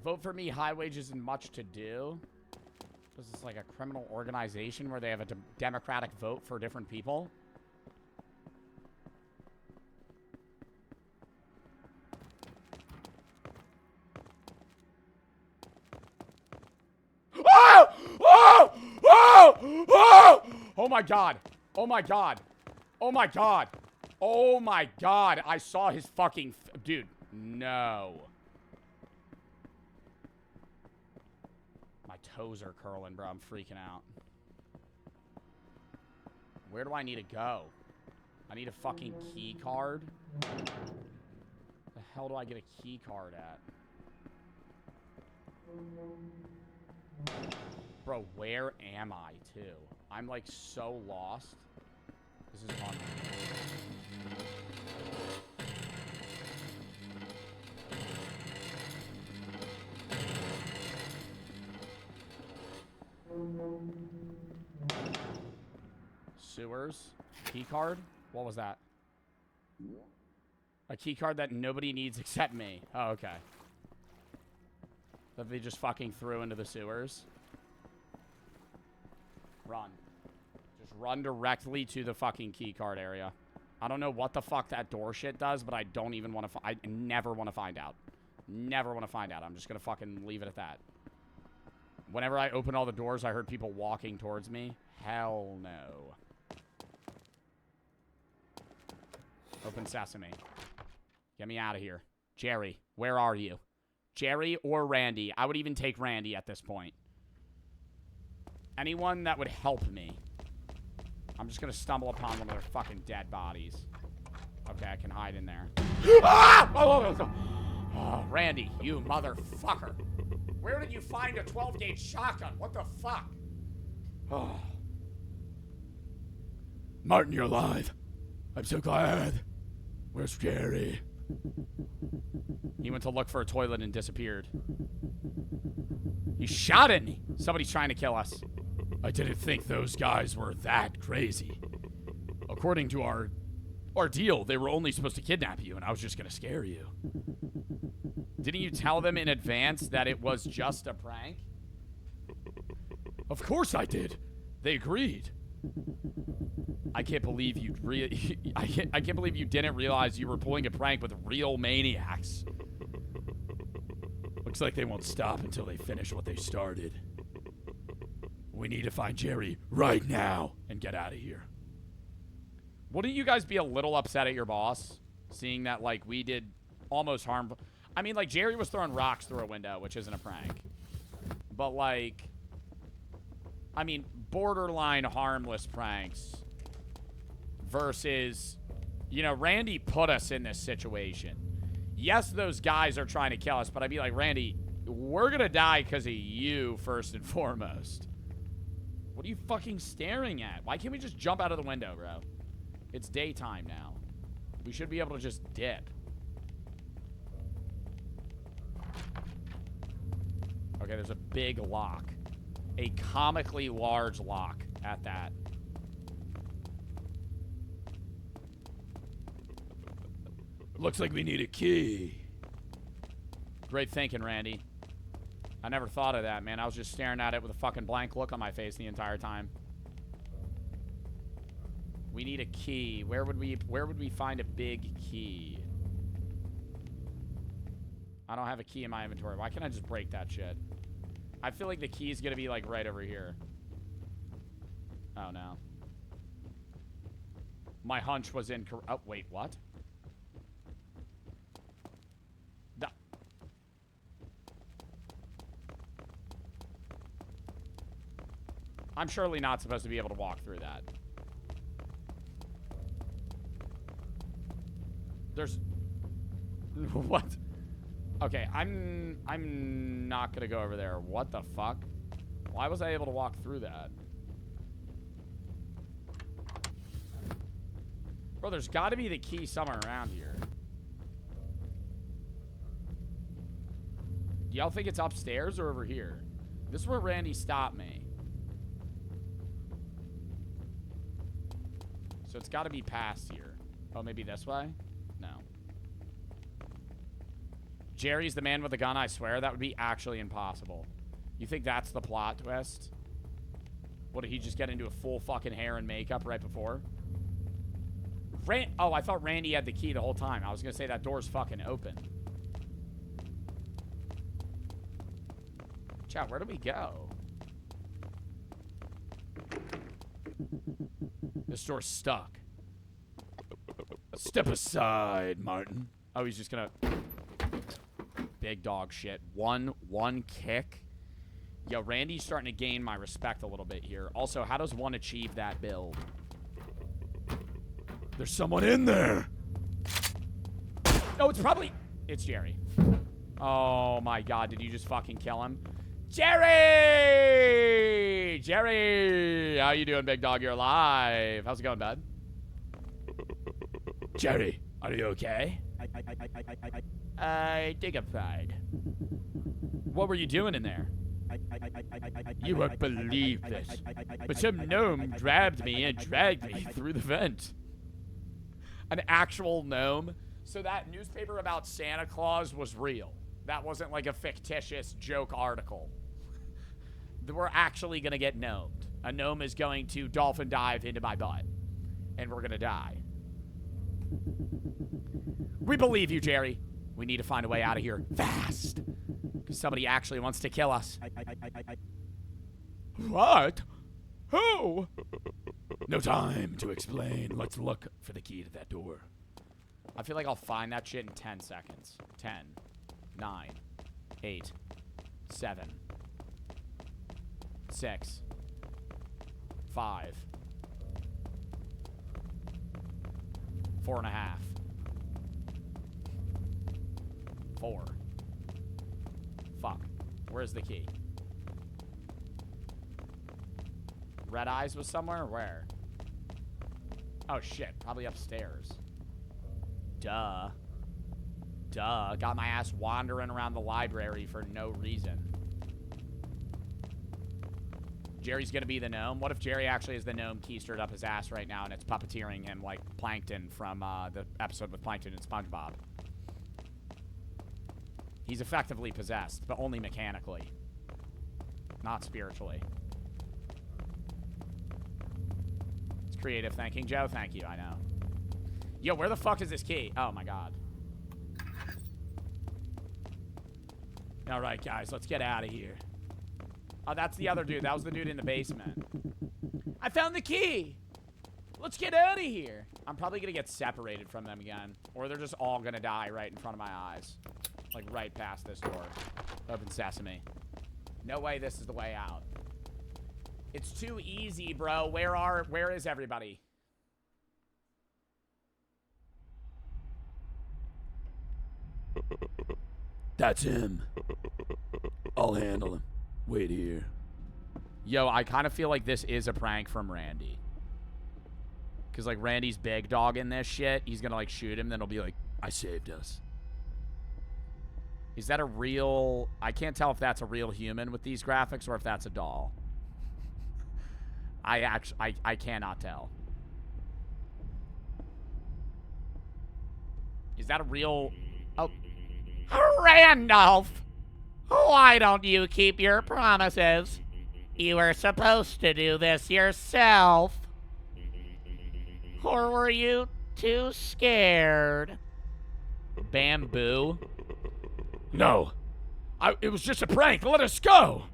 Vote for me, high wages and much to do. This is like a criminal organization where they have a democratic vote for different people. Oh! Oh! Oh! Oh! Oh my god. Oh my god. Oh my god. Oh my god. I saw his fucking... Dude, no. My toes are curling, bro. I'm freaking out. Where do I need to go? I need a fucking key card? The hell do I get a key card at? Bro, where am I, too? I'm, like, so lost. This is fun. Sewers. Key card? What was that? A key card that nobody needs except me. Oh, okay. That they just fucking threw into the sewers. Run. Just run directly to the fucking key card area. I don't know what the fuck that door shit does, but I don't even want to... I never want to find out. Never want to find out. I'm just going to fucking leave it at that. Whenever I opened all the doors, I heard people walking towards me. Hell no. Open sesame. Get me out of here. Jerry, where are you? Jerry or Randy? I would even take Randy at this point. Anyone that would help me. I'm just going to stumble upon one of their fucking dead bodies. Okay, I can hide in there. Ah! Oh, Randy, you motherfucker. Where did you find a 12-gauge shotgun? What the fuck? Oh. Martin, you're alive. I'm so glad. Where's Jerry? He went to look for a toilet and disappeared. He shot at me. Somebody's trying to kill us. I didn't think those guys were that crazy. According to our deal, they were only supposed to kidnap you, and I was just going to scare you. Didn't you tell them in advance that it was just a prank? Of course I did. They agreed. I can't believe you I can't believe you didn't realize you were pulling a prank with real maniacs. Looks like they won't stop until they finish what they started. We need to find Jerry right now and get out of here. Wouldn't you guys be a little upset at your boss? Seeing that, like, we did almost harmful... I mean, like, Jerry was throwing rocks through a window, which isn't a prank. But, like... I mean, borderline harmless pranks. Versus... You know, Randy put us in this situation. Yes, those guys are trying to kill us, but I'd be like, Randy, we're gonna die because of you, first and foremost. What are you fucking staring at? Why can't we just jump out of the window, bro? It's daytime now. We should be able to just dip. Okay, there's a big lock. A comically large lock at that. Looks like we need a key. Great thinking, Randy. I never thought of that, man. I was just staring at it with a fucking blank look on my face the entire time. We need a key. Where would we find a big key? I don't have a key in my inventory. Why can't I just break that shit? I feel like the key is gonna be like right over here. Oh no. My hunch was incorrect. Oh wait, what? I'm surely not supposed to be able to walk through that. There's... What? Okay, I'm not gonna go over there. What the fuck? Why was I able to walk through that? Bro, there's got to be the key somewhere around here. Do y'all think it's upstairs or over here? This is where Randy stopped me. So it's got to be past here. Oh, maybe this way? No. Jerry's the man with the gun, I swear. That would be actually impossible. You think that's the plot twist? What, did he just get into a full fucking hair and makeup right before? Oh, I thought Randy had the key the whole time. I was going to say that door's fucking open. Chat, where do we go? This door's stuck. Step aside, Martin. Oh, he's just gonna... Big dog shit. One kick. Yo, Randy's starting to gain my respect a little bit here. Also, how does one achieve that build? There's someone in there. No, it's probably... It's Jerry. Oh my god, did you just fucking kill him? Jerry! Jerry! How you doing, big dog? You're alive. How's it going, bud? Jerry, are you okay? I think I'm fine. What were you doing in there? You won't believe this, but some gnome grabbed me and dragged me through the vent. An actual gnome? So that newspaper about Santa Claus was real. That wasn't like a fictitious joke article. We're actually going to get gnomed. A gnome is going to dolphin dive into my butt. And we're going to die. We believe you, Jerry. We need to find a way out of here fast. Because somebody actually wants to kill us. What? Who? No time to explain. Let's look for the key to that door. I feel like I'll find that shit in 10 seconds. 10, 9, 8, 7, 6, 5, 4.5, 4. Fuck. Where's the key? Red Eyes was somewhere? Where? Oh shit, probably upstairs. Duh. Duh. Got my ass wandering around the library for no reason. Jerry's gonna be the gnome. What if Jerry actually is the gnome keistered up his ass right now and it's puppeteering him like Plankton from the episode with Plankton and SpongeBob? He's effectively possessed, but only mechanically. Not spiritually. It's creative thinking, Joe. Thank you, I know. Yo, where the fuck is this key? Oh my god. Alright, guys, let's get out of here. Oh, that's the other dude. That was the dude in the basement. I found the key! Let's get out of here! I'm probably gonna get separated from them again. Or they're just all gonna die right in front of my eyes. Like, right past this door. Open sesame. No way this is the way out. It's too easy, bro. Where is everybody? That's him. I'll handle him. Wait here. Yo, I kind of feel like this is a prank from Randy. Because, like, Randy's big dog in this shit. He's gonna, like, shoot him, then he'll be like, I saved us. Is that a real... I can't tell if that's a real human with these graphics or if that's a doll. I cannot tell. Is that a real... Oh. Randolph! Why don't you keep your promises? You were supposed to do this yourself. Or were you too scared? Bamboo? No. It was just a prank. Let us go.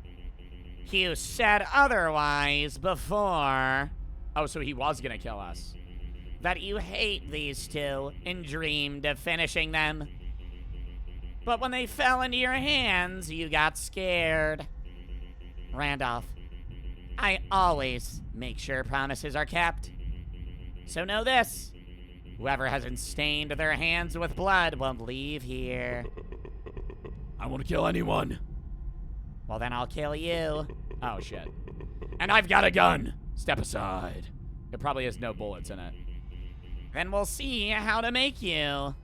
You said otherwise before. Oh, so he was gonna kill us. That you hate these two and dreamed of finishing them. But when they fell into your hands, you got scared. Randolph, I always make sure promises are kept. So know this. Whoever hasn't stained their hands with blood won't leave here. I won't kill anyone. Well, then I'll kill you. Oh, shit. And I've got a gun. Step aside. It probably has no bullets in it. Then we'll see how to make you.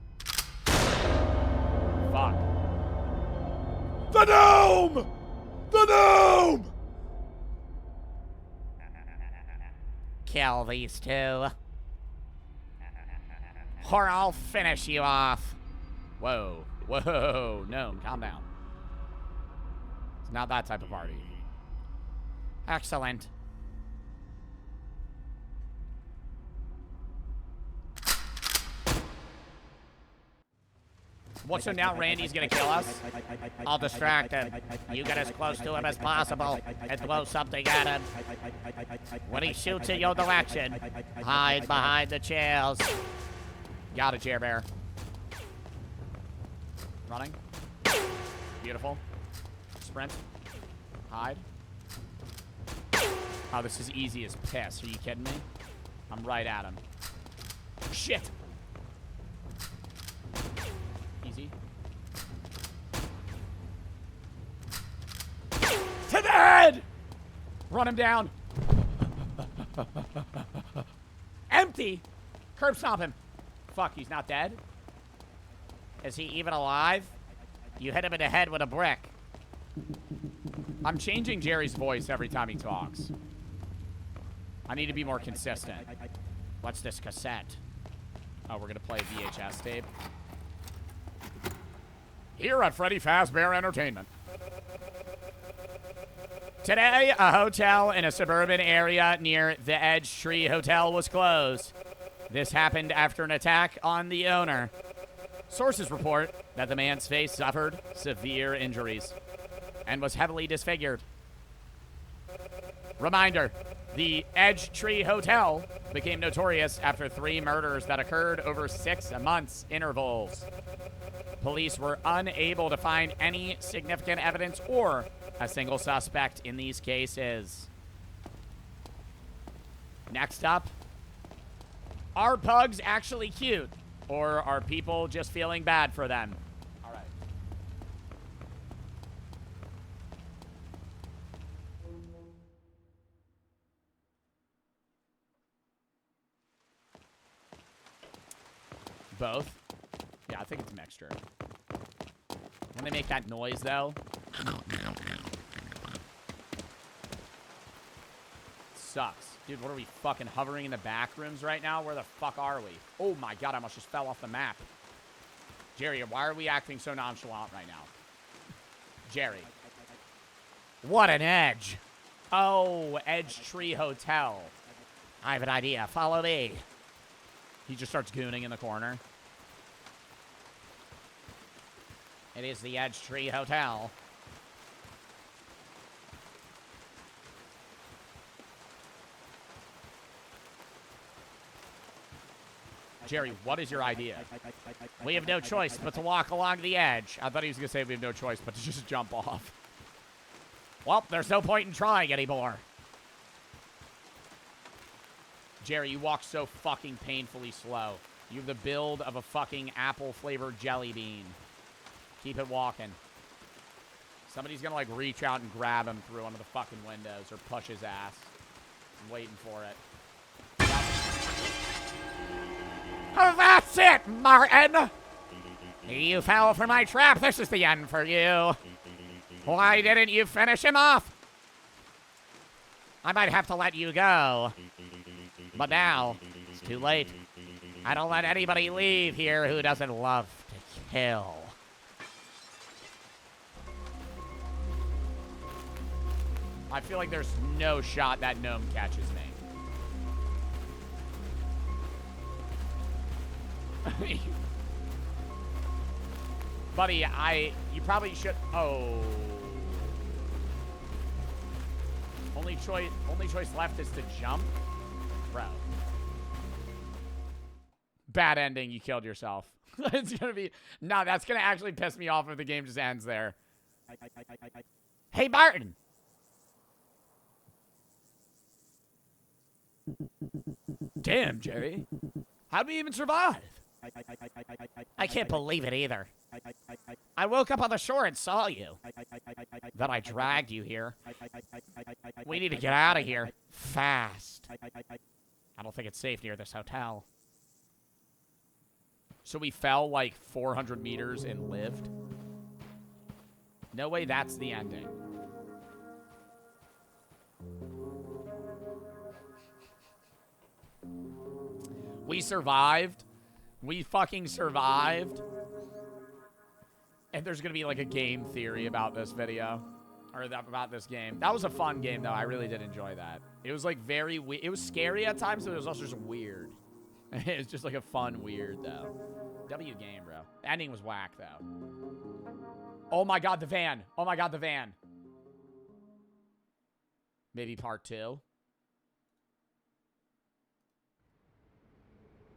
Fuck. The gnome! The gnome! Kill these two. Or I'll finish you off. Whoa. Whoa. Gnome, calm down. It's not that type of party. Excellent. What, so now Randy's gonna kill us? I'll distract him. You get as close to him as possible and throw something at him. When he shoots in your direction, hide behind the chairs. Got it, Chair Bear. Running. Beautiful. Sprint. Hide. Oh, this is easy as piss. Are you kidding me? I'm right at him. Shit! Easy. To the head! Run him down. Empty! Curb stomp him. Fuck, he's not dead? Is he even alive? You hit him in the head with a brick. I'm changing Jerry's voice every time he talks. I need to be more consistent. What's this cassette? Oh, we're gonna play VHS tape. Here at Freddy Fazbear Entertainment. Today, a hotel in a suburban area near the Edge Tree Hotel was closed. This happened after an attack on the owner. Sources report that the man's face suffered severe injuries and was heavily disfigured. Reminder, the Edge Tree Hotel became notorious after 3 murders that occurred over 6 months intervals. Police were unable to find any significant evidence or a single suspect in these cases. Next up, are pugs actually cute? Or are people just feeling bad for them? All right. Both? Yeah, I think it's a mixture. When they make that noise, though. Sucks. Dude, what are we, fucking hovering in the back rooms right now? Where the fuck are we? Oh my god, I almost just fell off the map. Jerry, why are we acting so nonchalant right now? Jerry. What an edge. Oh, Edge Tree Hotel. I have an idea. Follow me. He just starts gooning in the corner. It is the Edge Tree Hotel. Jerry, what is your idea? We have no choice but to walk along the edge. I thought he was going to say we have no choice but to just jump off. Well, there's no point in trying anymore. Jerry, you walk so fucking painfully slow. You have the build of a fucking apple-flavored jelly bean. Keep it walking. Somebody's going to, like, reach out and grab him through one of the fucking windows or push his ass. I'm waiting for it. Oh, that's it, Martin! You fell for my trap. This is the end for you. Why didn't you finish him off? I might have to let you go. But now, it's too late. I don't let anybody leave here who doesn't love to kill. I feel like there's no shot that gnome catches me. Buddy, you probably should. Oh. Only choice left is to jump? Bro. Bad ending, you killed yourself. It's gonna be. No, that's gonna actually piss me off if the game just ends there. Hey, Barton! Damn, Jerry. How'd we even survive? I can't believe it either. I woke up on the shore and saw you. Then I dragged you here. We need to get out of here. Fast. I don't think it's safe near this hotel. So we fell like 400 meters and lived. No way that's the ending. We survived. We fucking survived. And there's gonna be like a game theory about this video. Or about this game. That was a fun game though. I really did enjoy that. It was like very it was scary at times, but it was also just weird. It was just like a fun weird though. W game, bro. The ending was whack though. Oh my god, the van. Oh my god, the van. Maybe part 2.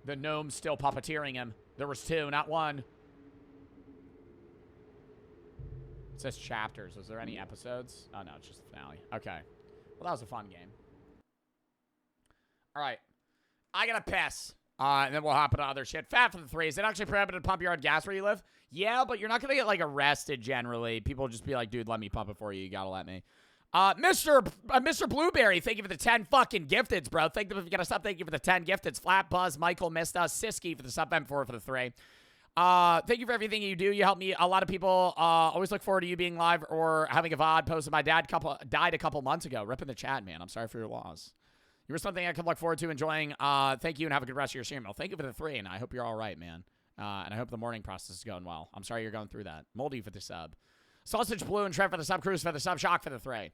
The gnome's still puppeteering him. There was 2, not 1. It says chapters. Was there any episodes? Oh, no, it's just the finale. Okay. Well, that was a fun game. All right. I gotta piss. And then we'll hop into other shit. Fat for the 3. Is it actually prohibited to pump your own gas where you live? Yeah, but you're not gonna get, like, arrested generally. People will just be like, dude, let me pump it for you. You gotta let me. Mr. Blueberry, thank you for the 10 fucking gifteds, bro. Thank you if you got a sub. Thank you for the 10 gifteds. Flat Buzz, Michael missed us. Siski for the sub. M4 for the 3. Thank you for everything you do. You help me. A lot of people always look forward to you being live or having a VOD posted. My dad died a couple months ago. Rip in the chat, man. I'm sorry for your loss. You were something I could look forward to enjoying. Thank you and have a good rest of your stream. Well, thank you for the 3, and I hope you're all right, man. And I hope the morning process is going well. I'm sorry you're going through that. Moldy for the sub. Sausage Blue and Trev for the sub. Cruz for the sub. Shock for the 3.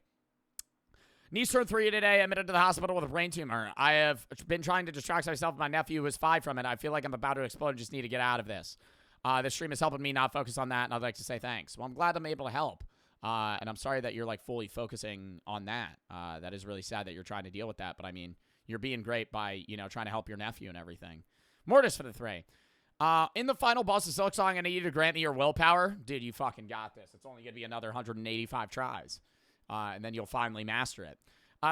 Knees turned 3 today. Admitted to the hospital with a brain tumor. I have been trying to distract myself with my nephew who is 5 from it. I feel like I'm about to explode and just need to get out of this. This stream is helping me not focus on that, and I'd like to say thanks. Well, I'm glad I'm able to help. And I'm sorry that you're, like, fully focusing on that. That is really sad that you're trying to deal with that. But, I mean, you're being great by, you know, trying to help your nephew and everything. Mortis for the 3. In the final boss of Silk Song, I need you to grant me your willpower. Dude, you fucking got this. It's only going to be another 185 tries. And then you'll finally master it.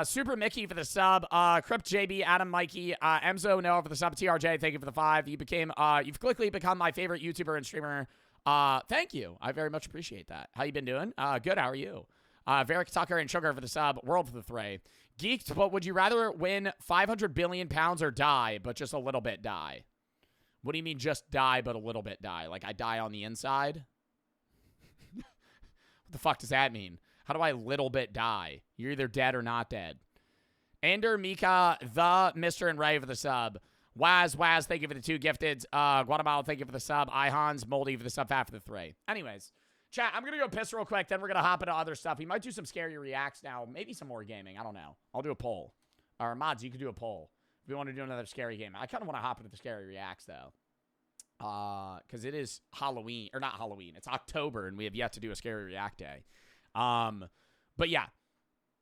Super Mickey for the sub. Crypt JB, Adam Mikey, Emzo Noah for the sub. TRJ, thank you for the 5. You've quickly become my favorite YouTuber and streamer. Thank you. I very much appreciate that. How you been doing? Good. How are you? Varric Tucker and Sugar for the sub. World for the 3. Geeked, but would you rather win 500 billion pounds or die, but just a little bit die? What do you mean just die, but a little bit die? Like I die on the inside? What the fuck does that mean? How do I little bit die? You're either dead or not dead. Ander, Mika, the Mr. and Ray for the sub. Waz, thank you for the 2 gifteds. Guatemala, thank you for the sub. Ihans, Moldy for the sub. Fat for the 3. Anyways, chat, I'm going to go piss real quick. Then we're going to hop into other stuff. We might do some scary reacts now. Maybe some more gaming. I don't know. I'll do a poll. Or mods, you could do a poll. If we want to do another scary game. I kind of want to hop into the scary reacts, though. Because it is Halloween. Or not Halloween. It's October, and we have yet to do a scary react day. But yeah,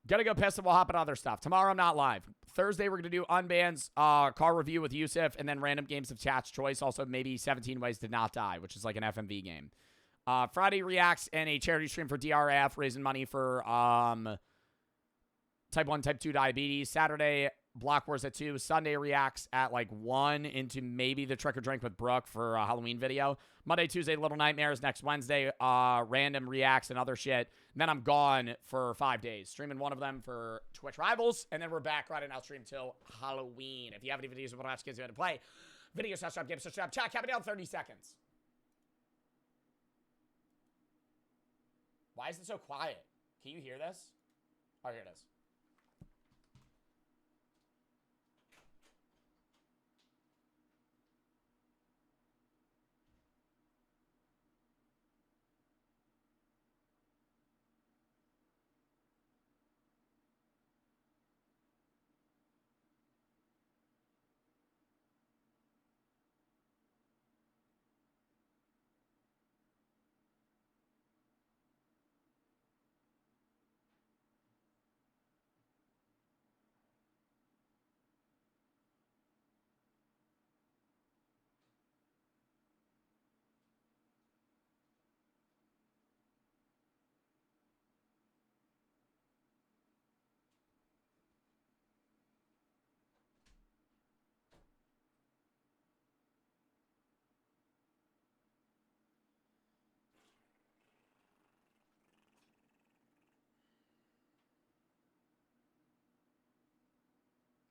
gotta go piss and we'll hop on other stuff. Tomorrow I'm not live. Thursday we're gonna do Unbans, car review with Yusuf, and then random games of chat's choice. Also maybe 17 Ways to Not Die, which is like an FMV game. Friday reacts and a charity stream for DRF, raising money for type 1, type 2 diabetes. Saturday, Block Wars at 2. Sunday reacts at like 1 into maybe the Trick or Drink with Brooke for a Halloween video. Monday, Tuesday, Little Nightmares. Next Wednesday, random reacts and other shit. And then I'm gone for 5 days. Streaming one of them for Twitch Rivals. And then we're back right now stream till Halloween. If you have any videos of what else kids you to play, video subscribe, game subscribe, chat, cap it down 30 seconds. Why is it so quiet? Can you hear this? Oh, here it is.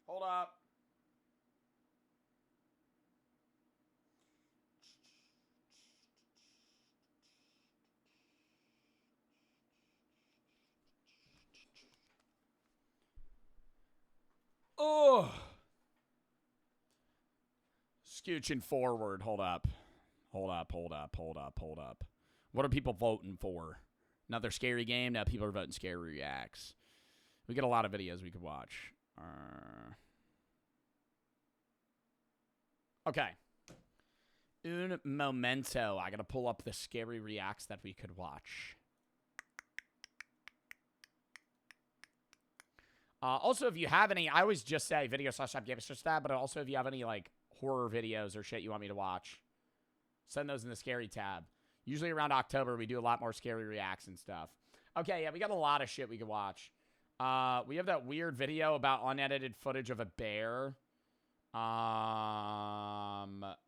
Hold up. Oh. Scooching forward. Hold up. Hold up. What are people voting for? Another scary game? Now people are voting scary reacts. We get a lot of videos we could watch. Okay. Un momento. I gotta pull up the scary reacts that we could watch. Also, if you have any, I always just say video/game/stab, but also if you have any, like, horror videos or shit you want me to watch, send those in the scary tab. Usually around October, we do a lot more scary reacts and stuff. Okay, yeah, we got a lot of shit we could watch. We have that weird video about unedited footage of a bear.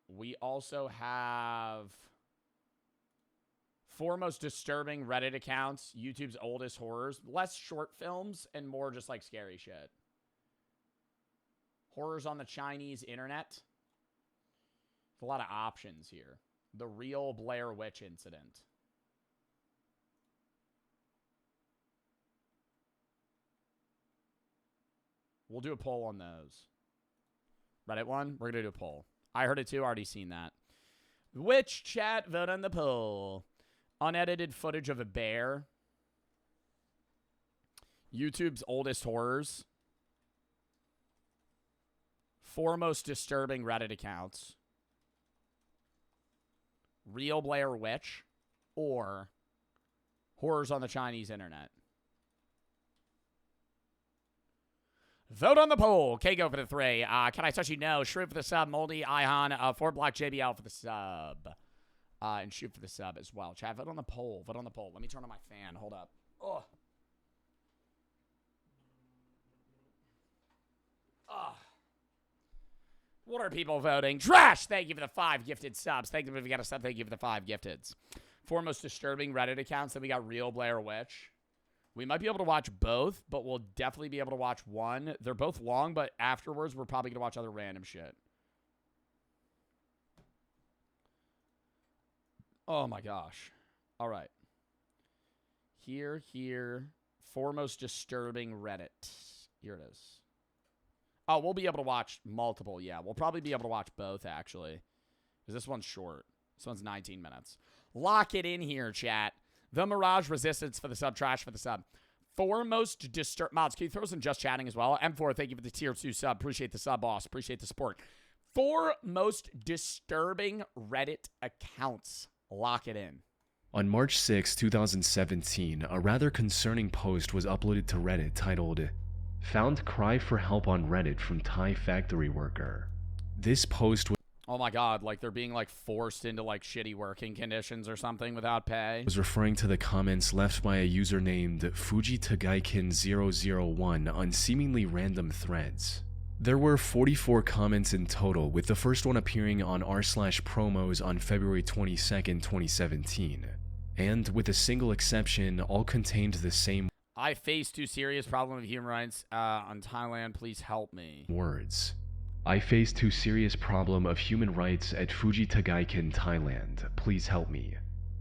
We also have 4 most disturbing Reddit accounts, YouTube's oldest horrors, less short films and more just like scary shit. Horrors on the Chinese internet. There's a lot of options here. The real Blair Witch incident. We'll do a poll on those. Reddit one, we're going to do a poll. I heard it too, already seen that. Which chat vote on the poll? Unedited footage of a bear. YouTube's oldest horrors. 4 most disturbing Reddit accounts. Real Blair Witch. Or horrors on the Chinese internet. Vote on the poll. K-Go for the 3. Can I touch you? No. Shrimp for the sub. Moldy, Ihan, 4 Black JBL for the sub. And shoot for the sub as well. Chat, vote on the poll. Vote on the poll. Let me turn on my fan. Hold up. Ugh. Ugh. What are people voting? Trash! Thank you for the 5 gifted subs. Thank you if you got a sub. Thank you for the 5 gifteds. 4 most disturbing Reddit accounts. Then we got Real Blair Witch. We might be able to watch both, but we'll definitely be able to watch one. They're both long, but afterwards, we're probably going to watch other random shit. Oh, my gosh. All right. Here. 4 most disturbing Reddit. Here it is. Oh, we'll be able to watch multiple. Yeah, we'll probably be able to watch both, actually. Because this one's short. This one's 19 minutes. Lock it in here, chat. The Mirage Resistance for the sub. Trash for the sub. 4 most disturbing... Mods, can you throw some just chatting as well? M4, thank you for the tier 2 sub. Appreciate the sub, boss. Appreciate the support. 4 most disturbing Reddit accounts. Lock it in. On March 6, 2017, a rather concerning post was uploaded to Reddit titled, "Found Cry for Help on Reddit from Thai Factory Worker." This post Oh my god, like they're being like forced into like shitty working conditions or something without pay. was referring to the comments left by a user named Fujitagaikin001 on seemingly random threads. There were 44 comments in total, with the first one appearing on r/promos on February 22nd, 2017. And with a single exception, all contained the same I face too serious problem of human rights on Thailand. Please help me. words. I face too serious problem of human rights at Fujitagaikin, Thailand. Please help me.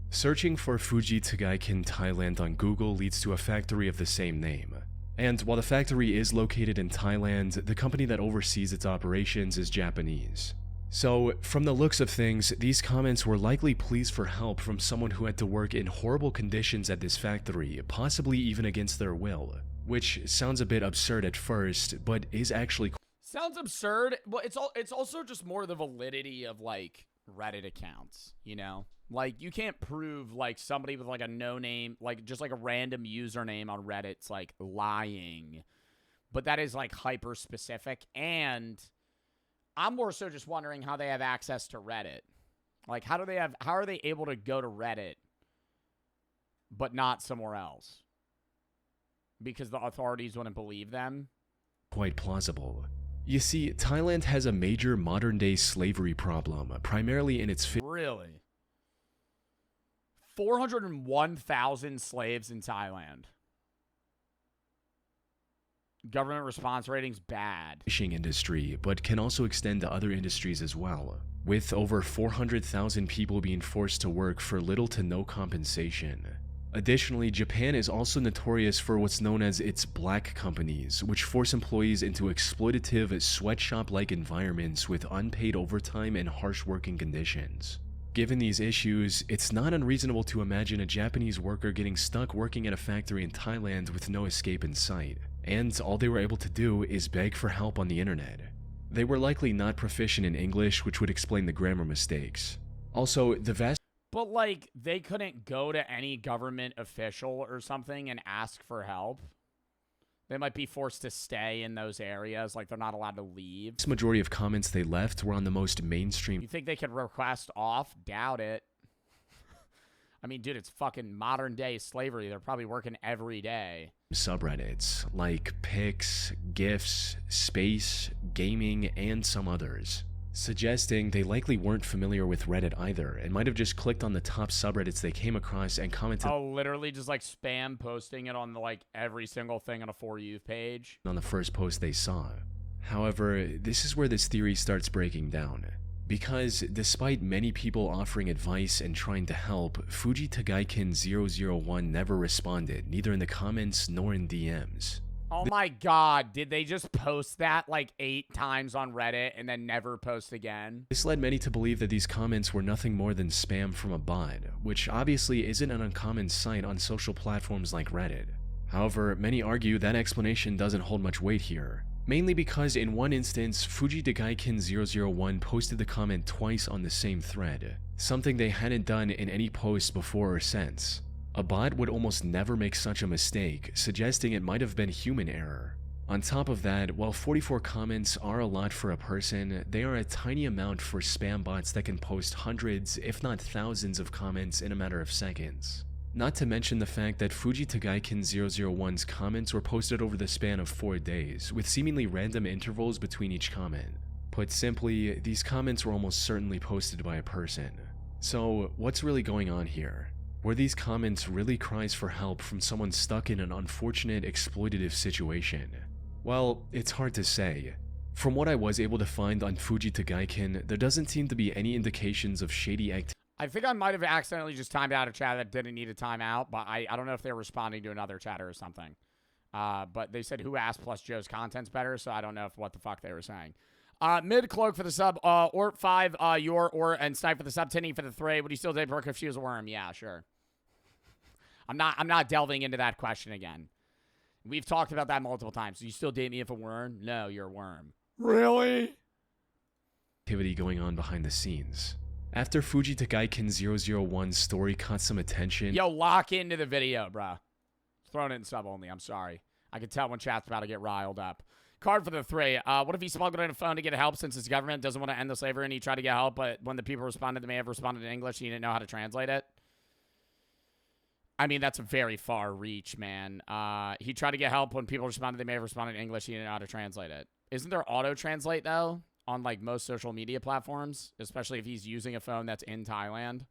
Searching for Fujitagaikin, Thailand on Google leads to a factory of the same name. And while the factory is located in Thailand, the company that oversees its operations is Japanese. So, from the looks of things, these comments were likely pleas for help from someone who had to work in horrible conditions at this factory, possibly even against their will. Which sounds a bit absurd at first, but is actually... Sounds absurd. Well, it's also just more the validity of like Reddit accounts, you know? Like you can't prove like somebody with like a no name, like just like a random username on Reddit's like lying. But that is like hyper specific, and I'm more so just wondering how they have access to Reddit. Like how are they able to go to Reddit but not somewhere else? Because the authorities wouldn't believe them? Quite plausible. You see, Thailand has a major modern-day slavery problem, primarily in its... Really? 401,000 slaves in Thailand. Government response ratings bad. Fishing industry, but can also extend to other industries as well, with over 400,000 people being forced to work for little to no compensation. Additionally, Japan is also notorious for what's known as its black companies, which force employees into exploitative sweatshop-like environments with unpaid overtime and harsh working conditions. Given these issues, it's not unreasonable to imagine a Japanese worker getting stuck working at a factory in Thailand with no escape in sight, and all they were able to do is beg for help on the internet. They were likely not proficient in English, which would explain the grammar mistakes. Also, the vast But, like, they couldn't go to any government official or something and ask for help. They might be forced to stay in those areas, like they're not allowed to leave. majority of comments they left were on the most mainstream You think they could request off? Doubt it. I mean, dude, it's fucking modern day slavery. They're probably working every day. subreddits like pics, gifs, space, gaming, and some others, suggesting they likely weren't familiar with Reddit either and might have just clicked on the top subreddits they came across and commented Oh, literally just like spam posting it on the, like every single thing on a For You page. on the first post they saw. However, this is where this theory starts breaking down. Because despite many people offering advice and trying to help, Fuji Tagaikin 001 never responded, neither in the comments nor in DMs. Oh my god, did they just post that like 8 times on Reddit and then never post again? This led many to believe that these comments were nothing more than spam from a bot, which obviously isn't an uncommon sight on social platforms like Reddit. However, many argue that explanation doesn't hold much weight here, mainly because in one instance, Fuji Tagaikin 001 posted the comment twice on the same thread, something they hadn't done in any post before or since. A bot would almost never make such a mistake, suggesting it might have been human error. On top of that, while 44 comments are a lot for a person, they are a tiny amount for spam bots that can post hundreds, if not thousands of comments in a matter of seconds. Not to mention the fact that Fuji Tagaikin 001's comments were posted over the span of 4 days, with seemingly random intervals between each comment. Put simply, these comments were almost certainly posted by a person. So, what's really going on here? Were these comments really cries for help from someone stuck in an unfortunate, exploitative situation? Well, it's hard to say. From what I was able to find on Fuji Tagaikin, there doesn't seem to be any indications of shady activity. I think I might have accidentally just timed out a chat that didn't need a timeout, but I don't know if they're responding to another chatter or something. But they said who asked plus Joe's content's better, so I don't know what the fuck they were saying. Mid cloak for the sub, Ort 5, and Snipe for the sub, Tinny for the 3. Would you still date Brooke if she was a worm? Yeah, sure. I'm not delving into that question again. We've talked about that multiple times. Do you still date me if a worm? No, you're a worm. Really? Activity going on behind the scenes. After Fuji Tagaikin 001's story caught some attention, Yo, lock into the video, bruh. Throwing it in sub only. I'm sorry. I can tell when chat's about to get riled up. Card for the 3. What if he smuggled in a phone to get help since his government doesn't want to end the slavery and he tried to get help, but when the people responded, they may have responded in English, he didn't know how to translate it? I mean, that's a very far reach, man. He tried to get help when people responded, they may have responded in English, he didn't know how to translate it. Isn't there auto-translate, though, on, like, most social media platforms, especially if he's using a phone that's in Thailand?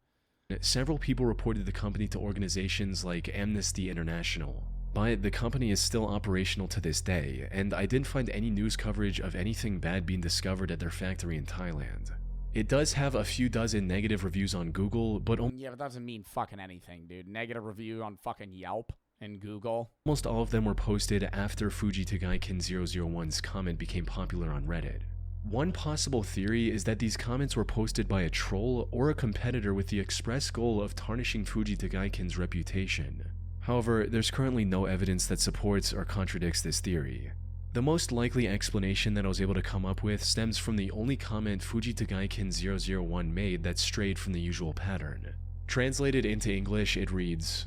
several people reported the company to organizations like Amnesty International. But the company is still operational to this day, and I didn't find any news coverage of anything bad being discovered at their factory in Thailand. It does have a few dozen negative reviews on Google, but Yeah, but that doesn't mean fucking anything, dude. Negative review on fucking Yelp and Google. almost all of them were posted after Fuji Tagaikin 001's comment became popular on Reddit. One possible theory is that these comments were posted by a troll or a competitor with the express goal of tarnishing Fuji Tagaikin's reputation. However, there's currently no evidence that supports or contradicts this theory. The most likely explanation that I was able to come up with stems from the only comment Fuji Tagaikin 001 made that strayed from the usual pattern. Translated into English, it reads,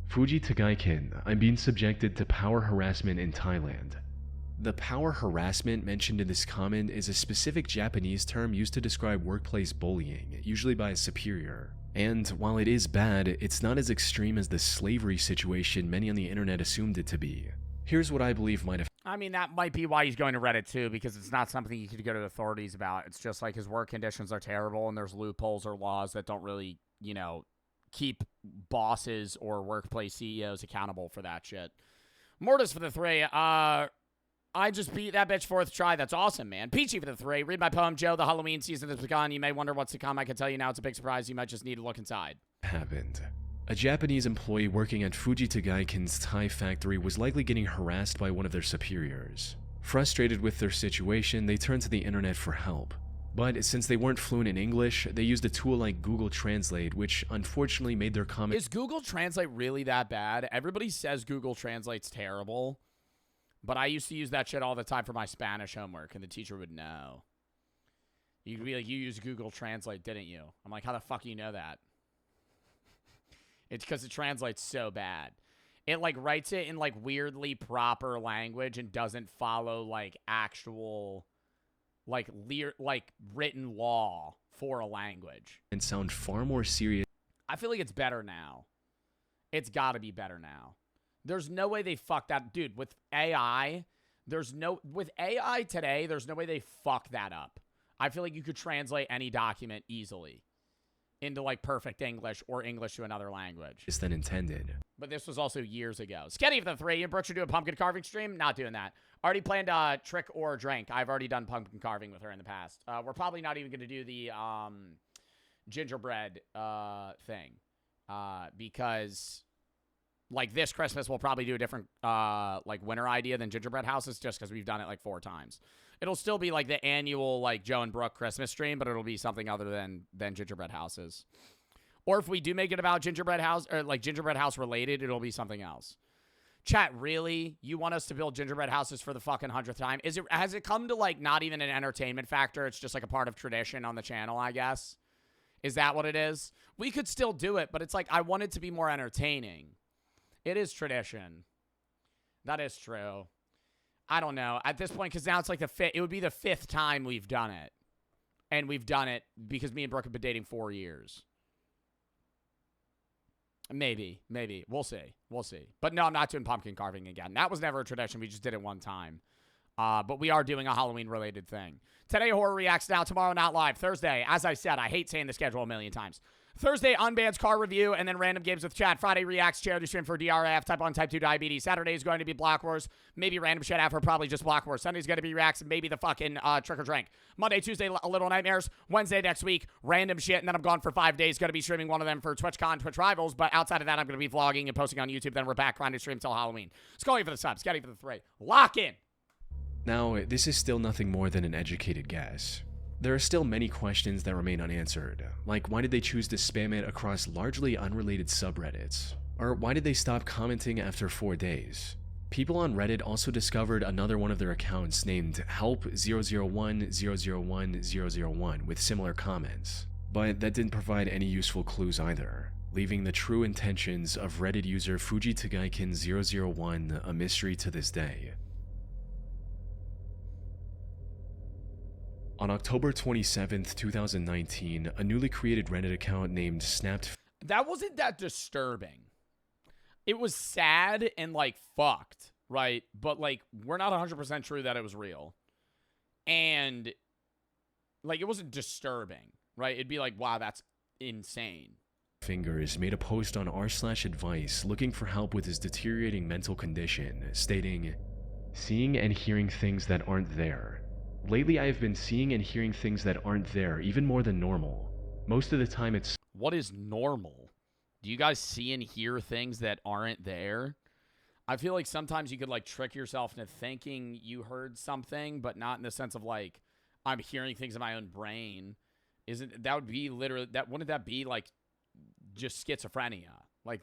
Fuji Tagaikin, I'm being subjected to power harassment in Thailand. The power harassment mentioned in this comment is a specific Japanese term used to describe workplace bullying, usually by a superior. And while it is bad, it's not as extreme as the slavery situation many on the internet assumed it to be. Here's what I believe might have I mean, that might be why he's going to Reddit, too, because it's not something you could go to the authorities about. It's just like his work conditions are terrible, and there's loopholes or laws that don't really, keep bosses or workplace CEOs accountable for that shit. Mortis for the 3. I just beat that bitch 4th try. That's awesome, man. Peachy for the 3. Read my poem, Joe. The Halloween season has begun. You may wonder what's to come. I can tell you now it's a big surprise. You might just need to look inside. happened. A Japanese employee working at Fuji Tagaiken's Thai factory was likely getting harassed by one of their superiors. Frustrated with their situation, they turned to the internet for help. But since they weren't fluent in English, they used a tool like Google Translate, which unfortunately made their comment— Is Google Translate really that bad? Everybody says Google Translate's terrible, but I used to use that shit all the time for my Spanish homework, and the teacher would know. You'd be like, you used Google Translate, didn't you? I'm like, how the fuck do you know that? It's because it translates so bad. It, like, writes it in, like, weirdly proper language and doesn't follow, like, actual, like, written law for a language. and sound far more serious I feel like it's better now. It's got to be better now. There's no way they fuck that. Dude, with AI, with AI today, there's no way they fuck that up. I feel like you could translate any document easily into, like, perfect English or English to another language. than intended. But this was also years ago. Sketty for the 3. You and Brooke should do a pumpkin carving stream? Not doing that. Already planned trick or drink. I've already done pumpkin carving with her in the past. We're probably not even going to do the gingerbread thing. Because, like, this Christmas, we'll probably do a different, like, winter idea than gingerbread houses just because we've done it, like, 4 times. It'll still be, like, the annual, like, Joe and Brooke Christmas stream, but it'll be something other than gingerbread houses. Or if we do make it about gingerbread house, or, like, gingerbread house related, it'll be something else. Chat, really? You want us to build gingerbread houses for the fucking 100th time? Has it come to, like, not even an entertainment factor? It's just, like, a part of tradition on the channel, I guess? Is that what it is? We could still do it, but it's like, I want it to be more entertaining. It is tradition. That is true. I don't know. At this point, because now it's like it would be the 5th time we've done it. And we've done it because me and Brooke have been dating 4 years. Maybe. We'll see. But no, I'm not doing pumpkin carving again. That was never a tradition. We just did it one time. But we are doing a Halloween-related thing. Today, Horror Reacts Now. Tomorrow, not live. Thursday, as I said, I hate saying the schedule a million times. Thursday, Unbanned's car review, and then random games with chat. Friday, Reacts, charity stream for DRF, type 1, type 2 diabetes. Saturday is going to be Block Wars, maybe random shit after, probably just Block Wars. Sunday's going to be Reacts, and maybe the fucking Trick or Drink. Monday, Tuesday, a Little Nightmares. Wednesday next week, random shit, and then I'm gone for 5 days. Going to be streaming one of them for TwitchCon, Twitch Rivals, but outside of that, I'm going to be vlogging and posting on YouTube. Then we're back, grinding stream till Halloween. Scully for the subs, Getty for the 3. Lock in! Now, this is still nothing more than an educated guess. There are still many questions that remain unanswered, like why did they choose to spam it across largely unrelated subreddits? Or why did they stop commenting after 4 days? People on Reddit also discovered another one of their accounts named help001001 with similar comments, but that didn't provide any useful clues either, leaving the true intentions of Reddit user Fuji Tagaiken 001 a mystery to this day. On October 27th, 2019, a newly created Reddit account named Snapped. That wasn't that disturbing. It was sad and, like, fucked, right? But, like, we're not 100% true that it was real. And, like, it wasn't disturbing, right? It'd be like, wow, that's insane. Fingers made a post on r/advice looking for help with his deteriorating mental condition, stating, "Seeing and hearing things that aren't there. Lately, I have been seeing and hearing things that aren't there, even more than normal. Most of the time, it's..." What is normal? Do you guys see and hear things that aren't there? I feel like sometimes you could, like, trick yourself into thinking you heard something, but not in the sense of, like, I'm hearing things in my own brain. Wouldn't that be, like, just schizophrenia? Like,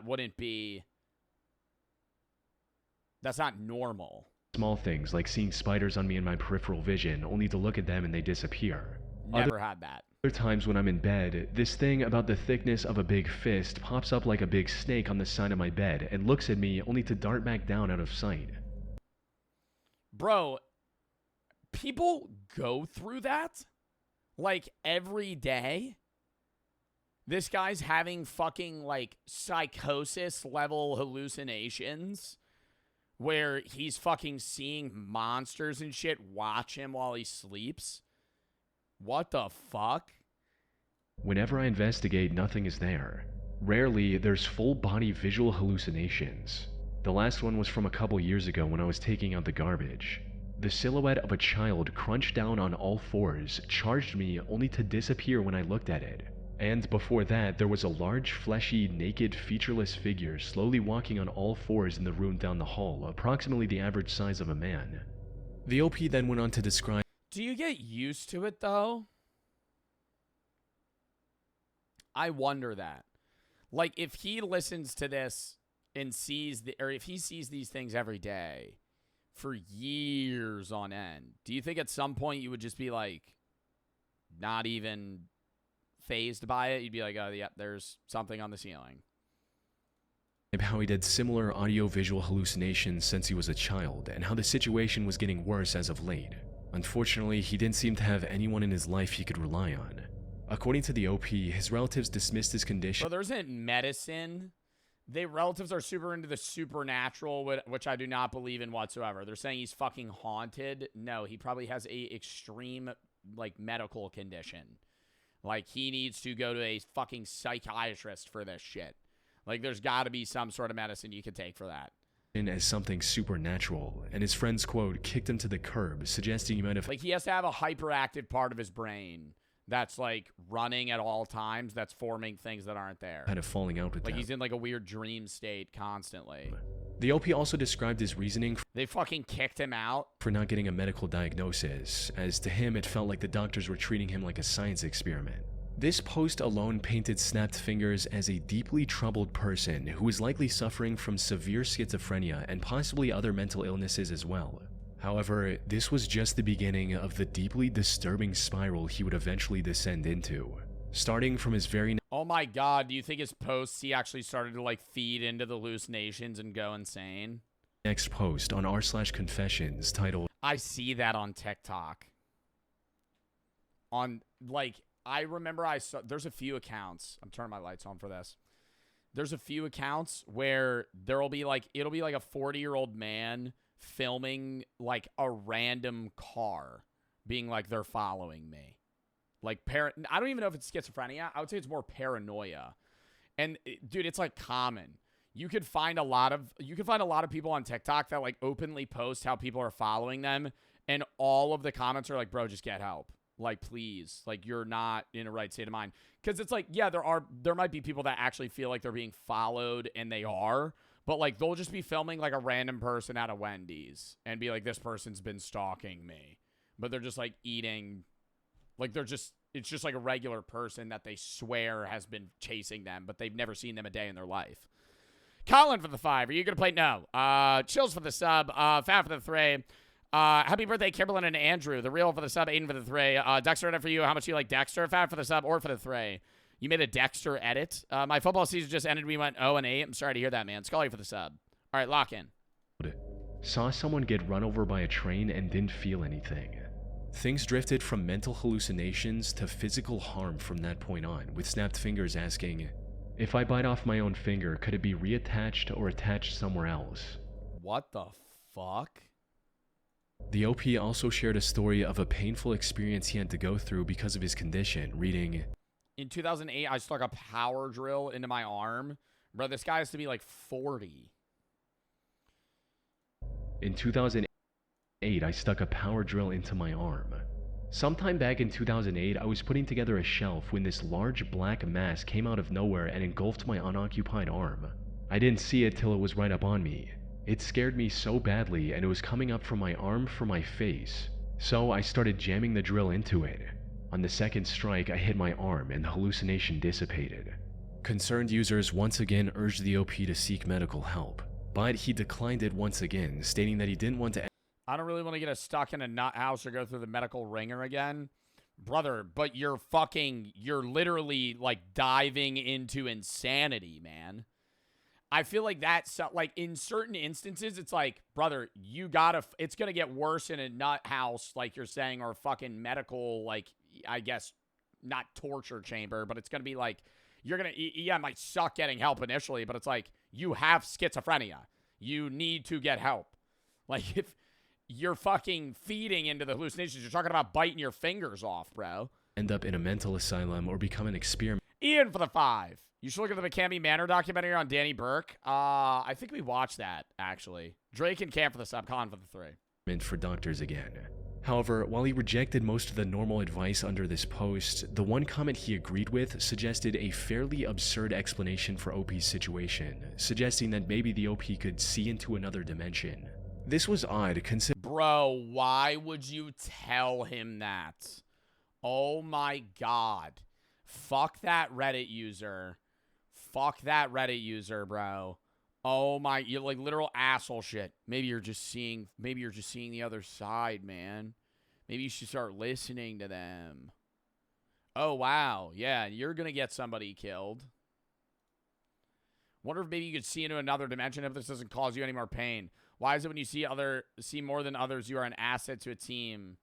wouldn't be... That's not normal. Small things like seeing spiders on me in my peripheral vision, only to look at them and they disappear. Never had that. Other times when I'm in bed, this thing about the thickness of a big fist pops up like a big snake on the side of my bed and looks at me only to dart back down out of sight. Bro, people go through that, like, every day. This guy's having fucking, like, psychosis-level hallucinations where he's fucking seeing monsters and shit watch him while he sleeps. What the fuck? Whenever I investigate, nothing is there. Rarely, there's full-body visual hallucinations. The last one was from a couple years ago when I was taking out the garbage. The silhouette of a child crunched down on all fours charged me only to disappear when I looked at it. And before that, there was a large, fleshy, naked, featureless figure slowly walking on all fours in the room down the hall, approximately the average size of a man. The OP then went on to describe. Do you get used to it, though? I wonder that. Like, if he listens to this and sees or if he sees these things every day for years on end, do you think at some point you would just be like, not even phased by it? You'd be like, oh, yeah, there's something on the ceiling. How he did similar audio-visual hallucinations since he was a child, and how the situation was getting worse as of late. Unfortunately, he didn't seem to have anyone in his life he could rely on. According to the OP, his relatives dismissed his condition. Well, there isn't medicine. Their relatives are super into the supernatural, which I do not believe in whatsoever. They're saying he's fucking haunted. No, he probably has a extreme, like, medical condition. Like, he needs to go to a fucking psychiatrist for this shit. Like, there's got to be some sort of medicine you can take for that. As something supernatural, and his friend's quote kicked him to the curb, suggesting he might have. Like, he has to have a hyperactive part of his brain that's, like, running at all times, that's forming things that aren't there. Had a falling out with like, them. he's in, like, a weird dream state constantly. The OP also described his reasoning They fucking kicked him out for not getting a medical diagnosis, as to him it felt like the doctors were treating him like a science experiment. This post alone painted Snapped Fingers as a deeply troubled person who was likely suffering from severe schizophrenia and possibly other mental illnesses as well. However, this was just the beginning of the deeply disturbing spiral he would eventually descend into. Starting from his very Oh my god, do you think his posts he actually started to, like, feed into the hallucinations and go insane? next post on r/confessions titled I see that on TikTok. On, like, I remember I saw, there's a few accounts. I'm turning my lights on for this. There's a few accounts where there'll be, like, it'll be like a 40-year-old man filming, like, a random car being like, they're following me. Like, I don't even know if it's schizophrenia. I would say it's more paranoia. And dude, it's like common. You could find a lot of people on TikTok that, like, openly post how people are following them, and all of the comments are like, bro, just get help. Like, please, like, you're not in a right state of mind. Because it's like, yeah, there might be people that actually feel like they're being followed, and they are, but, like, they'll just be filming, like, a random person at a Wendy's and be like, this person's been stalking me. But they're just, like, eating, like, it's just like a regular person that they swear has been chasing them, but they've never seen them a day in their life. Colin for the 5. Are you going to play? No. Chills for the sub. Fat for the 3. Happy birthday, Kimberlyn and Andrew. The real for the sub. Aiden for the 3. Dexter edit for you. How much do you like Dexter? Fat for the sub or for the 3. You made a Dexter edit. My football season just ended. We went 0-8. I'm sorry to hear that, man. Scully for the sub. All right, lock in. saw someone get run over by a train and didn't feel anything. Things drifted from mental hallucinations to physical harm from that point on, with Snapped Fingers asking, if I bite off my own finger, could it be reattached or attached somewhere else? What the fuck? The OP also shared a story of a painful experience he had to go through because of his condition, reading, in 2008, I stuck a power drill into my arm. Bro, this guy has to be like 40. In 2008, I stuck a power drill into my arm. Sometime back in 2008, I was putting together a shelf when this large black mass came out of nowhere and engulfed my unoccupied arm. I didn't see it till it was right up on me. It scared me so badly, and it was coming up from my arm for my face. So I started jamming the drill into it. On the second strike, I hit my arm and the hallucination dissipated. Concerned users once again urged the OP to seek medical help, but he declined it once again, stating that he didn't want to. I don't really want to get stuck in a nut house or go through the medical ringer again. Brother, but you're literally, like, diving into insanity, man. I feel like that's, like, in certain instances, it's like, brother, it's going to get worse in a nut house, like you're saying, or fucking medical, like, I guess, not torture chamber, but it's going to be like, it might suck getting help initially, but it's like, you have schizophrenia. You need to get help. Like, if you're fucking feeding into the hallucinations, you're talking about biting your fingers off, bro. End up in a mental asylum or become an experiment. Ian for the 5. You should look at the McCamey Manor documentary on Danny Burke. I think we watched that, actually. Drake and Cam for the sub, Colin for the 3. For doctors again. However, while he rejected most of the normal advice under this post, the one comment he agreed with suggested a fairly absurd explanation for OP's situation, suggesting that maybe the OP could see into another dimension. This was odd considering— Bro, why would you tell him that? Oh my god. Fuck that Reddit user. Fuck that Reddit user, bro. Oh my, you're like literal asshole shit. Maybe you're just seeing the other side, man. Maybe you should start listening to them. Oh wow, yeah, you're gonna get somebody killed. Wonder if maybe you could see into another dimension if this doesn't cause you any more pain. Why is it when you see more than others, you are an asset to a team?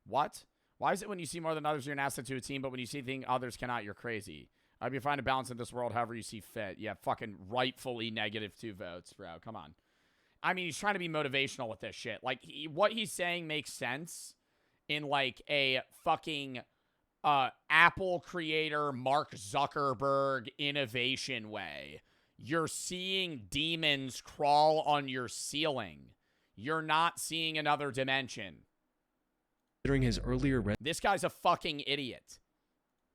What? Why is it when you see more than others, you're an asset to a team, but when you see things others cannot, you're crazy? I'd be fine to balance in this world however you see fit. Yeah, fucking rightfully -2 votes, bro. Come on. I mean, he's trying to be motivational with this shit. Like, what he's saying makes sense in, like, a fucking Apple creator Mark Zuckerberg innovation way. You're seeing demons crawl on your ceiling. You're not seeing another dimension. Considering his earlier This guy's a fucking idiot.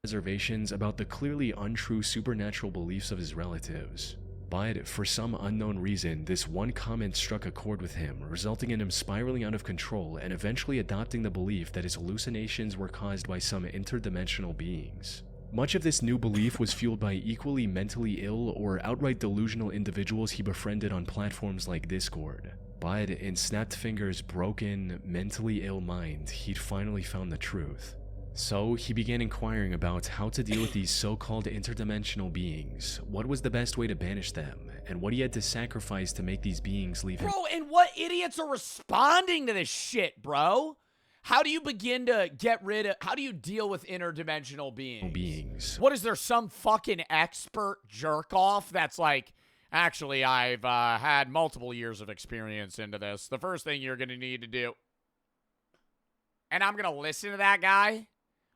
reservations about the clearly untrue supernatural beliefs of his relatives. But for some unknown reason, this one comment struck a chord with him, resulting in him spiraling out of control and eventually adopting the belief that his hallucinations were caused by some interdimensional beings. Much of this new belief was fueled by equally mentally ill or outright delusional individuals he befriended on platforms like Discord. But in Snapped Finger's broken, mentally ill mind, he'd finally found the truth. So he began inquiring about how to deal with these so-called interdimensional beings, what was the best way to banish them, and what he had to sacrifice to make these beings leave him. Bro, and what idiots are responding to this shit, bro? How do you begin to how do you deal with interdimensional beings? What is there, some fucking expert jerk-off that's like, actually, I've had multiple years of experience into this. The first thing you're going to need to do... And I'm going to listen to that guy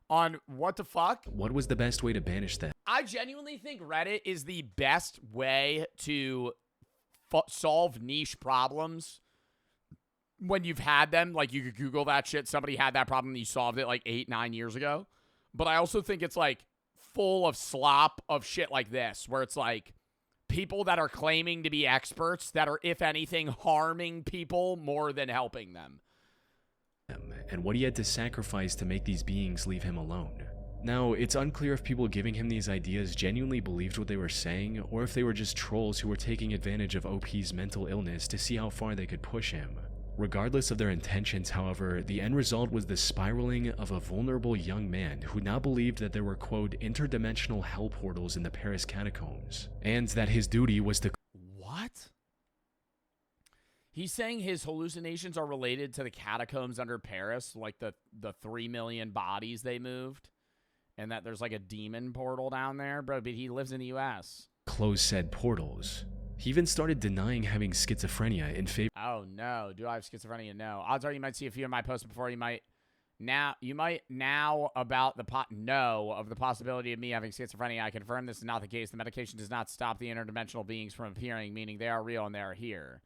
on what the fuck? What was the best way to banish them? I genuinely think Reddit is the best way to solve niche problems when you've had them. Like, you could Google that shit. Somebody had that problem and you solved it like 8-9 years ago. But I also think it's like full of slop of shit like this, where it's like people that are claiming to be experts that are, if anything, harming people more than helping them. And what he had to sacrifice to make these beings leave him alone. Now, it's unclear if people giving him these ideas genuinely believed what they were saying, or if they were just trolls who were taking advantage of OP's mental illness to see how far they could push him. Regardless of their intentions, however, the end result was the spiraling of a vulnerable young man who now believed that there were, quote, interdimensional hell portals in the Paris catacombs, and that his duty was to— What? He's saying his hallucinations are related to the catacombs under Paris, like the 3 million bodies they moved, and that there's like a demon portal down there, bro, but he lives in the U.S. close said portals. He even started denying having schizophrenia in favor— Oh no, do I have schizophrenia? No. Odds are you might see a few of my posts before. You might now about the of the possibility of me having schizophrenia. I confirm this is not the case. The medication does not stop the interdimensional beings from appearing, meaning they are real and they are here.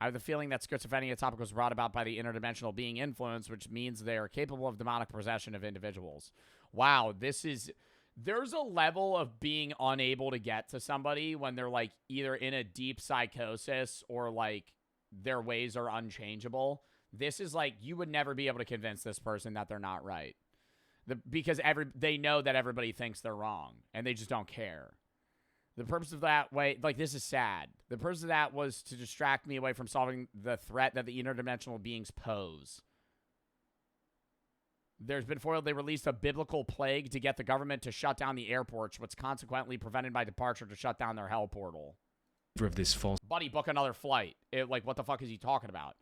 I have the feeling that schizophrenia topic was brought about by the interdimensional being influence, which means they are capable of demonic possession of individuals. Wow, there's a level of being unable to get to somebody when they're like either in a deep psychosis or like their ways are unchangeable. This is like, you would never be able to convince this person that they're not right. Because they know that everybody thinks they're wrong and they just don't care. The purpose of that way, like, this is sad. The purpose of that was to distract me away from solving the threat that the interdimensional beings pose. There's been foiled. They released a biblical plague to get the government to shut down the airports, which consequently prevented my departure to shut down their hell portal. of this false— Buddy, book another flight. Like, what the fuck is he talking about?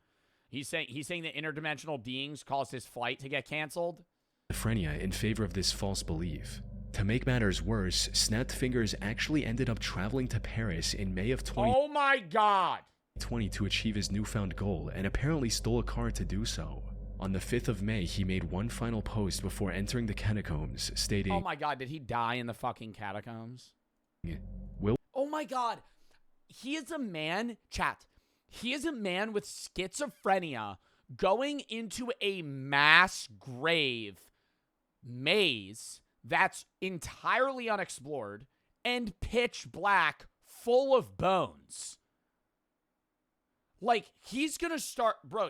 He's saying the interdimensional beings caused his flight to get canceled? schizophrenia in favor of this false belief. To make matters worse, Snapped Fingers actually ended up traveling to Paris in May of 2020 Oh my god! to achieve his newfound goal, and apparently stole a car to do so. On the 5th of May, he made one final post before entering the catacombs, stating— Oh my god, did he die in the fucking catacombs? Will— Oh my god. He is a man, chat. He is a man with schizophrenia going into a mass grave maze that's entirely unexplored and pitch black, full of bones. Like, he's gonna start, bro,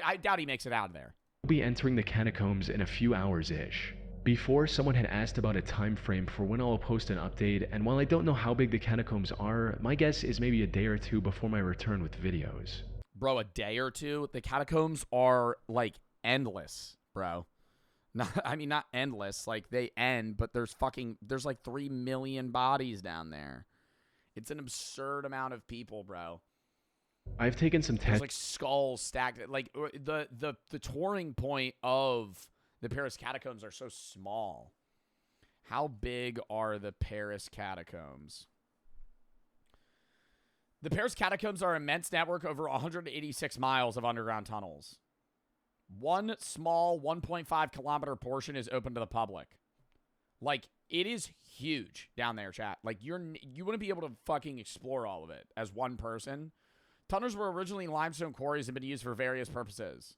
I doubt he makes it out of there. We'll be entering the catacombs in a few hours-ish. Before, someone had asked about a time frame for when I'll post an update, and while I don't know how big the catacombs are, my guess is maybe a day or two before my return with videos. Bro, a day or two? The catacombs are, like, endless, bro. Not endless, like, they end, but there's like 3 million bodies down there. It's an absurd amount of people, bro. I've taken some There's tests. like skulls stacked. Like the touring point of the Paris catacombs are so small. How big are the Paris catacombs? The Paris catacombs are an immense network over 186 miles of underground tunnels. One small 1.5 kilometer portion is open to the public. Like, it is huge down there, chat. Like, you wouldn't be able to fucking explore all of it as one person. Tunnels were originally limestone quarries and been used for various purposes,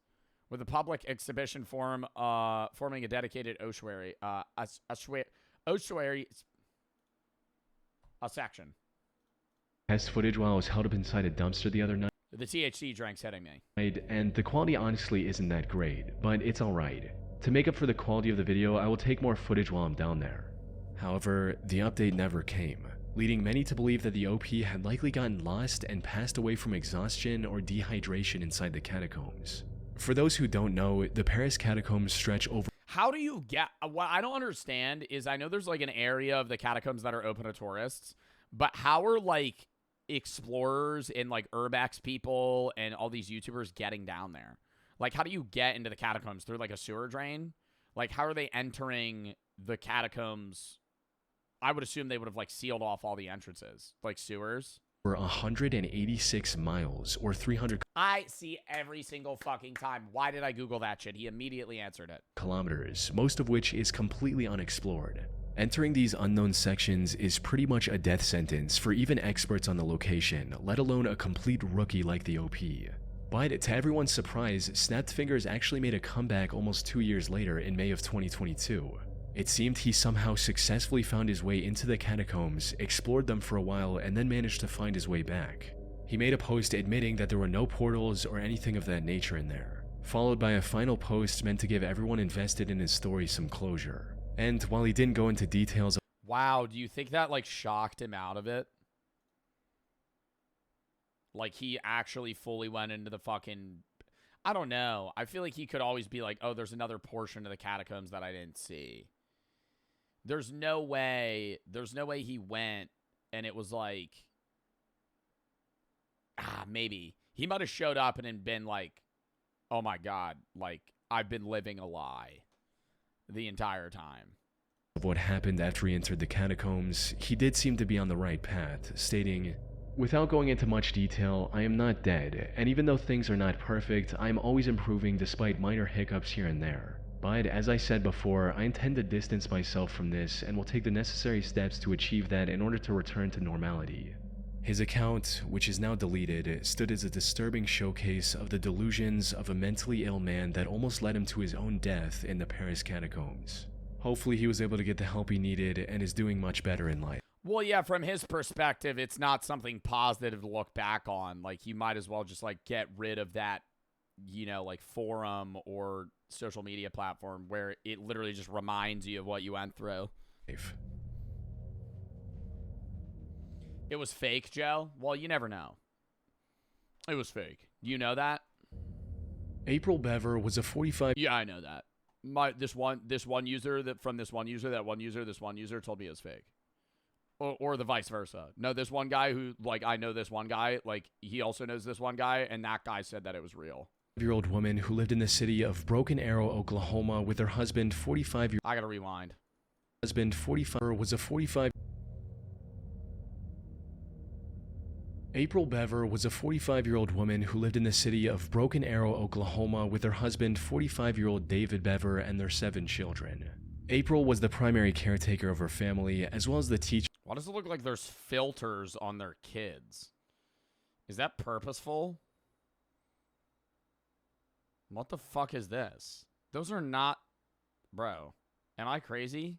with the public exhibition forming a dedicated ossuary, section. Test footage while I was held up inside a dumpster the other night, The THC drink's hitting me. and the quality honestly isn't that great, but it's alright. To make up for the quality of the video, I will take more footage while I'm down there. However, the update never came, leading many to believe that the OP had likely gotten lost and passed away from exhaustion or dehydration inside the catacombs. For those who don't know, the Paris catacombs stretch over. How do you get... What I don't understand is I know there's like an area of the catacombs that are open to tourists, but how are like explorers and like urbex people and all these YouTubers getting down there? Like, how do you get into the catacombs? Through like a sewer drain? Like, how are they entering the catacombs? I would assume they would have like sealed off all the entrances, like sewers. For 186 miles or 300 I see every single fucking time. Why did I Google that shit? He immediately answered it. kilometers, most of which is completely unexplored. Entering these unknown sections is pretty much a death sentence for even experts on the location, let alone a complete rookie like the OP. But to everyone's surprise, Snapped Fingers actually made a comeback almost 2 years later in May of 2022. It seemed he somehow successfully found his way into the catacombs, explored them for a while, and then managed to find his way back. He made a post admitting that there were no portals or anything of that nature in there, followed by a final post meant to give everyone invested in his story some closure. And while he didn't go into details of Wow, do you think that like shocked him out of it? Like he actually fully went into the fucking... I don't know. I feel like he could always be like, oh, there's another portion of the catacombs that I didn't see. There's no way he went and it was like, maybe. He might have showed up and then been like, oh my God, like I've been living a lie the entire time. what happened after he entered the catacombs, he did seem to be on the right path, stating, "Without going into much detail, I am not dead, and even though things are not perfect, I am always improving despite minor hiccups here and there. But as I said before, I intend to distance myself from this and will take the necessary steps to achieve that in order to return to normality." His account, which is now deleted, stood as a disturbing showcase of the delusions of a mentally ill man that almost led him to his own death in the Paris catacombs. Hopefully he was able to get the help he needed and is doing much better in life. Well, yeah, from his perspective, it's not something positive to look back on. Like, you might as well just, like, get rid of that, you know, like, forum or social media platform where it literally just reminds you of what you went through. It was fake, Joe? Well, you never know. It was fake. You know that? April Bever was a 45... Yeah, I know that. This one user told me it was fake. Or the vice versa. No, this one guy who, like, I know this one guy, like, he also knows this one guy, and that guy said that it was real. Year-old woman who lived in the city of Broken Arrow, Oklahoma with her husband, 45 year I gotta rewind. husband 45 was a 45 April Bever was a 45-year-old woman who lived in the city of Broken Arrow, Oklahoma with her husband, 45-year-old David Bever, and their 7 children. April was the primary caretaker of her family, as well as the teacher. Why does it look like there's filters on their kids? Is that purposeful? What the fuck is this? Those are not... Bro, am I crazy?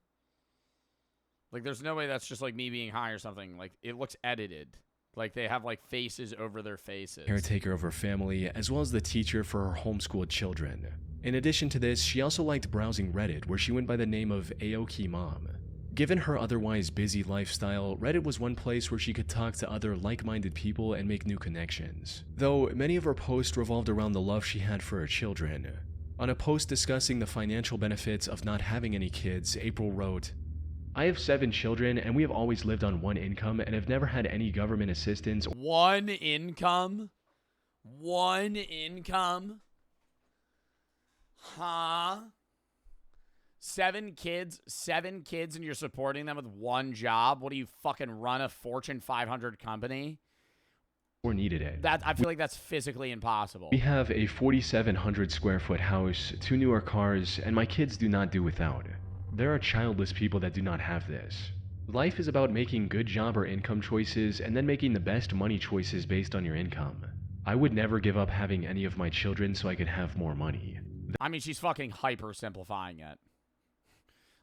Like, there's no way that's just, like, me being high or something. Like, it looks edited. Like, they have, like, faces over their faces. Caretaker of her family, as well as the teacher for her homeschooled children. In addition to this, she also liked browsing Reddit, where she went by the name of Aoki Mom. Given her otherwise busy lifestyle, Reddit was one place where she could talk to other like-minded people and make new connections. Though many of her posts revolved around the love she had for her children. On a post discussing the financial benefits of not having any kids, April wrote, "I have 7 children and we have always lived on one income and have never had any government assistance." One income? One income? Huh? 7 kids, and you're supporting them with one job? What do you fucking run a Fortune 500 company? Or needed it. I feel like that's physically impossible. We have a 4,700 square foot house, 2 newer cars, and my kids do not do without. There are childless people that do not have this. Life is about making good job or income choices and then making the best money choices based on your income. I would never give up having any of my children so I could have more money. I mean, she's fucking hyper simplifying it.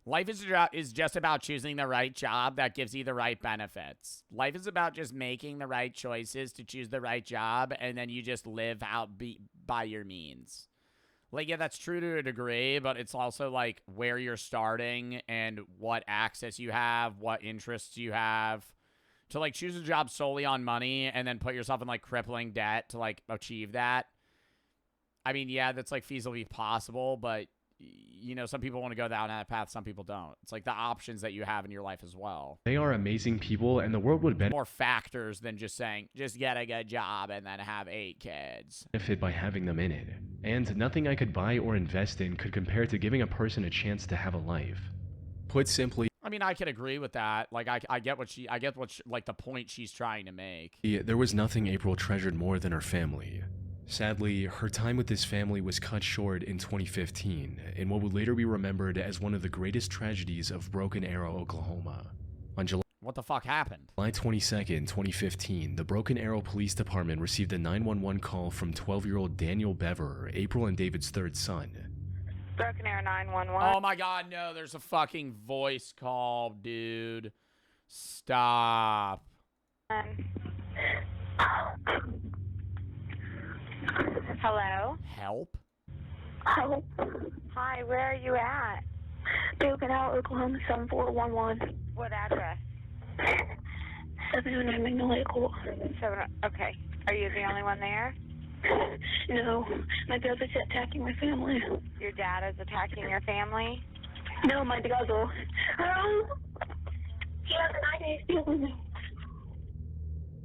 Life is just about choosing the right job that gives you the right benefits. Life is about just making the right choices to choose the right job, and then you just live out by your means. Like, yeah, that's true to a degree, but it's also, like, where you're starting and what access you have, what interests you have. To, like, choose a job solely on money and then put yourself in, like, crippling debt to, like, achieve that. I mean, yeah, that's, like, feasibly possible, but... You know, some people want to go down that path, some people don't. It's like the options that you have in your life as well. They are amazing people, and the world would more factors than just saying, just get a good job and then have 8 kids. Benefit by having them in it. And nothing I could buy or invest in could compare to giving a person a chance to have a life. Put simply, I mean, I could agree with that. Like, I get what like the point she's trying to make. There was nothing April treasured more than her family. Sadly, her time with this family was cut short in 2015, in what would later be remembered as one of the greatest tragedies of Broken Arrow, Oklahoma. On What the fuck happened? July 22nd, 2015, the Broken Arrow Police Department received a 911 call from 12-year-old Daniel Bever, April and David's third son. Broken Arrow 911. Oh my god, no, there's a fucking voice call, dude. Stop. Hello? Help? Help. Hi, where are you at? Broken Arrow, Oklahoma 7411. What address? 709 Magnolia Court. Okay. Are you the only one there? No, my brother's attacking my family. Your dad is attacking your family? No, my brother. He has an idea stealing me.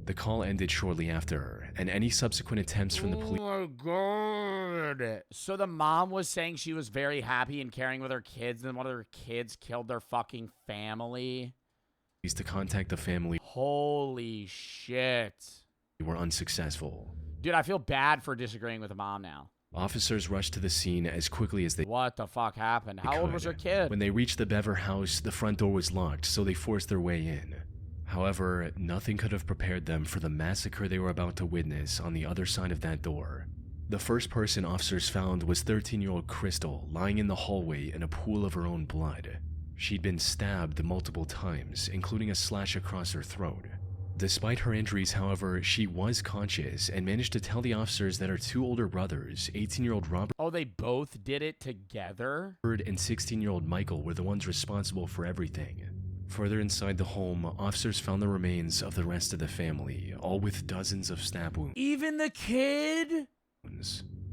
The call ended shortly after, and any subsequent attempts from the police. Oh my god. So the mom was saying she was very happy and caring with her kids, and one of her kids killed their fucking family. To contact the family. Holy shit. Were unsuccessful. Dude, I feel bad for disagreeing with the mom now. Officers rushed to the scene as quickly as they What the fuck happened? How old was her kid? When they reached the Bever house, the front door was locked, so they forced their way in. However, nothing could have prepared them for the massacre they were about to witness on the other side of that door. The first person officers found was 13-year-old Crystal, lying in the hallway in a pool of her own blood. She'd been stabbed multiple times, including a slash across her throat. Despite her injuries, however, she was conscious and managed to tell the officers that her 2 older brothers, 18-year-old Robert Oh, they both did it together? and 16-year-old Michael, were the ones responsible for everything. Further inside the home, officers found the remains of the rest of the family, all with dozens of stab wounds. Even the kid?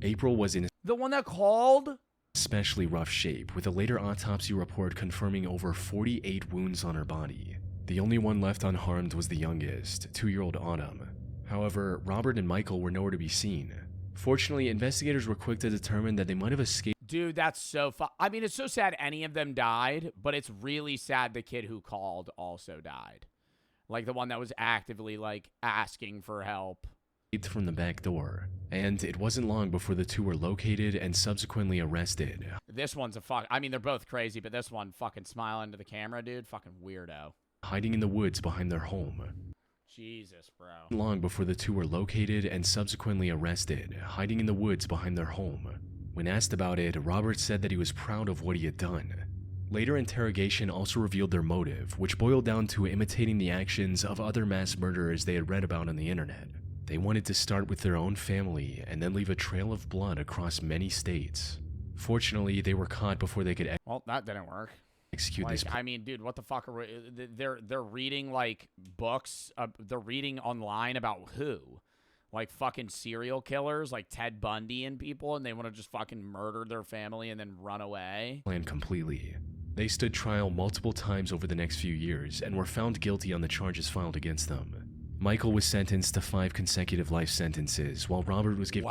April was in The one that called? especially rough shape, with a later autopsy report confirming over 48 wounds on her body. The only one left unharmed was the youngest, 2-year-old Autumn. However, Robert and Michael were nowhere to be seen. Fortunately, investigators were quick to determine that they might have escaped. Dude, that's so I mean, it's so sad any of them died, but it's really sad the kid who called also died. Like the one that was actively, like, asking for help. From the back door, and it wasn't long before the 2 were located and subsequently arrested. This one's a fuck. I mean, they're both crazy, but this one fucking smiling to the camera, dude. Fucking weirdo. Hiding in the woods behind their home. Jesus, bro. Long before the 2 were located and subsequently arrested, hiding in the woods behind their home. When asked about it, Robert said that he was proud of what he had done. Later interrogation also revealed their motive, which boiled down to imitating the actions of other mass murderers they had read about on the internet. They wanted to start with their own family and then leave a trail of blood across many states. Fortunately, they were caught before they could Well, that didn't work. execute this. I mean, dude, what the fuck are we, they're reading like books, they're reading online about who? Like fucking serial killers like Ted Bundy and people, and they want to just fucking murder their family and then run away. Plan completely. They stood trial multiple times over the next few years and were found guilty on the charges filed against them. Michael was sentenced to 5 consecutive life sentences, while Robert was given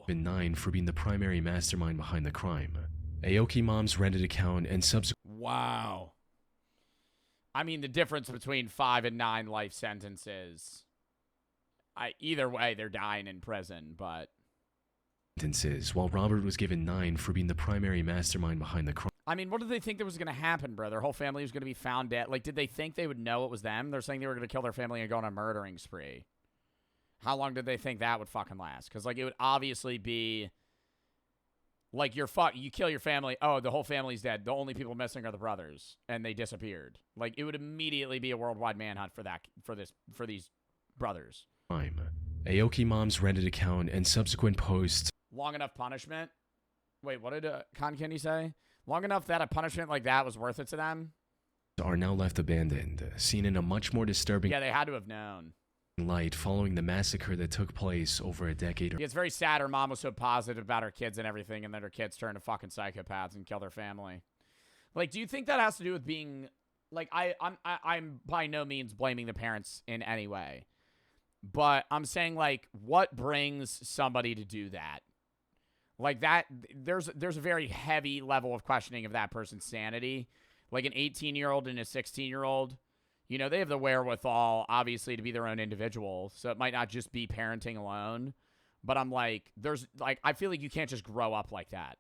9 for being the primary mastermind behind the crime. Aoki mom's Reddit account and subsequent Wow. I mean, the difference between 5 and 9 life sentences. Either way, they're dying in prison, but sentences, while Robert was given 9 for being the primary mastermind behind the crime. I mean, what did they think that was going to happen, bro? Their whole family was going to be found dead. Like, did they think they would know it was them? They're saying they were going to kill their family and go on a murdering spree. How long did they think that would fucking last? Because, like, it would obviously be, like, you kill your family. Oh, the whole family's dead. The only people missing are the brothers, and they disappeared. Like, it would immediately be a worldwide manhunt for these brothers. Aoki mom's Reddit account and subsequent posts. Long enough punishment? Wait, what did Con Kenny say? Long enough that a punishment like that was worth it to them? Are now left abandoned, seen in a much more disturbing Yeah, they had to have known. light following the massacre that took place over a decade. Yeah, it's very sad her mom was so positive about her kids and everything, and then her kids turned to fucking psychopaths and kill their family. Like, do you think that has to do with being... Like, I'm by no means blaming the parents in any way. But I'm saying, like, what brings somebody to do that? Like, that, there's a very heavy level of questioning of that person's sanity. Like, an 18-year-old and a 16-year-old, you know, they have the wherewithal, obviously, to be their own individual. So it might not just be parenting alone. But I'm like, I feel like you can't just grow up like that.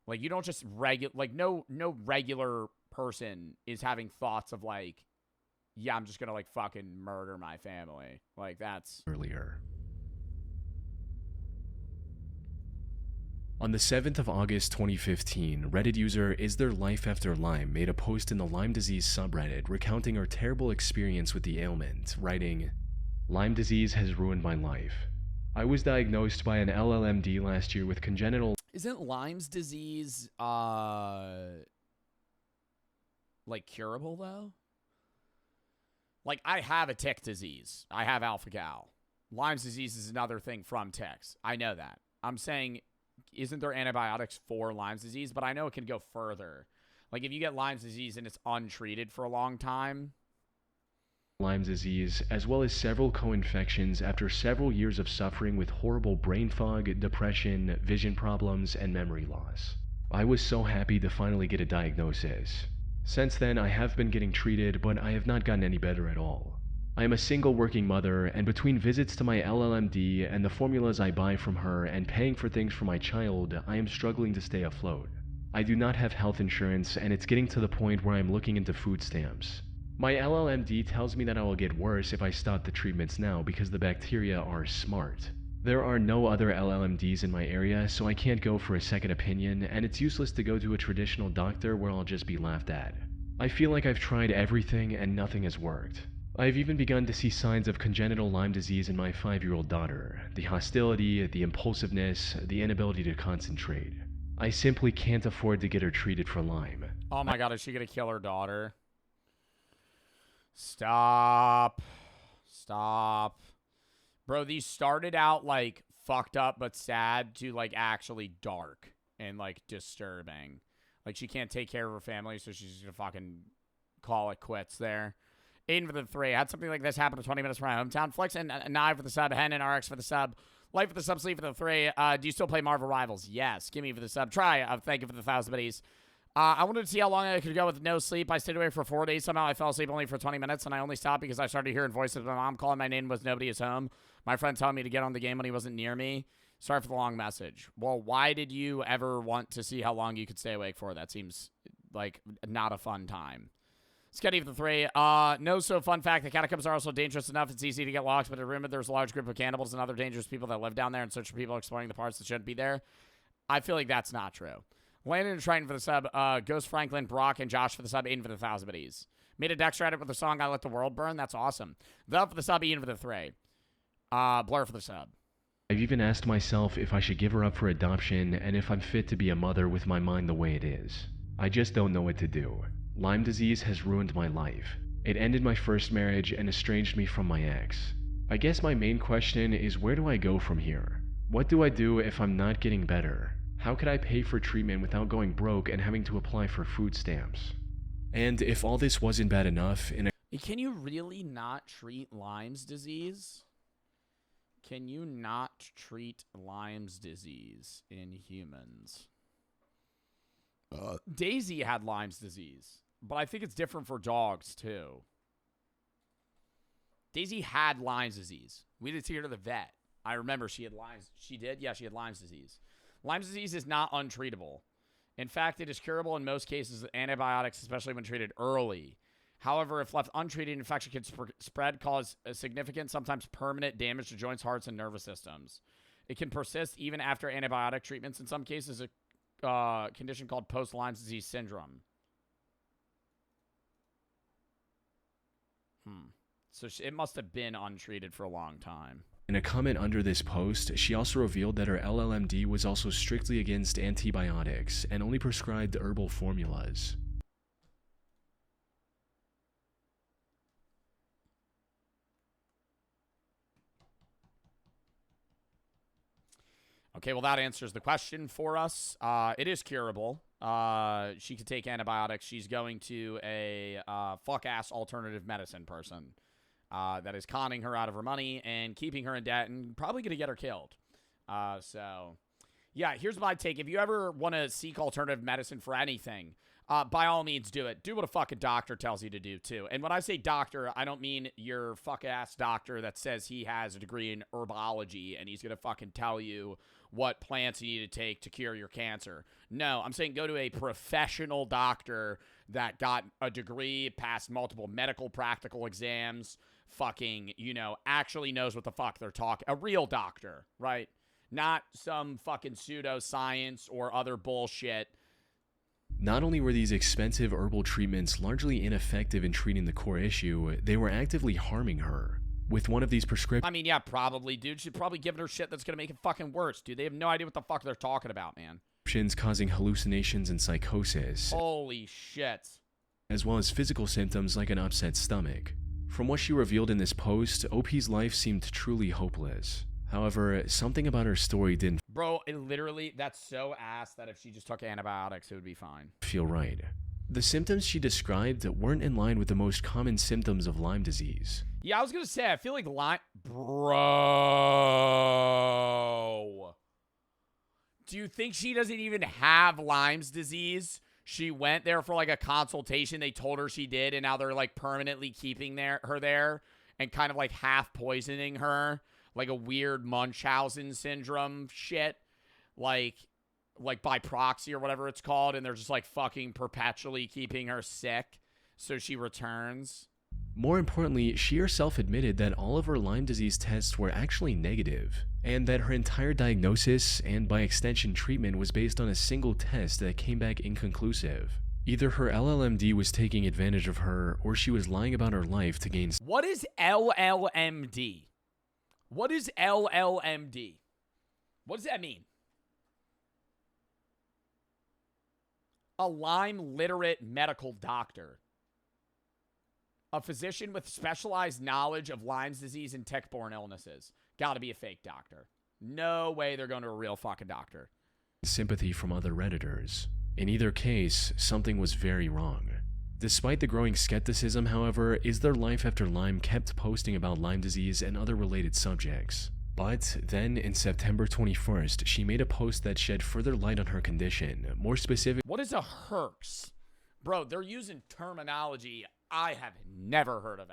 Like, you don't just no regular person is having thoughts of, like, yeah, I'm just gonna, like, fucking murder my family. Like, that's... Earlier. On the 7th of August 2015, Reddit user Is There Life After Lyme made a post in the Lyme disease subreddit recounting her terrible experience with the ailment, writing, "Lyme disease has ruined my life. I was diagnosed by an LLMD last year with congenital..." Isn't Lyme's disease, like, curable, though? Like, I have a tick disease. I have alpha-gal. Lyme's disease is another thing from ticks. I know that. I'm saying, isn't there antibiotics for Lyme's disease? But I know it can go further. Like, if you get Lyme's disease and it's untreated for a long time... Lyme disease, as well as several co-infections after several years of suffering with horrible brain fog, depression, vision problems, and memory loss. I was so happy to finally get a diagnosis. Since then, I have been getting treated, but I have not gotten any better at all. I am a single working mother, and between visits to my LLMD and the formulas I buy from her and paying for things for my child, I am struggling to stay afloat. I do not have health insurance, and it's getting to the point where I am looking into food stamps. My LLMD tells me that I will get worse if I stop the treatments now because the bacteria are smart. There are no other LLMDs in my area, so I can't go for a second opinion, and it's useless to go to a traditional doctor where I'll just be laughed at. I feel like I've tried everything and nothing has worked. I've even begun to see signs of congenital Lyme disease in my 5-year-old daughter. The hostility, the impulsiveness, the inability to concentrate. I simply can't afford to get her treated for Lyme. Oh my god, is she gonna kill her daughter? Stop. Stop. Bro, these started out, like, fucked up but sad to, like, actually dark and, like, disturbing. Like, she can't take care of her family, so she's gonna fucking call it quits there. Aiden for the 3. Had something like this happen 20 minutes from my hometown. Flex and Nye for the sub. Hen and RX for the sub. Life for the sub. Sleep for the 3. Do you still play Marvel Rivals? Yes. Give me for the sub. Try. Thank you for the 1,000 biddies. I wanted to see how long I could go with no sleep. I stayed awake for 4 days. Somehow I fell asleep only for 20 minutes, and I only stopped because I started hearing voices of my mom calling my name was nobody is home. My friend telling me to get on the game when he wasn't near me. Sorry for the long message. Well, why did you ever want to see how long you could stay awake for? That seems like not a fun time. Sketty for the 3. No, so fun fact, the catacombs are also dangerous enough. It's easy to get lost, but remember there's a large group of cannibals and other dangerous people that live down there and search for people exploring the parts that shouldn't be there. I feel like that's not true. Landon and Triton for the sub. Ghost Franklin, Brock, and Josh for the sub. Aiden for the 1,000 biddies. Made a Dexter edit with the song I Let the World Burn. That's awesome. The for the sub. Ian for the 3. Blur for the sub. I've even asked myself if I should give her up for adoption and if I'm fit to be a mother with my mind the way it is. I just don't know what to do. Lyme disease has ruined my life. It ended my first marriage and estranged me from my ex. I guess my main question is, where do I go from here? What do I do if I'm not getting better? How could I pay for treatment without going broke and having to apply for food stamps? And if all this wasn't bad enough, Can you really not treat Lyme's disease? Can you not treat Lyme's disease in humans? Daisy had Lyme's disease, but I think it's different for dogs, too. Daisy had Lyme's disease. We did take her to the vet. I remember she had Lyme's. She did? Yeah, she had Lyme's disease. Lyme's disease is not untreatable. In fact, it is curable in most cases with antibiotics, especially when treated early. However, if left untreated, infection can spread, cause a significant, sometimes permanent damage to joints, hearts, and nervous systems. It can persist even after antibiotic treatments. In some cases, a condition called post-Lyme disease syndrome. So it must have been untreated for a long time. In a comment under this post, she also revealed that her LLMD was also strictly against antibiotics and only prescribed herbal formulas. Okay, well, that answers the question for us. It is curable. She could take antibiotics. She's going to a fuck-ass alternative medicine person that is conning her out of her money and keeping her in debt and probably going to get her killed. So, yeah, here's my take. If you ever want to seek alternative medicine for anything, by all means do it. Do what a fucking doctor tells you to do, too. And when I say doctor, I don't mean your fuck-ass doctor that says he has a degree in herbology and he's going to fucking tell you what plants you need to take to cure your cancer. No, I'm saying go to a professional doctor that got a degree, passed multiple medical practical exams, fucking, actually knows what the fuck they're talking. A real doctor, right? Not some fucking pseudoscience or other bullshit. Not only were these expensive herbal treatments largely ineffective in treating the core issue, they were actively harming her. With one of these prescriptions... I mean, yeah, probably, dude. She's probably giving her shit that's going to make it fucking worse, dude. They have no idea what the fuck they're talking about, man. ...causing hallucinations and psychosis. Holy shit. As well as physical symptoms like an upset stomach. From what she revealed in this post, OP's life seemed truly hopeless. However, something about her story didn't... Bro, it literally, that's so ass that if she just took antibiotics, it would be fine. ...feel right. The symptoms she described weren't in line with the most common symptoms of Lyme disease. Yeah, I was going to say, I feel like Lyme... Bro. Do you think she doesn't even have Lyme's disease? She went there for like a consultation. They told her she did, and now they're like permanently keeping her there and kind of like half poisoning her. Like a weird Munchausen syndrome shit. Like by proxy or whatever it's called. And they're just like fucking perpetually keeping her sick so she returns. More importantly, she herself admitted that all of her Lyme disease tests were actually negative, and that her entire diagnosis, and by extension treatment, was based on a single test that came back inconclusive. Either her LLMD was taking advantage of her, or she was lying about her life to gain... What is LLMD? What is LLMD? What does that mean? A Lyme literate medical doctor. A physician with specialized knowledge of Lyme's disease and tick-borne illnesses. Gotta be a fake doctor. No way they're going to a real fucking doctor. Sympathy from other Redditors. In either case, something was very wrong. Despite the growing skepticism, however, Is There Life After Lyme kept posting about Lyme disease and other related subjects. But then, in September 21st, she made a post that shed further light on her condition, more specific... What is a herx? Bro, they're using terminology I have never heard of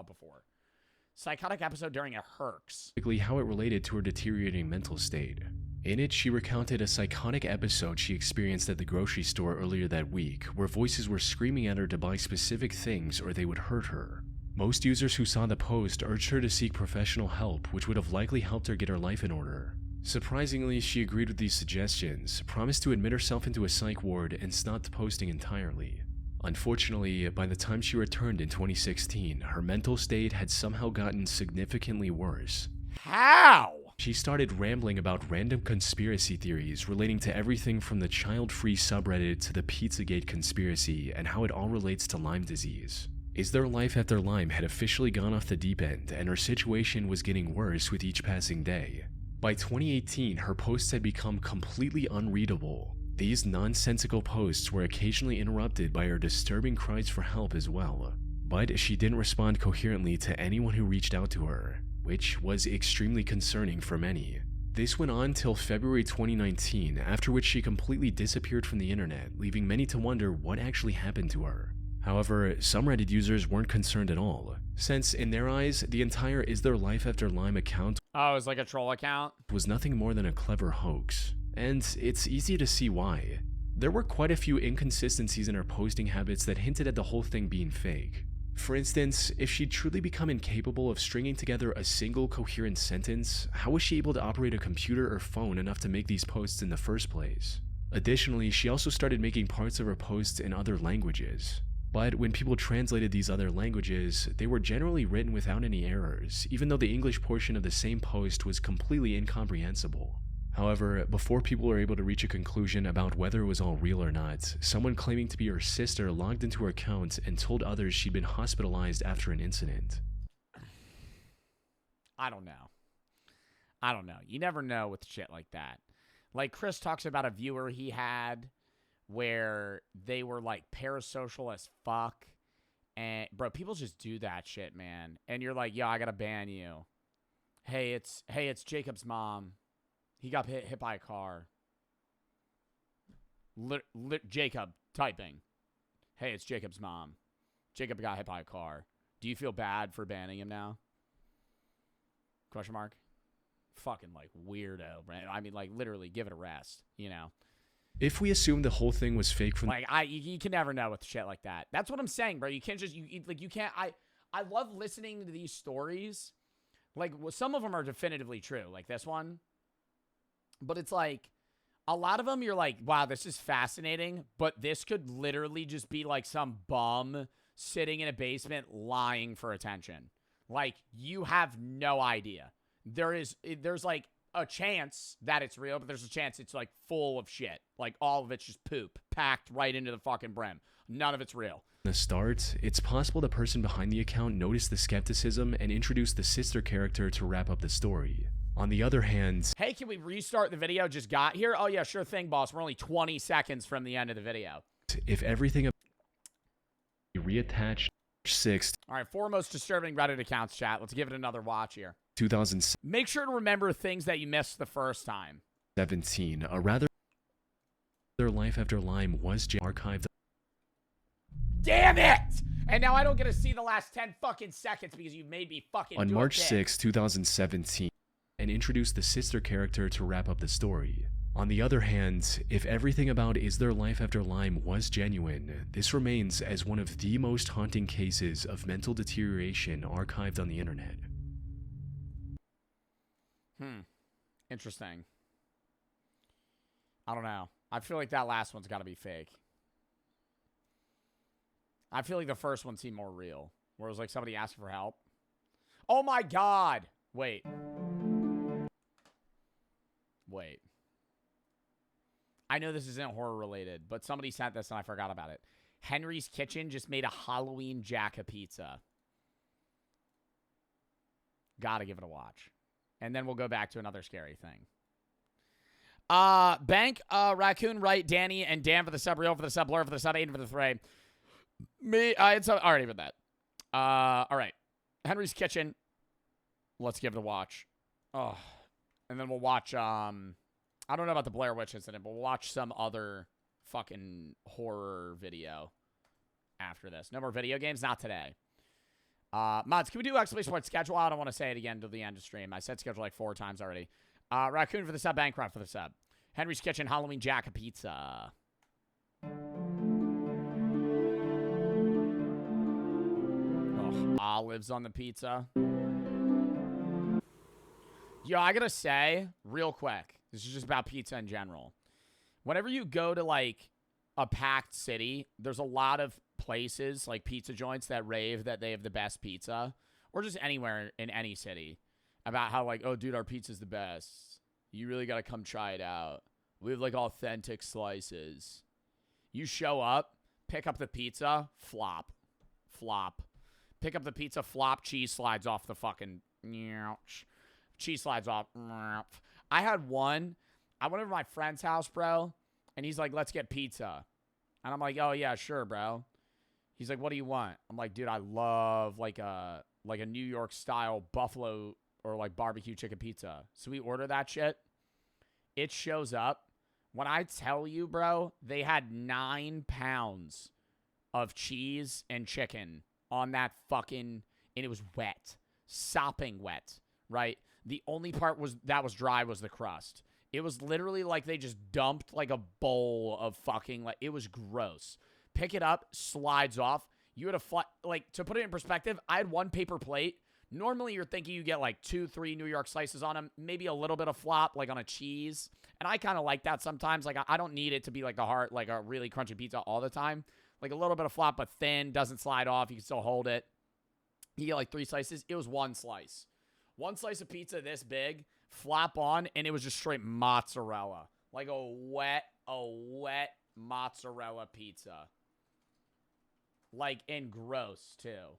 before. Psychotic episode during a herx. How it related to her deteriorating mental state. In it, she recounted a psychotic episode she experienced at the grocery store earlier that week, where voices were screaming at her to buy specific things or they would hurt her. Most users who saw the post urged her to seek professional help, which would have likely helped her get her life in order. Surprisingly, she agreed with these suggestions, promised to admit herself into a psych ward, and stopped posting entirely. Unfortunately, by the time she returned in 2016, her mental state had somehow gotten significantly worse. How? She started rambling about random conspiracy theories relating to everything from the child-free subreddit to the Pizzagate conspiracy and how it all relates to Lyme disease. Is There Life After Lyme had officially gone off the deep end, and her situation was getting worse with each passing day. By 2018, her posts had become completely unreadable. These nonsensical posts were occasionally interrupted by her disturbing cries for help as well, but she didn't respond coherently to anyone who reached out to her, which was extremely concerning for many. This went on till February 2019, after which she completely disappeared from the internet, leaving many to wonder what actually happened to her. However, some Reddit users weren't concerned at all, since in their eyes, the entire Is There Life After Lyme account Oh, it's like a troll account? was nothing more than a clever hoax. And it's easy to see why. There were quite a few inconsistencies in her posting habits that hinted at the whole thing being fake. For instance, if she'd truly become incapable of stringing together a single coherent sentence, how was she able to operate a computer or phone enough to make these posts in the first place? Additionally, she also started making parts of her posts in other languages. But when people translated these other languages, they were generally written without any errors, even though the English portion of the same post was completely incomprehensible. However, before people were able to reach a conclusion about whether it was all real or not, someone claiming to be her sister logged into her account and told others she'd been hospitalized after an incident. I don't know. You never know with shit like that. Like, Chris talks about a viewer he had where they were, like, parasocial as fuck. And, bro, people just do that shit, man. And you're like, yo, I gotta ban you. Hey, it's Jacob's mom. He got hit by a car. Jacob typing. Hey, it's Jacob's mom. Jacob got hit by a car. Do you feel bad for banning him now? Question mark. Fucking, like, weirdo, man. I mean, like, literally, give it a rest, you know? If we assume the whole thing was fake from like, you can never know with shit like that. That's what I'm saying, bro. You can't just, you can't, I love listening to these stories. Like, some of them are definitively true, like this one. But it's like, a lot of them you're like, wow, this is fascinating, but this could literally just be like some bum sitting in a basement lying for attention. Like, you have no idea. There's like a chance that it's real, but there's a chance it's like full of shit. Like, all of it's just poop packed right into the fucking brim. None of it's real. the start, it's possible the person behind the account noticed the skepticism and introduced the sister character to wrap up the story. On the other hand, hey, can we restart the video? Just got here? Oh, yeah, sure thing, boss. We're only 20 seconds from the end of the video. if everything reattached 6 All right, 4 most disturbing Reddit accounts, chat. Let's give it another watch here. 2017, Make sure to remember things that you missed the first time. a rather life after Lyme was archived. Damn it! And now I don't get to see the last 10 fucking seconds because you made me fucking On do March it. 6, 2017, and introduced the sister character to wrap up the story. On the other hand, if everything about Is There Life After Lyme was genuine, this remains as one of the most haunting cases of mental deterioration archived on the internet. Interesting. I don't know. I feel like that last one's got to be fake. I feel like the first one seemed more real, where it was like somebody asking for help. Oh my god! Wait. I know this isn't horror related, but somebody sent this and I forgot about it. Henry's Kitchen just made a Halloween Jacka pizza. Gotta give it a watch. And then we'll go back to another scary thing. Bank, Raccoon, right, Danny, and Dan for the sub, Real for the sub, Blur for the sub, Aiden for the thread. Me, it's already with that. All right. Henry's Kitchen. Let's give it a watch. Oh, and then we'll watch, I don't know about the Blair Witch incident, but we'll watch some other fucking horror video after this. No more video games? Not today. Mods, can we do exclamation point schedule? I don't want to say it again till the end of stream. I said schedule like 4 times already. Raccoon for the sub, Bankrupt for the sub. Henry's Kitchen, Halloween Jacka Pizza. Oh, olives on the pizza. Yo, I gotta say, real quick, this is just about pizza in general. Whenever you go to, like, a packed city, there's a lot of places, like pizza joints, that rave that they have the best pizza. Or just anywhere in any city. About how, like, oh, dude, our pizza's the best. You really gotta come try it out. We have, like, authentic slices. You show up, pick up the pizza, flop. Flop. Pick up the pizza, flop, cheese slides off the fucking... Cheese slides off. I had one. I went over to my friend's house, bro, and he's like, let's get pizza. And I'm like, oh, yeah, sure, bro. He's like, what do you want? I'm like, dude, I love, like a New York-style buffalo or, like, barbecue chicken pizza. So we order that shit. It shows up. When I tell you, bro, they had 9 pounds of cheese and chicken on that fucking, and it was wet. Sopping wet, right? The only part that was dry was the crust. It was literally like they just dumped like a bowl of fucking, like, it was gross. Pick it up, slides off. You had like, to put it in perspective, I had one paper plate. Normally you're thinking you get like 2-3 New York slices on them, maybe a little bit of flop, like on a cheese. And I kind of like that sometimes. Like, I don't need it to be like like a really crunchy pizza all the time. Like a little bit of flop, but thin, doesn't slide off. You can still hold it. You get like 3 slices. It was 1 slice. 1 slice of pizza this big, flop on, and it was just straight mozzarella. Like a wet mozzarella pizza. Like, and gross, too.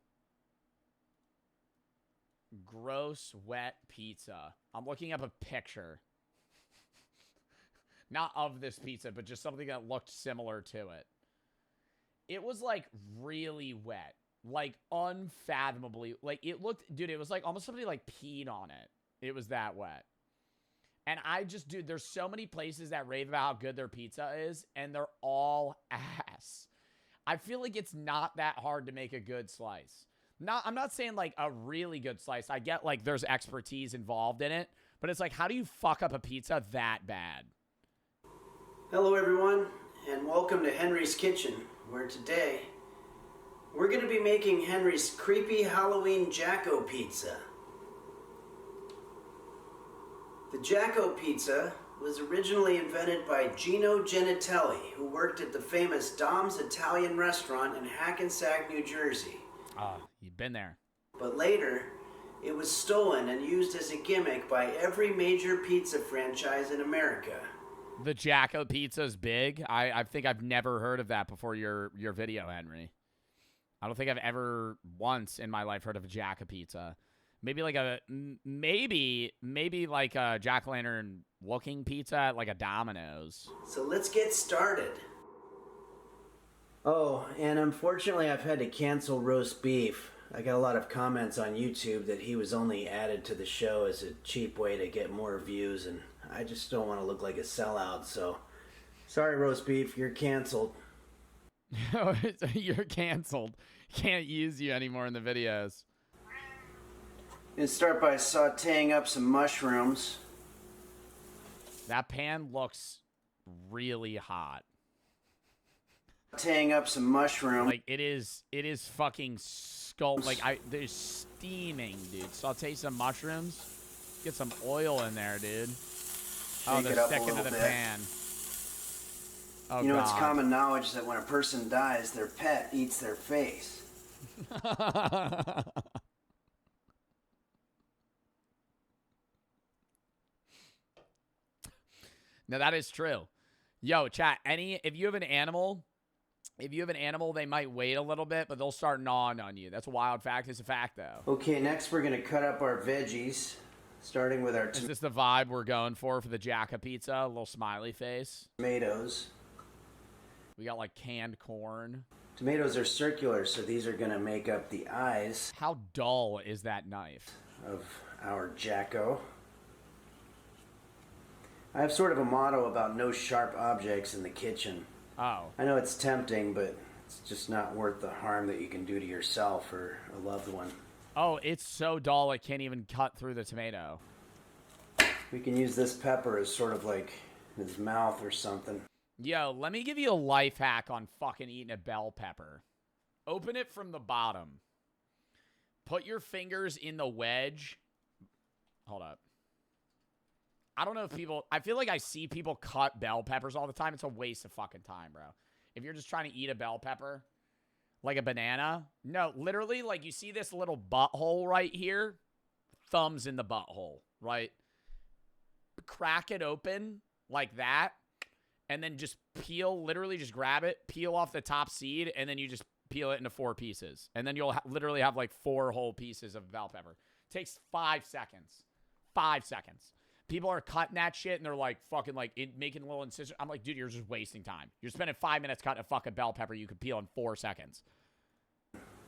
Gross, wet pizza. I'm looking up a picture. Not of this pizza, but just something that looked similar to it. It was, like, really wet. Like, unfathomably. Like, it looked... Dude, it was like almost somebody, like, peed on it. It was that wet. And dude, there's so many places that rave about how good their pizza is, and they're all ass. I feel like it's not that hard to make a good slice. I'm not saying, like, a really good slice. I get, like, there's expertise involved in it. But it's like, how do you fuck up a pizza that bad? Hello, everyone, and welcome to Henry's Kitchen, where today... we're going to be making Henry's creepy Halloween Jacko pizza. The Jacko pizza was originally invented by Gino Genitelli, who worked at the famous Dom's Italian restaurant in Hackensack, New Jersey. You've been there. But later, it was stolen and used as a gimmick by every major pizza franchise in America. The Jacko pizza's big? I think I've never heard of that before your video, Henry. I don't think I've ever once in my life heard of a Jacko pizza. Maybe like a jack-o'-lantern looking pizza at like a Domino's. So let's get started. Oh, and unfortunately I've had to cancel roast beef. I got a lot of comments on YouTube that he was only added to the show as a cheap way to get more views, and I just don't want to look like a sellout, so sorry roast beef, you're canceled. You're canceled. Can't use you anymore in the videos. And start by sauteing up some mushrooms. That pan looks really hot. Sauteing up some mushrooms. Like, it is fucking there's steaming, dude. Saute some mushrooms. Get some oil in there, dude. Oh, Shake it they're up a sticking to little the bit. pan. Oh, you know, God. it's common knowledge that when a person dies, their pet eats their face. Now, that is true. Yo, chat, if you have an animal, they might wait a little bit, but they'll start gnawing on you. That's a wild fact. It's a fact, though. Okay, next we're going to cut up our veggies, starting with our Is this the vibe we're going for the Jacka pizza? A little smiley face. tomatoes. We got, like, canned corn. Tomatoes are circular, so these are going to make up the eyes How dull is that knife? of our Jacko. I have sort of a motto about no sharp objects in the kitchen. Oh. I know it's tempting, but it's just not worth the harm that you can do to yourself or a loved one. Oh, it's so dull it can't even cut through the tomato. We can use this pepper as sort of like his mouth or something. Yo, let me give you a life hack on fucking eating a bell pepper. Open it from the bottom. Put your fingers in the wedge. Hold up. I don't know if people, I feel like I see people cut bell peppers all the time. It's a waste of fucking time, bro. If you're just trying to eat a bell pepper, like a banana. No, literally, like you see this little butthole right here. Thumbs in the butthole, right? Crack it open like that. And then just peel, literally just grab it, peel off the top seed, and then you just peel it into 4 pieces. And then you'll literally have like 4 whole pieces of bell pepper. Takes 5 seconds. 5 seconds. People are cutting that shit and they're like fucking like making little incisions. I'm like, dude, you're just wasting time. You're spending 5 minutes cutting a fucking bell pepper you could peel in 4 seconds.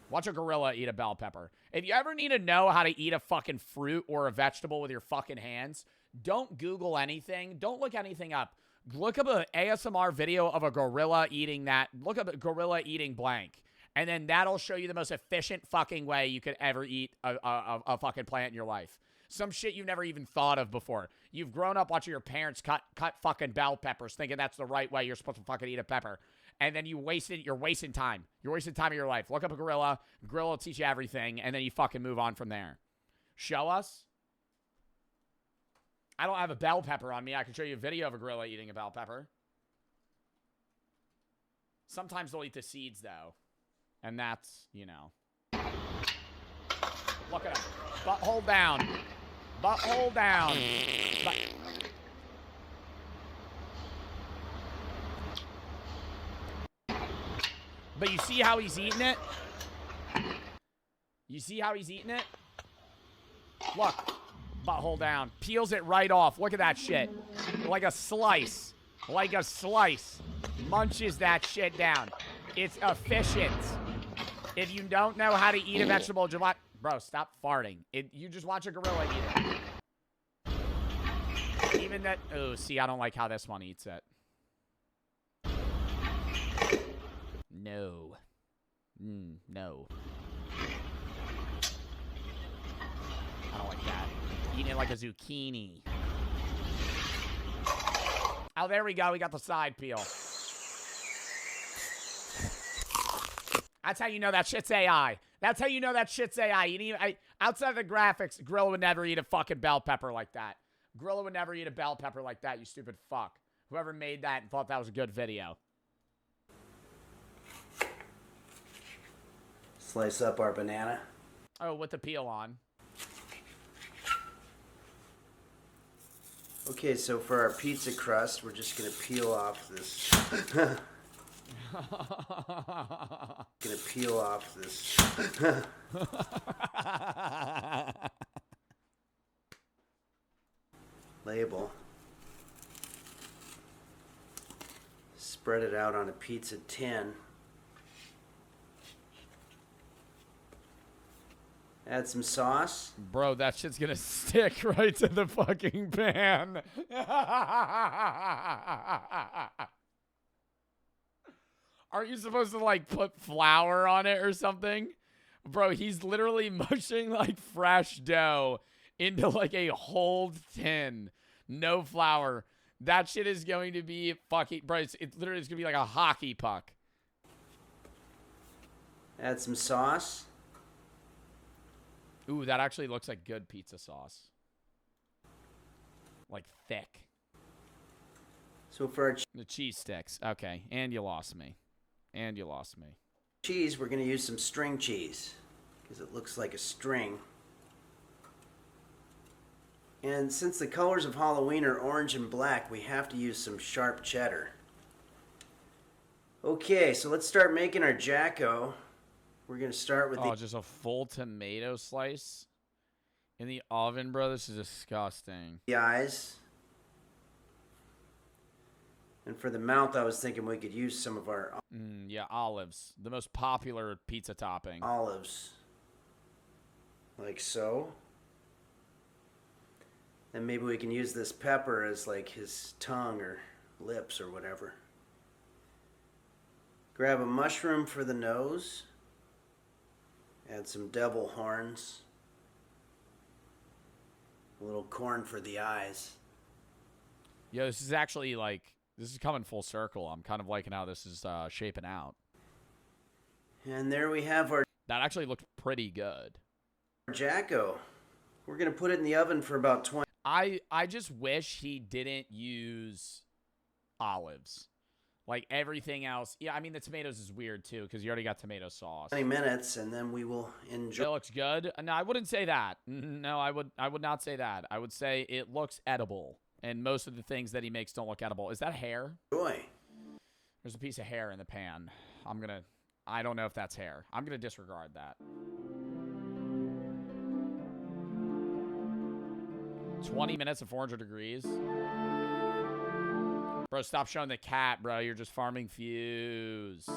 Watch a gorilla eat a bell pepper. If you ever need to know how to eat a fucking fruit or a vegetable with your fucking hands, don't Google anything. Don't look anything up. Look up an ASMR video of a gorilla eating that. Look up a gorilla eating blank. And then that'll show you the most efficient fucking way you could ever eat a fucking plant in your life. Some shit you've never even thought of before. You've grown up watching your parents cut fucking bell peppers, thinking that's the right way you're supposed to fucking eat a pepper. And then you're wasting time. You're wasting time of your life. Look up a gorilla. Gorilla will teach you everything, and then you fucking move on from there. Show us. I don't have a bell pepper on me. I can show you a video of a gorilla eating a bell pepper. Sometimes they'll eat the seeds, though. And that's, you know. Look at him. Butthole down. Butthole down. But you see how he's eating it? You see how he's eating it? Look. Butthole down. Peels it right off. Look at that shit. Like a slice. Like a slice. Munches that shit down. It's efficient. If you don't know how to eat a vegetable, bro, stop farting. You just watch a gorilla eat it. Even that. Oh, see, I don't like how this one eats it. No. No. I don't like that. Eating it like a zucchini. Oh, there we go. We got the side peel. That's how you know that shit's AI. That's how you know that shit's AI. Outside of the graphics, gorilla would never eat a fucking bell pepper like that. Gorilla would never eat a bell pepper like that, you stupid fuck. Whoever made that and thought that was a good video. Slice up our banana. Oh, with the peel on. Okay, so for our pizza crust, we're just gonna peel off this. Gonna peel off this. Label. Spread it out on a pizza tin. Add some sauce. Bro, that shit's gonna stick right to the fucking pan. Aren't you supposed to, like, put flour on it or something? Bro, he's literally mushing, like, fresh dough into, like, a whole tin. No flour. That shit is going to be fucking... Bro, it's literally going to be like a hockey puck. Add some sauce. Ooh, that actually looks like good pizza sauce. Like, thick. So for our the cheese sticks. Okay, and you lost me. And you lost me. Cheese, we're going to use some string cheese because it looks like a string. And since the colors of Halloween are orange and black, we have to use some sharp cheddar. Okay, so let's start making our Jacko. We're going to start with just a full tomato slice in the oven, bro. This is disgusting. the eyes. And for the mouth, I was thinking we could use some of our Yeah, olives. The most popular pizza topping. olives. Like so. And maybe we can use this pepper as like his tongue or lips or whatever. Grab a mushroom for the nose. Add some devil horns. A little corn for the eyes. Yeah, this is actually like... This is coming full circle. I'm kind of liking how this is shaping out. And there we have our That actually looked pretty good. Jacko. We're going to put it in the oven for about 20. I just wish he didn't use olives. Like everything else. Yeah, I mean, the tomatoes is weird too because you already got tomato sauce. 20 minutes, and then we will enjoy. It looks good. No, I wouldn't say that. No, I would not say that. I would say it looks edible. And most of the things that he makes don't look edible. Is that hair? There's a piece of hair in the pan. I don't know if that's hair. I'm going to disregard that. 20 minutes at 400 degrees. Bro, stop showing the cat, bro. You're just farming views.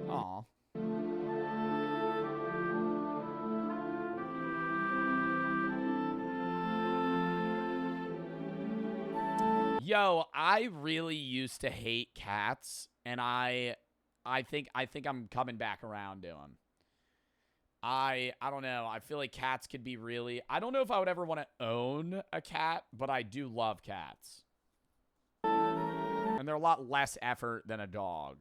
Aw. Yo, I really used to hate cats, and I think I'm coming back around to them. I don't know. I feel like cats could be really... I don't know if I would ever want to own a cat, but I do love cats. And they're a lot less effort than a dog.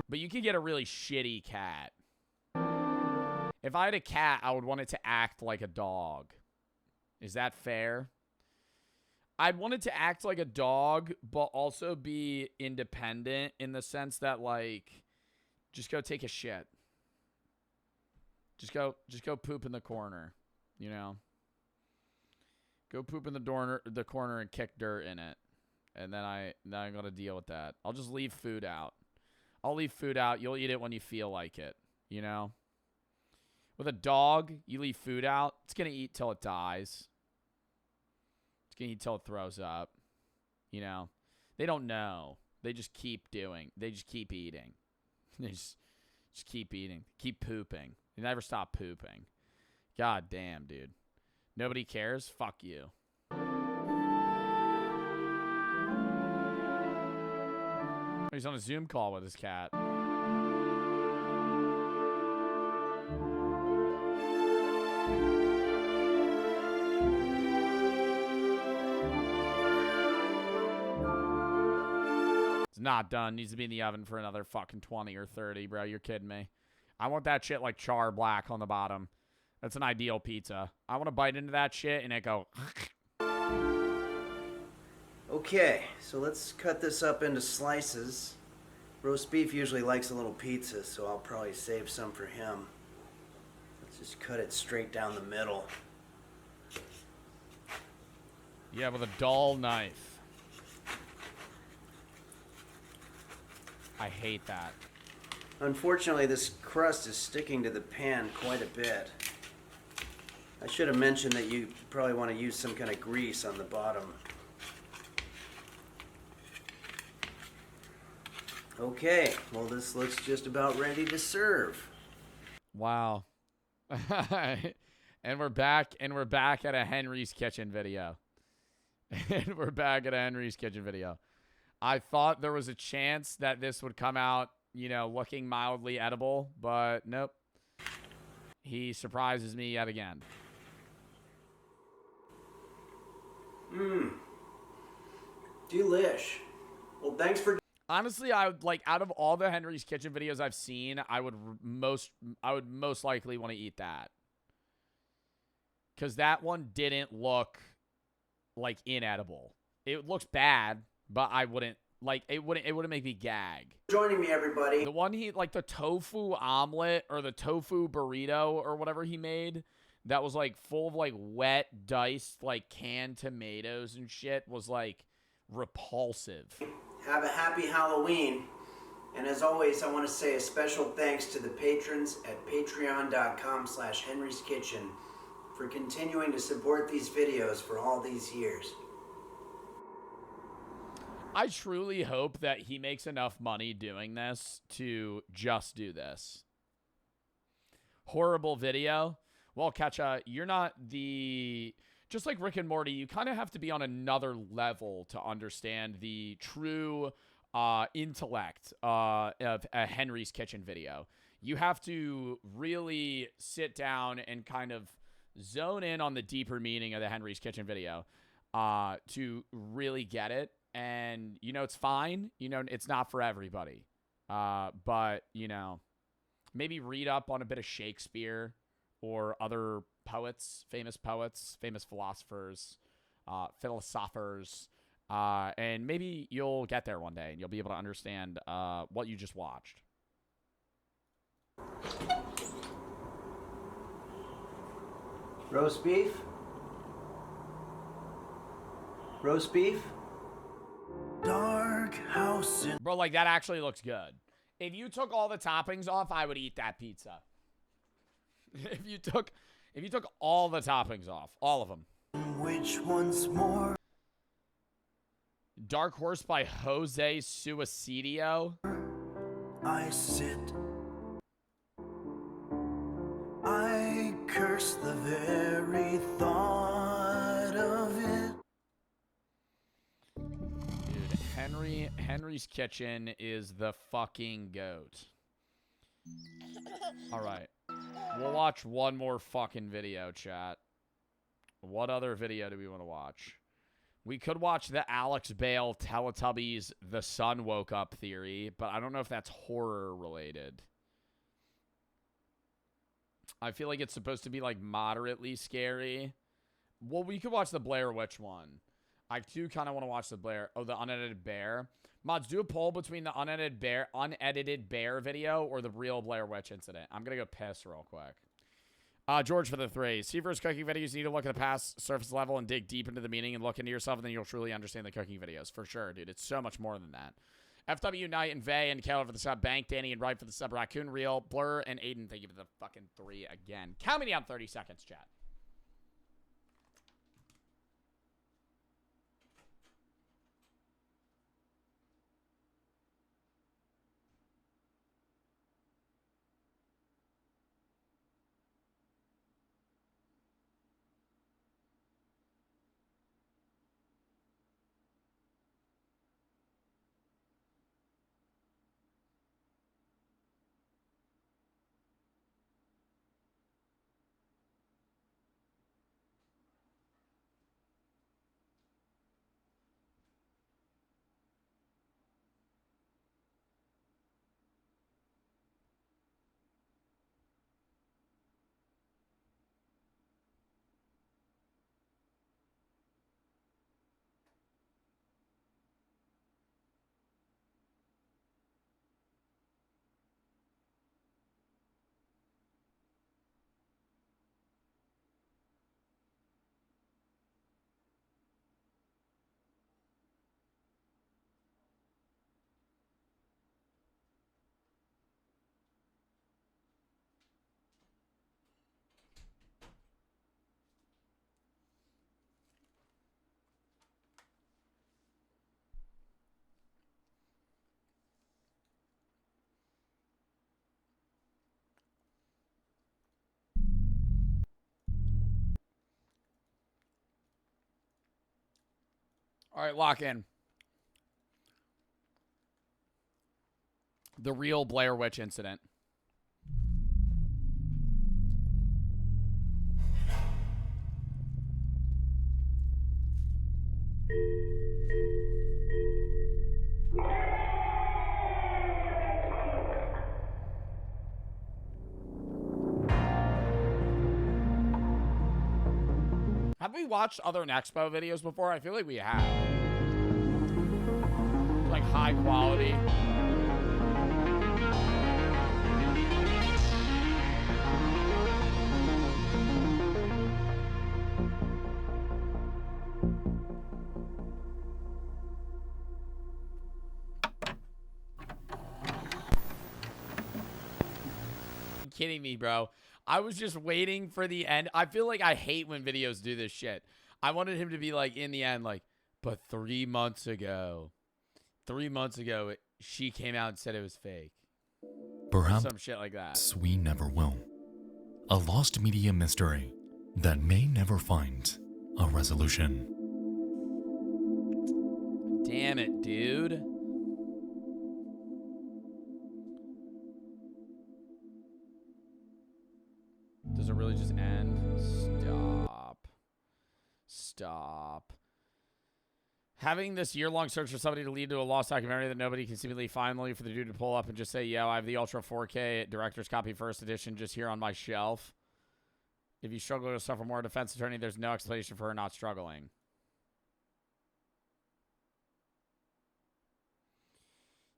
But you could get a really shitty cat. If I had a cat, I would want it to act like a dog. Is that fair? I'd want it to act like a dog, but also be independent in the sense that, like... Just go take a shit. Just go poop in the corner, you know? Go poop in the corner and kick dirt in it. And then I got to deal with that. I'll just leave food out. I'll leave food out. You'll eat it when you feel like it, you know? With a dog, you leave food out, it's going to eat till it dies. It's going to eat till it throws up, you know? They don't know. They just keep doing. They just keep eating. They just keep eating. Keep pooping. They never stop pooping. God damn, dude. Nobody cares? Fuck you. He's on a Zoom call with his cat. Not done. Needs to be in the oven for another fucking 20 or 30, bro. You're kidding me. I want that shit like char black on the bottom. That's an ideal pizza. I want to bite into that shit and it go... Okay, so let's cut this up into slices. Roast beef usually likes a little pizza, so I'll probably save some for him. Let's just cut it straight down the middle. Yeah, with a dull knife. I hate that. Unfortunately, this crust is sticking to the pan quite a bit. I should have mentioned that you probably want to use some kind of grease on the bottom. Okay, well, this looks just about ready to serve. Wow. And we're back at a Henry's Kitchen video. And we're back at a Henry's Kitchen video. I thought there was a chance that this would come out, you know, looking mildly edible, but nope. He surprises me yet again. Delish. Well, thanks for... Honestly, I would like out of all the Henry's Kitchen videos I've seen, I would most likely want to eat that. Cuz that one didn't look like inedible. It looks bad, but I wouldn't like it wouldn't make me gag. Joining me, everybody. The one he like the tofu omelet or the tofu burrito or whatever he made that was like full of like wet diced like canned tomatoes and shit was like repulsive. Have a happy Halloween. And as always, I want to say a special thanks to the patrons at patreon.com/Henry's Kitchen for continuing to support these videos for all these years. I truly hope that he makes enough money doing this to just do this. Horrible video. Well, Ketcha, you're not the... Just like Rick and Morty, you kind of have to be on another level to understand the true intellect of a Henry's Kitchen video. You have to really sit down and kind of zone in on the deeper meaning of the Henry's Kitchen video to really get it. And, you know, it's fine. You know, it's not for everybody. But, you know, Maybe read up on a bit of Shakespeare or other poets, famous philosophers, philosophers, and maybe you'll get there one day and you'll be able to understand what you just watched. Roast beef? Roast beef? Dark house in... Bro, like, that actually looks good. If you took all the toppings off, I would eat that pizza. If you took all the toppings off, all of them. Which one's more? Dark Horse by Jose Suicidio. I sit. I curse the very thought of it. Dude, Henry's Kitchen is the fucking goat. All right. We'll watch one more fucking video, chat. What other video do we want to watch? We could watch the Alex Bale Teletubbies The Sun Woke Up theory, but I don't know if that's horror related. I feel like it's supposed to be like moderately scary. Well, we could watch the Blair Witch one. I do kind of want to watch the the unedited bear. Mods, do a poll between the unedited bear video or the real Blair Witch incident. I'm gonna go piss real quick. George for the 3. See first cooking videos, you need to look at the past surface level and dig deep into the meaning and look into yourself, and then you'll truly understand the cooking videos. For sure, dude. It's so much more than that. FW Knight and Vay and Keller for the sub. Bank, Danny and Wright for the sub. Raccoon Real, Blur, and Aiden, thank you for the fucking 3 again. Count me down 30 seconds, chat. All right, lock in. The real Blair Witch incident. Have we watched other Nexpo videos before? I feel like we have. Like high quality. Kidding me, bro. I was just waiting for the end. I feel like I hate when videos do this shit. I wanted him to be like, in the end, like, but 3 months ago, she came out and said it was fake. Perhaps some shit like that. We never will. A lost media mystery that may never find a resolution. Damn it, dude. Does it really just end? Stop. Having this year-long search for somebody to lead to a lost documentary that nobody can seemingly find, only for the dude to pull up and just say, "Yo, I have the Ultra 4K Director's Copy First Edition just here on my shelf. If you struggle to suffer more defense attorney, there's no explanation for her not struggling."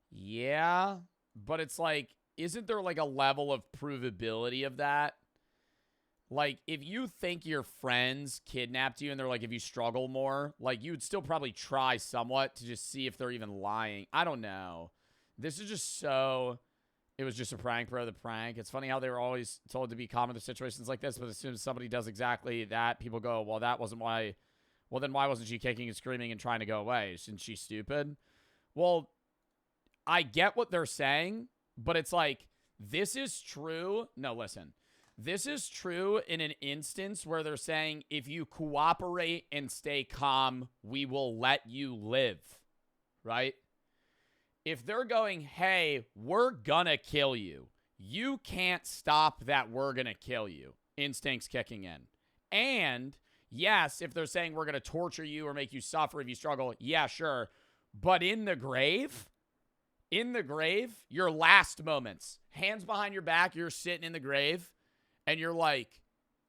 Yeah, but it's like, isn't there like a level of provability of that? Like, if you think your friends kidnapped you and they're like, if you struggle more, like, you would still probably try somewhat to just see if they're even lying. I don't know. This is just so... It was just a prank, bro, the prank. It's funny how they were always told to be calm in situations like this, but as soon as somebody does exactly that, people go, well, that wasn't why... Well, then why wasn't she kicking and screaming and trying to go away? Isn't she stupid? Well, I get what they're saying, but it's like, this is true. No, listen. This is true in an instance where they're saying, if you cooperate and stay calm, we will let you live, right? If they're going, hey, we're gonna kill you, you can't stop that we're gonna kill you, instincts kicking in. And, yes, if they're saying we're gonna torture you or make you suffer if you struggle, yeah, sure. But in the grave, your last moments, hands behind your back, you're sitting in the grave, and you're like,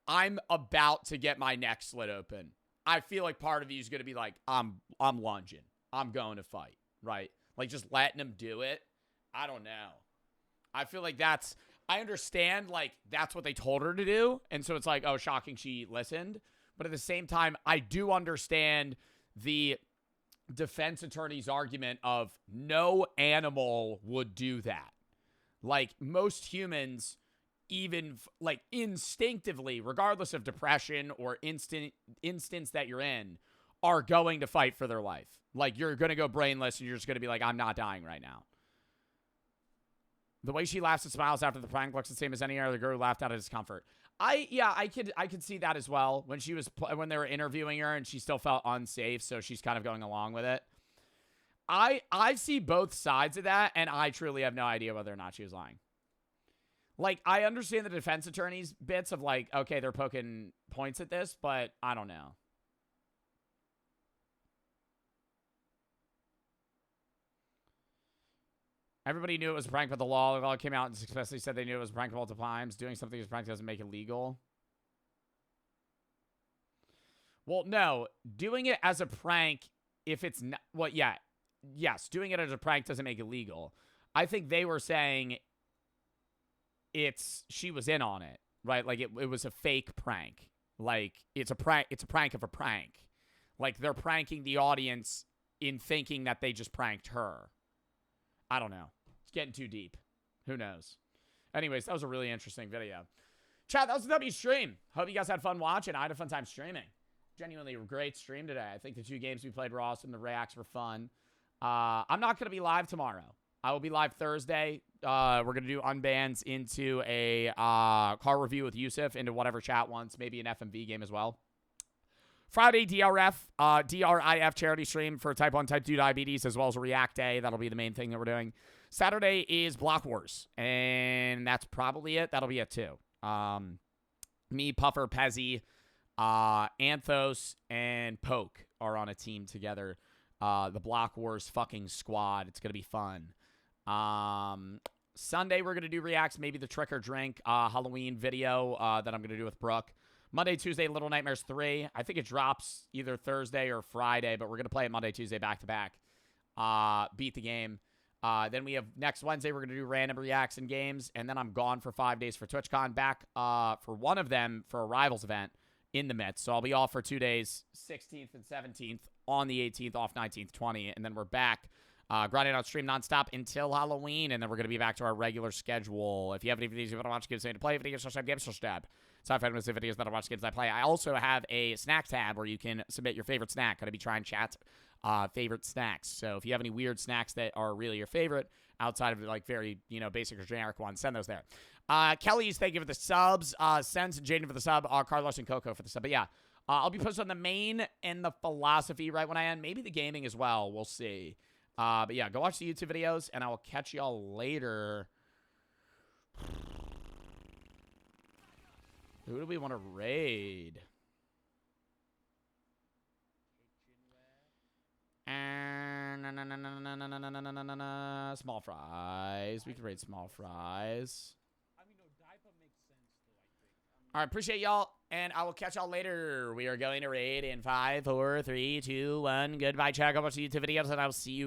I'm about to get my neck slit open. I feel like part of you is going to be like, I'm lunging. I'm going to fight, right? Like, just letting them do it. I don't know. I feel like I understand, like, that's what they told her to do. And so it's like, oh, shocking she listened. But at the same time, I do understand the defense attorney's argument of no animal would do that. Like, most humans... even like instinctively, regardless of depression or instance that you're in, are going to fight for their life. Like, you're going to go brainless and you're just going to be like, I'm not dying right now. The way she laughs and smiles after the prank looks the same as any other girl who laughed out of discomfort. I could see that as well when they were interviewing her and she still felt unsafe, so she's kind of going along with it. I see both sides of that, and I truly have no idea whether or not she was lying. Like, I understand the defense attorney's bits of, like, okay, they're poking points at this, but I don't know. Everybody knew it was a prank, but the law came out and successfully said they knew it was a prank multiple times. Doing something as a prank doesn't make it legal. Well, no. Doing it as a prank, if it's not... Well, yeah. Yes, doing it as a prank doesn't make it legal. I think they were saying... she was in on it, right? Like, it was a fake prank. Like, it's a prank of a prank. Like, they're pranking the audience in thinking that they just pranked her. I don't know. It's getting too deep. Who knows? Anyways, that was a really interesting video. Chat, that was the W stream. Hope you guys had fun watching. I had a fun time streaming. Genuinely a great stream today. I think the 2 games we played were awesome. The reacts were fun. I'm not going to be live tomorrow. I will be live Thursday. We're going to do unbans into a car review with Yusuf, into whatever chat wants, maybe an FMV game as well. Friday, DRIF charity stream for type 1, type 2 diabetes, as well as a React Day. That'll be the main thing that we're doing. Saturday is Block Wars, and that's probably it. That'll be it, too. Me, Puffer, Pezzy, Anthos, and Poke are on a team together. The Block Wars fucking squad. It's going to be fun. Sunday, we're going to do reacts, maybe the Trick or Drink Halloween video that I'm going to do with Brooke. Monday, Tuesday, Little Nightmares 3. I think it drops either Thursday or Friday, but we're going to play it Monday, Tuesday, back-to-back. Beat the game. Then we have next Wednesday, we're going to do random reacts and games, and then I'm gone for 5 days for TwitchCon. Back for one of them for a Rivals event in the midst. So I'll be off for 2 days, 16th and 17th, on the 18th, off 19th, 20th, and then we're back. Grinding out stream nonstop until Halloween, and then we're going to be back to our regular schedule. If you have any videos you want to watch, games to play, videos, subscribe, games, subscribe. So I've had videos that I watch, games I play. I also have a snack tab where you can submit your favorite snack. Going to be trying chat favorite snacks. So if you have any weird snacks that are really your favorite, outside of like very, basic or generic ones, send those there. Kelly's, thank you for the subs. Sense and Jaden for the sub. Carlos and Coco for the sub. But yeah, I'll be posting on the main and the philosophy right when I end. Maybe the gaming as well. We'll see. But yeah, go watch the YouTube videos, and I will catch y'all later. Who do we want to raid? small fries. We can rate small fries. All right, appreciate y'all, and I will catch y'all later. We are going to raid in 5, 4, 3, 2, 1. Goodbye, chat. Go watch the YouTube videos, and I will see you guys.